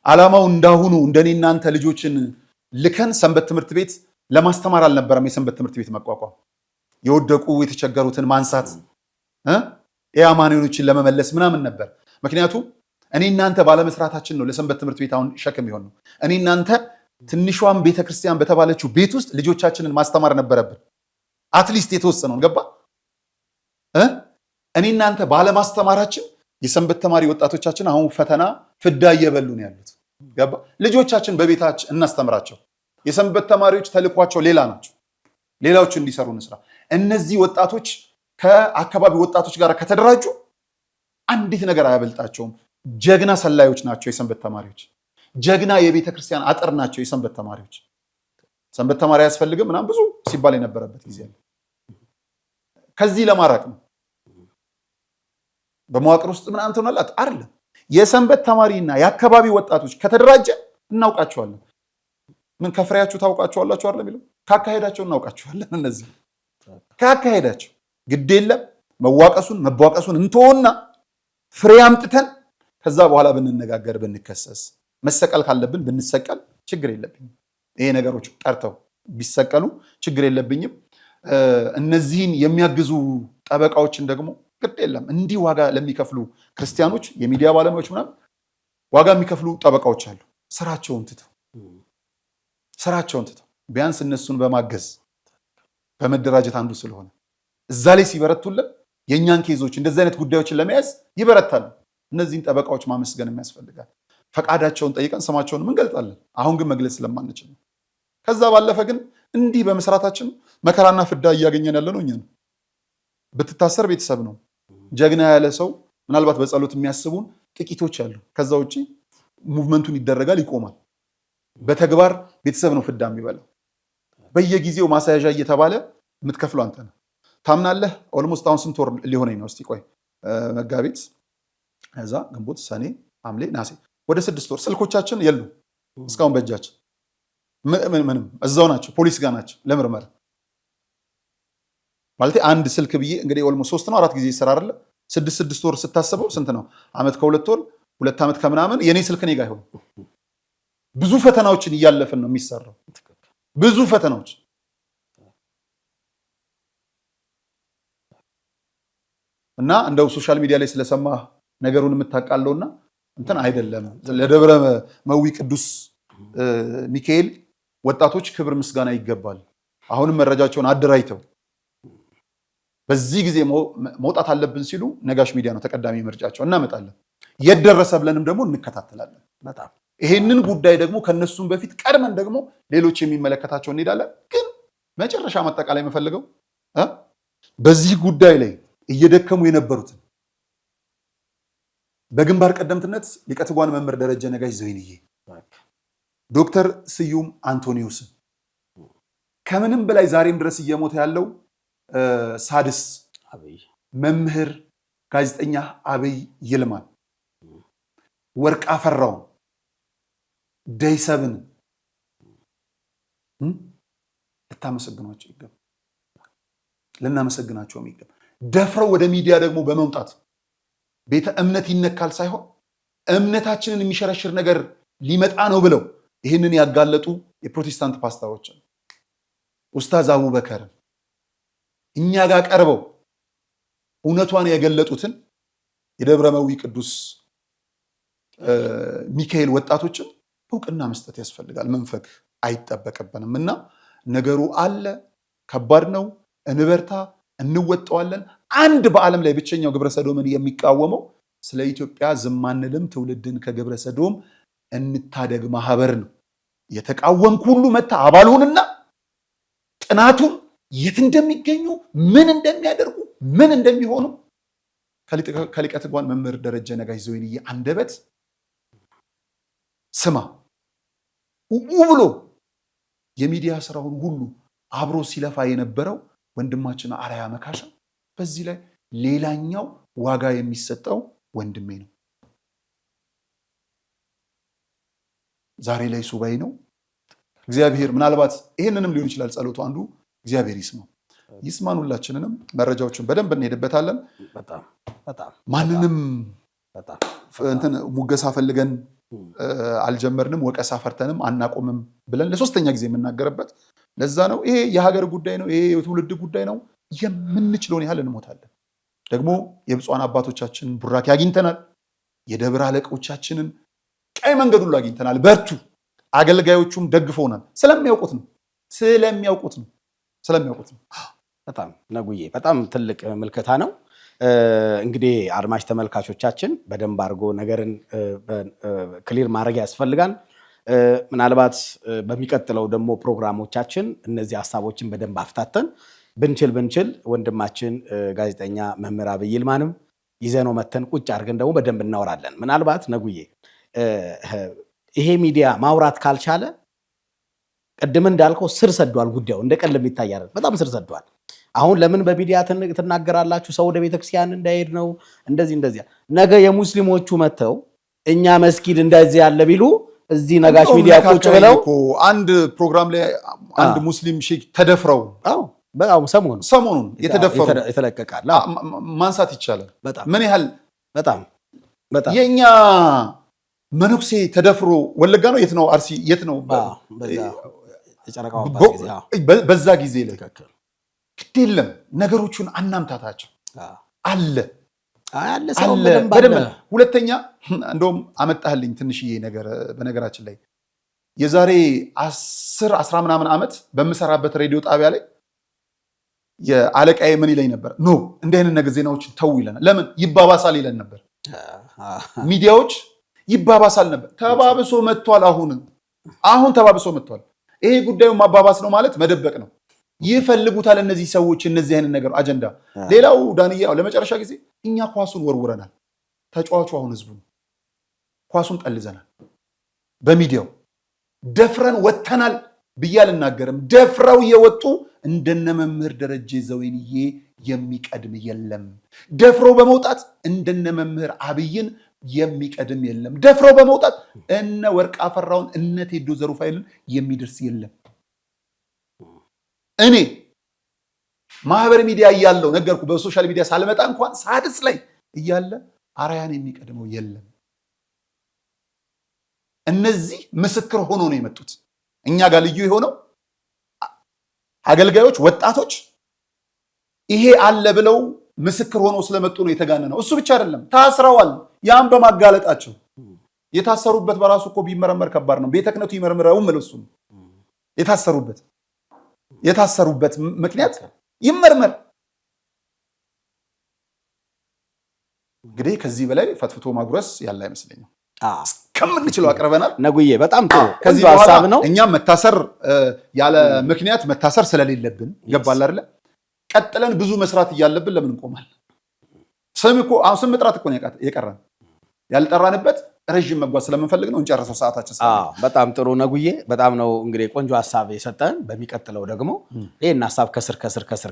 ዓላማው እንዳሁኑ እንደኔ እናንተ ልጆችን ልከን ሰንበት ትምህርት ቤት ለማስተማር አልነበረም። የሰንበት ትምህርት ቤት መቋቋም የወደቁ የተቸገሩትን ማንሳት የአማኑኤሎችን ለመመለስ ምናምን ነበር። ምክንያቱም እኔ እናንተ ባለመስራታችን ነው ለሰንበት ትምህርት ቤት አሁን ሸክም ይሆን ነው። እኔ እናንተ ትንሿን ቤተክርስቲያን በተባለችው ቤት ውስጥ ልጆቻችንን ማስተማር ነበረብን። አትሊስት የተወሰነውን ገባ። እኔ እናንተ ባለማስተማራችን የሰንበት ተማሪ ወጣቶቻችን አሁን ፈተና ፍዳ እየበሉ ነው ያሉት። ገባ። ልጆቻችን በቤታችን እናስተምራቸው። የሰንበት ተማሪዎች ተልኳቸው ሌላ ናቸው። ሌላዎች እንዲሰሩ እንስራ። እነዚህ ወጣቶች ከአካባቢ ወጣቶች ጋር ከተደራጁ አንዲት ነገር አያበልጣቸውም። ጀግና ሰላዮች ናቸው የሰንበት ተማሪዎች። ጀግና የቤተ ክርስቲያን አጥር ናቸው የሰንበት ተማሪዎች። ሰንበት ተማሪ አያስፈልግም ምናምን ብዙ ሲባል የነበረበት ጊዜ አለ። ከዚህ ለማራቅ ነው። በመዋቅር ውስጥ ምናምን ትሆናላት አይደለም። የሰንበት ተማሪና የአካባቢ ወጣቶች ከተደራጀ እናውቃቸዋለን። ምን ከፍሬያችሁ ታውቃቸዋላችሁ አይደለም የሚለው ካካሄዳቸው እናውቃቸዋለን። እነዚህ ካካሄዳቸው ግድ የለም መዋቀሱን እንተውና ፍሬ አምጥተን ከዛ በኋላ ብንነጋገር ብንከሰስ መሰቀል ካለብን ብንሰቀል ችግር የለብኝም። ይሄ ነገሮች ጠርተው ቢሰቀሉ ችግር የለብኝም። እነዚህን የሚያግዙ ጠበቃዎችን ደግሞ ግድ የለም እንዲህ ዋጋ ለሚከፍሉ ክርስቲያኖች የሚዲያ ባለሙያዎች ምናምን ዋጋ የሚከፍሉ ጠበቃዎች አሉ። ስራቸውን ትተው ቢያንስ እነሱን በማገዝ በመደራጀት አንዱ ስለሆነ እዛ ላይ ሲበረቱልን የእኛን ኬዞች እንደዚህ አይነት ጉዳዮችን ለመያዝ ይበረታሉ። እነዚህን ጠበቃዎች ማመስገን የሚያስፈልጋል። ፈቃዳቸውን ጠይቀን ስማቸውን እንገልጣለን። አሁን ግን መግለጽ ስለማንችል ነው። ከዛ ባለፈ ግን እንዲህ በመስራታችን መከራና ፍዳ እያገኘን ያለ ነው እኛ ነው። ብትታሰር ቤተሰብ ነው። ጀግና ያለ ሰው ምናልባት በጸሎት የሚያስቡን ጥቂቶች አሉ። ከዛ ውጪ ሙቭመንቱን ይደረጋል፣ ይቆማል። በተግባር ቤተሰብ ነው ፍዳ የሚበላው። በየጊዜው ማሳያዣ እየተባለ የምትከፍለው አንተ ነው። ታምናለህ? ኦልሞስት አሁን ስንት ወር ሊሆነኝ ነው? እስቲ ቆይ መጋቢት፣ ከዛ ግንቦት፣ ሰኔ፣ ሐምሌ፣ ነሐሴ ወደ 6 ወር። ስልኮቻችን የሉ እስካሁን በእጃችን ምንም እዛው ናቸው፣ ፖሊስ ጋር ናቸው ለምርመራ። ማለት አንድ ስልክ ብዬ እንግዲህ ኦልሞስት 3 ነው 4 ጊዜ ይሰራ አይደለ? 6 ወር ስታስበው ስንት ነው? ዓመት ከ2 ወር 2 ዓመት ከምናምን የኔ ስልክ እኔ ጋር ይሆን። ብዙ ፈተናዎችን እያለፍን ነው የሚሰራው። ብዙ ፈተናዎች እና እንደው ሶሻል ሚዲያ ላይ ስለሰማ ነገሩን የምታውቃለውና እንትን አይደለም። ለደብረ መዊ ቅዱስ ሚካኤል ወጣቶች ክብር ምስጋና ይገባል። አሁንም መረጃቸውን አደራጅተው በዚህ ጊዜ መውጣት አለብን ሲሉ ነጋሽ ሚዲያ ነው ተቀዳሚ ምርጫቸው። እናመጣለን። የደረሰ ብለንም ደግሞ እንከታተላለን። በጣም ይሄንን ጉዳይ ደግሞ ከነሱም በፊት ቀድመን ደግሞ ሌሎች የሚመለከታቸው እንሄዳለን። ግን መጨረሻ ማጠቃላይ የምፈልገው በዚህ ጉዳይ ላይ እየደከሙ የነበሩትን በግንባር ቀደምትነት ሊቀ ትጉሃን መምህር ደረጀ ነጋሽ ዘይንዬ፣ ዶክተር ስዩም አንቶኒዮስ፣ ከምንም በላይ ዛሬም ድረስ እየሞተ ያለው ሳድስ መምህር ጋዜጠኛ አብይ ይልማን፣ ወርቅ አፈራው፣ ደይሰብን ልታመሰግኗቸው ይገባል። ልናመሰግናቸውም ይገባል። ደፍረው ወደ ሚዲያ ደግሞ በመምጣት ቤተ እምነት ይነካል ሳይሆን እምነታችንን የሚሸረሽር ነገር ሊመጣ ነው ብለው ይህንን ያጋለጡ የፕሮቴስታንት ፓስተሮች ኡስታዝ አቡበከር እኛ ጋር ቀርበው እውነቷን የገለጡትን የደብረ መዊ ቅዱስ ሚካኤል ወጣቶችን እውቅና መስጠት ያስፈልጋል። መንፈግ አይጠበቅብንም እና ነገሩ አለ። ከባድ ነው። እንበርታ፣ እንወጣዋለን። አንድ በዓለም ላይ ብቸኛው ግብረ ሰዶምን የሚቃወመው ስለ ኢትዮጵያ ዝም አንልም ትውልድን ከግብረ ሰዶም እንታደግ ማህበር ነው። የተቃወምክ ሁሉ መታ አባሉንና ጥናቱን የት እንደሚገኙ ምን እንደሚያደርጉ ምን እንደሚሆኑ ከሊቀ ትጉሃን መምህር ደረጀ ነጋሽ ዘይንዬ አንደበት ስማ። ብሎ የሚዲያ ስራውን ሁሉ አብሮ ሲለፋ የነበረው ወንድማችን አርአያ መካሻ በዚህ ላይ ሌላኛው ዋጋ የሚሰጠው ወንድሜ ነው። ዛሬ ላይ ሱባኤ ነው። እግዚአብሔር ምናልባት ይሄንንም ሊሆን ይችላል ጸሎቱ አንዱ እግዚአብሔር ይስማን። ሁላችንንም መረጃዎችን በደንብ እንሄድበታለን። ማንንም እንትን ሙገሳ ፈልገን አልጀመርንም፣ ወቀሳ ፈርተንም አናቆምም ብለን ለሶስተኛ ጊዜ የምናገርበት ለዛ ነው። ይሄ የሀገር ጉዳይ ነው። ይሄ የትውልድ ጉዳይ ነው። የምንችለውን ያህል እንሞታለን። ደግሞ የብፁዓን አባቶቻችንን ቡራኬ አግኝተናል። የደብረ አለቆቻችንን ቀይ መንገድ ሁሉ አግኝተናል። በርቱ። አገልጋዮቹም ደግፈውናል። ስለሚያውቁት ነው። በጣም ነጉዬ፣ በጣም ትልቅ ምልከታ ነው። እንግዲህ አድማጭ ተመልካቾቻችን በደንብ አድርጎ ነገርን ክሊር ማድረግ ያስፈልጋል። ምናልባት በሚቀጥለው ደግሞ ፕሮግራሞቻችን እነዚህ ሀሳቦችን በደንብ አፍታተን ብንችል ወንድማችን ጋዜጠኛ መምህር አብይ ይልማንም ይዘነው መተን ቁጭ አድርገን ደግሞ በደንብ እናወራለን። ምናልባት ነጉዬ ይሄ ሚዲያ ማውራት ካልቻለ ቅድም እንዳልከው ስር ሰዷል ጉዳዩ፣ እንደ ቀልድ የሚታይ አይደለም። በጣም ስር ሰዷል። አሁን ለምን በሚዲያ ትናገራላችሁ? ሰው ወደ ቤተክርስቲያን እንዳይሄድ ነው እንደዚህ። ነገ የሙስሊሞቹ መተው እኛ መስጊድ እንደዚህ ያለ ቢሉ እዚህ ነጋሽ ሚዲያ ቁጭ ብለው አንድ ፕሮግራም ላይ አንድ ሙስሊም ሼክ ተደፍረው በጣም ሰሞኑን የተለቀቃል ማንሳት ይቻላል። ምን ያህል በጣም የኛ መነኩሴ ተደፍሮ ወለጋ ነው የት ነው አርሲ የት ነው በዛ ጊዜ ላይ ግድ የለም ነገሮቹን አናምታታቸው አለ በደንብ። ሁለተኛ እንደውም አመጣህልኝ ትንሽዬ ነገር በነገራችን ላይ የዛሬ 10 ምናምን ዓመት በምሰራበት ሬዲዮ ጣቢያ ላይ የአለቃዬ ምን ይለኝ ነበር? ኖ እንዲህ አይነት ነገር ዜናዎችን ተው ይለናል። ለምን ይባባሳል ይለን ነበር። ሚዲያዎች ይባባሳል ነበር። ተባብሶ መጥቷል። አሁን ተባብሶ መጥቷል። ይሄ ጉዳዩ ማባባስ ነው ማለት መደበቅ ነው። ይፈልጉታል እነዚህ ሰዎች እነዚህ አይነት ነገር አጀንዳ። ሌላው ዳንያው ለመጨረሻ ጊዜ እኛ ኳሱን ወርውረናል። ተጫዋቹ አሁን ህዝቡ ኳሱን ጠልዘናል። በሚዲያው ደፍረን ወተናል ብዬ አልናገርም። ደፍረው የወጡ እንደነ መምህር ደረጀ ዘወይንዬ የሚቀድም የለም። ደፍረው በመውጣት እንደነ መምህር አብይን የሚቀድም የለም። ደፍረው በመውጣት እነ ወርቅ አፈራውን እነ ቴዶ ዘሩፋይልን የሚደርስ የለም። እኔ ማህበር ሚዲያ እያለው ነገርኩ። በሶሻል ሚዲያ ሳልመጣ እንኳን ሳድስ ላይ እያለ አራያን የሚቀድመው የለም። እነዚህ ምስክር ሆኖ ነው የመጡት። እኛ ጋር ልዩ የሆነው አገልጋዮች፣ ወጣቶች ይሄ አለ ብለው ምስክር ሆኖ ስለመጡ ነው የተጋነነው። እሱ ብቻ አይደለም ታስረዋል። ያን በማጋለጣቸው የታሰሩበት በራሱ እኮ ቢመረመር ከባድ ነው። ቤተ ክህነቱ ይመርምረው መልሱ። የታሰሩበት ምክንያት ይመርመር። እንግዲህ ከዚህ በላይ ፈትፍቶ ማጉረስ ያለ አይመስለኝም። እስከምንችለው አቅርበናል። ነጉዬ በጣም ጥሩ ከዚህ ሐሳብ ነው። እኛም መታሰር ያለ ምክንያት መታሰር ስለሌለብን ገባል አይደለ? ቀጥለን ብዙ መስራት እያለብን ለምን እንቆማለን? ስም መጥራት እኮ ነው የቀረን። ያልጠራንበት ረጅም መጓዝ ስለምንፈልግ ነው። እንጨርሰው ሰዓታችን። በጣም ጥሩ ነጉዬ፣ በጣም ነው እንግዲህ ቆንጆ ሐሳብ የሰጠን። በሚቀጥለው ደግሞ ይሄን ሐሳብ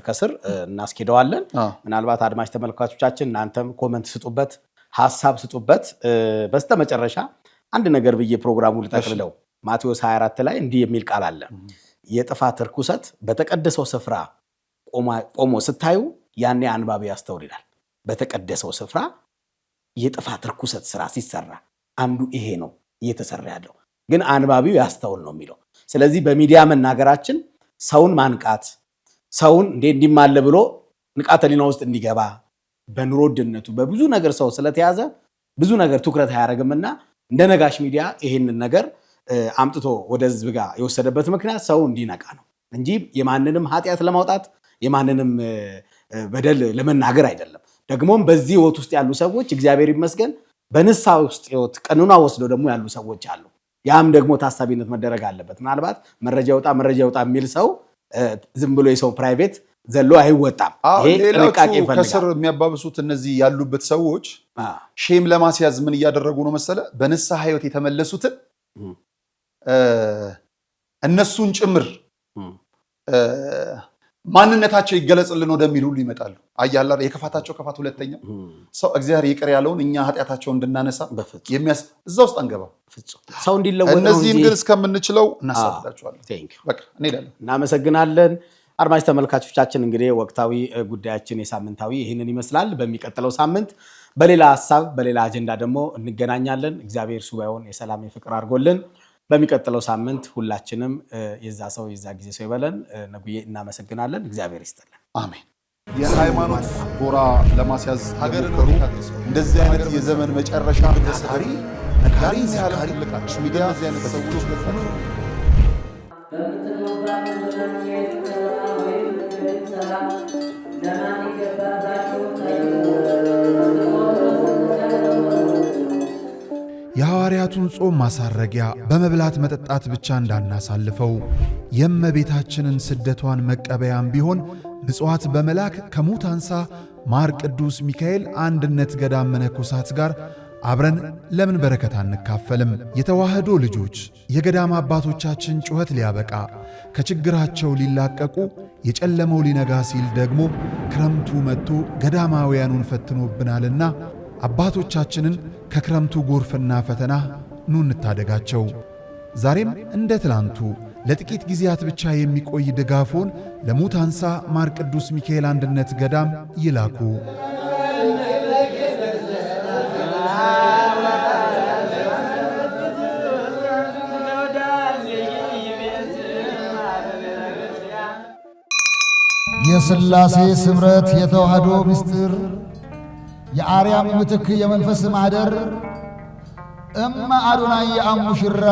ከስር እናስኬደዋለን። ምናልባት አድማጭ ተመልካቾቻችን እናንተም ኮመንት ስጡበት፣ ሐሳብ ስጡበት። በስተመጨረሻ አንድ ነገር ብዬ ፕሮግራሙ ልጠቅልለው። ማቴዎስ 24 ላይ እንዲህ የሚል ቃል አለ። የጥፋት ርኩሰት በተቀደሰው ስፍራ ቆሞ ስታዩ ያኔ አንባቢ ያስተውል ይላል። በተቀደሰው ስፍራ የጥፋት ርኩሰት ስራ ሲሰራ አንዱ ይሄ ነው እየተሰራ ያለው፣ ግን አንባቢው ያስተውል ነው የሚለው። ስለዚህ በሚዲያ መናገራችን ሰውን ማንቃት፣ ሰውን እንዲማለ ብሎ ንቃተ ህሊና ውስጥ እንዲገባ፣ በኑሮ ውድነቱ በብዙ ነገር ሰው ስለተያዘ ብዙ ነገር ትኩረት አያደርግምና እንደ ነጋሽ ሚዲያ ይሄንን ነገር አምጥቶ ወደ ህዝብ ጋር የወሰደበት ምክንያት ሰው እንዲነቃ ነው እንጂ የማንንም ኃጢአት ለማውጣት የማንንም በደል ለመናገር አይደለም። ደግሞም በዚህ ህይወት ውስጥ ያሉ ሰዎች እግዚአብሔር ይመስገን በንስሐ ውስጥ ህይወት ቀኑና ወስደው ደግሞ ያሉ ሰዎች አሉ። ያም ደግሞ ታሳቢነት መደረግ አለበት። ምናልባት መረጃ ይወጣ የሚል ሰው ዝም ብሎ የሰው ፕራይቬት ዘሎ አይወጣም። ይሄ ጥንቃቄ ይፈልጋል። ከስር የሚያባብሱት እነዚህ ያሉበት ሰዎች ሼም ለማስያዝ ምን እያደረጉ ነው መሰለ? በንስሐ ህይወት የተመለሱትን እነሱን ጭምር ማንነታቸው ይገለጽልን ወደሚል ሁሉ ይመጣሉ። አያላ የከፋታቸው ከፋት ሁለተኛ ሰው እግዚአብሔር ይቅር ያለውን እኛ ኃጢአታቸውን እንድናነሳ እዛ ውስጥ አንገባ። ሰው እንዲለወጥ ነው። እነዚህን ግን እስከምንችለው እናሳድዳቸዋለን። በቃ እንሄዳለን። እናመሰግናለን። አድማጭ ተመልካቾቻችን እንግዲህ ወቅታዊ ጉዳያችን የሳምንታዊ ይህንን ይመስላል። በሚቀጥለው ሳምንት በሌላ ሀሳብ በሌላ አጀንዳ ደግሞ እንገናኛለን። እግዚአብሔር ሱባኤውን የሰላም የፍቅር አድርጎልን በሚቀጥለው ሳምንት ሁላችንም የዛ ሰው የዛ ጊዜ ሰው ይበለን። ነጉዬ እናመሰግናለን። እግዚአብሔር ይስጥልን። አሜን። የሃይማኖት ጎራ ለማስያዝ ሀገርን እንደዚህ አይነት የዘመን መጨረሻ ታሪ ነጋሪ ያለ ልቃሽ ሚዲያ እዚህ አይነት ሰዎች የሐዋርያቱን ጾም ማሳረጊያ በመብላት መጠጣት ብቻ እንዳናሳልፈው የእመቤታችንን ስደቷን መቀበያም ቢሆን ምጽዋት በመላክ ከሙት አንሳ ማር ቅዱስ ሚካኤል አንድነት ገዳም መነኮሳት ጋር አብረን ለምን በረከት አንካፈልም? የተዋህዶ ልጆች የገዳም አባቶቻችን ጩኸት ሊያበቃ ከችግራቸው ሊላቀቁ የጨለመው ሊነጋ ሲል ደግሞ ክረምቱ መጥቶ ገዳማውያኑን ፈትኖብናልና አባቶቻችንን ከክረምቱ ጎርፍና ፈተና ኑ እንታደጋቸው። ዛሬም እንደ ትላንቱ ለጥቂት ጊዜያት ብቻ የሚቆይ ድጋፎን ለሙታንሳ ማር ቅዱስ ሚካኤል አንድነት ገዳም ይላኩ። የሥላሴ ስምረት የተዋህዶ ምስጢር የአርያም ምትክ የመንፈስ ማደር እማ አዶናይ የአሙሽራ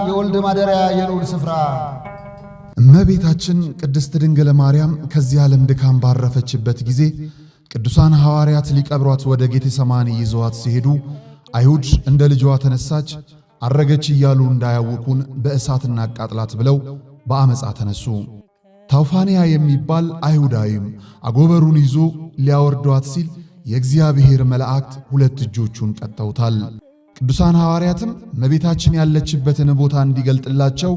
የወልድ ማደሪያ የልዑል ስፍራ እመቤታችን ቅድስት ድንግል ማርያም ከዚህ ዓለም ድካም ባረፈችበት ጊዜ ቅዱሳን ሐዋርያት ሊቀብሯት ወደ ጌቴሰማኒ ይዘዋት ሲሄዱ አይሁድ እንደ ልጇ ተነሳች አረገች እያሉ እንዳያውኩን በእሳት እናቃጥላት ብለው በአመፃ ተነሱ። ታውፋንያ የሚባል አይሁዳዊም አጎበሩን ይዞ ሊያወርዷት ሲል የእግዚአብሔር መላእክት ሁለት እጆቹን ቀጠውታል። ቅዱሳን ሐዋርያትም እመቤታችን ያለችበትን ቦታ እንዲገልጥላቸው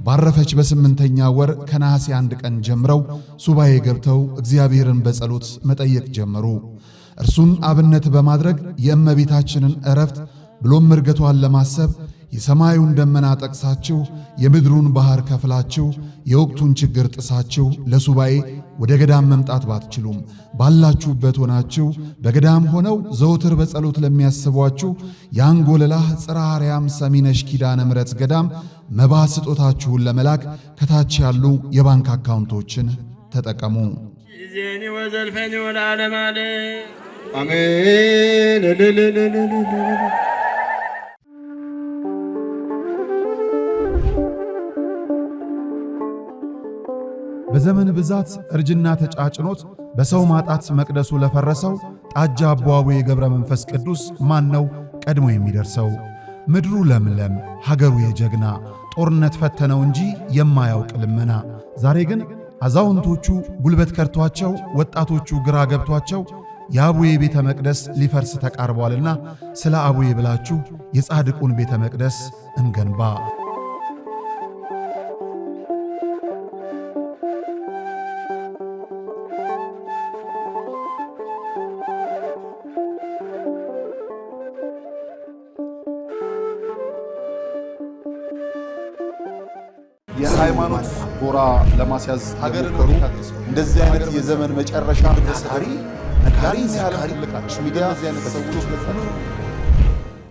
ባረፈች በ8ኛ ወር ከነሐሴ 1 ቀን ጀምረው ሱባኤ ገብተው እግዚአብሔርን በጸሎት መጠየቅ ጀመሩ። እርሱን አብነት በማድረግ የእመቤታችንን ዕረፍት ብሎም እርገቷን ለማሰብ የሰማዩን ደመና ጠቅሳችሁ የምድሩን ባህር ከፍላችሁ የወቅቱን ችግር ጥሳችሁ ለሱባኤ ወደ ገዳም መምጣት ባትችሉም ባላችሁበት ሆናችሁ በገዳም ሆነው ዘወትር በጸሎት ለሚያስቧችሁ የአንጎለላህ ጽርሐ አርያም ሰሚነሽ ኪዳነ ምሕረት ገዳም መባ ስጦታችሁን ለመላክ ከታች ያሉ የባንክ አካውንቶችን ተጠቀሙ። ዜኒ ወዘልፈኒ ወለዓለመ አሜን። በዘመን ብዛት እርጅና ተጫጭኖት በሰው ማጣት መቅደሱ ለፈረሰው ጣጃ አቦአቡ የገብረ መንፈስ ቅዱስ ማን ነው ቀድሞ የሚደርሰው? ምድሩ ለምለም ሀገሩ የጀግና ጦርነት ፈተነው እንጂ የማያውቅ ልመና። ዛሬ ግን አዛውንቶቹ ጉልበት ከርቷቸው ወጣቶቹ ግራ ገብቷቸው የአቡዬ ቤተ መቅደስ ሊፈርስ ተቃርቧልና ስለ አቡዬ ብላችሁ የጻድቁን ቤተ መቅደስ እንገንባ። የሃይማኖት ጎራ ለማስያዝ ሀገር ነው። እንደዚህ አይነት የዘመን መጨረሻ ነጋሪ ሚዲያ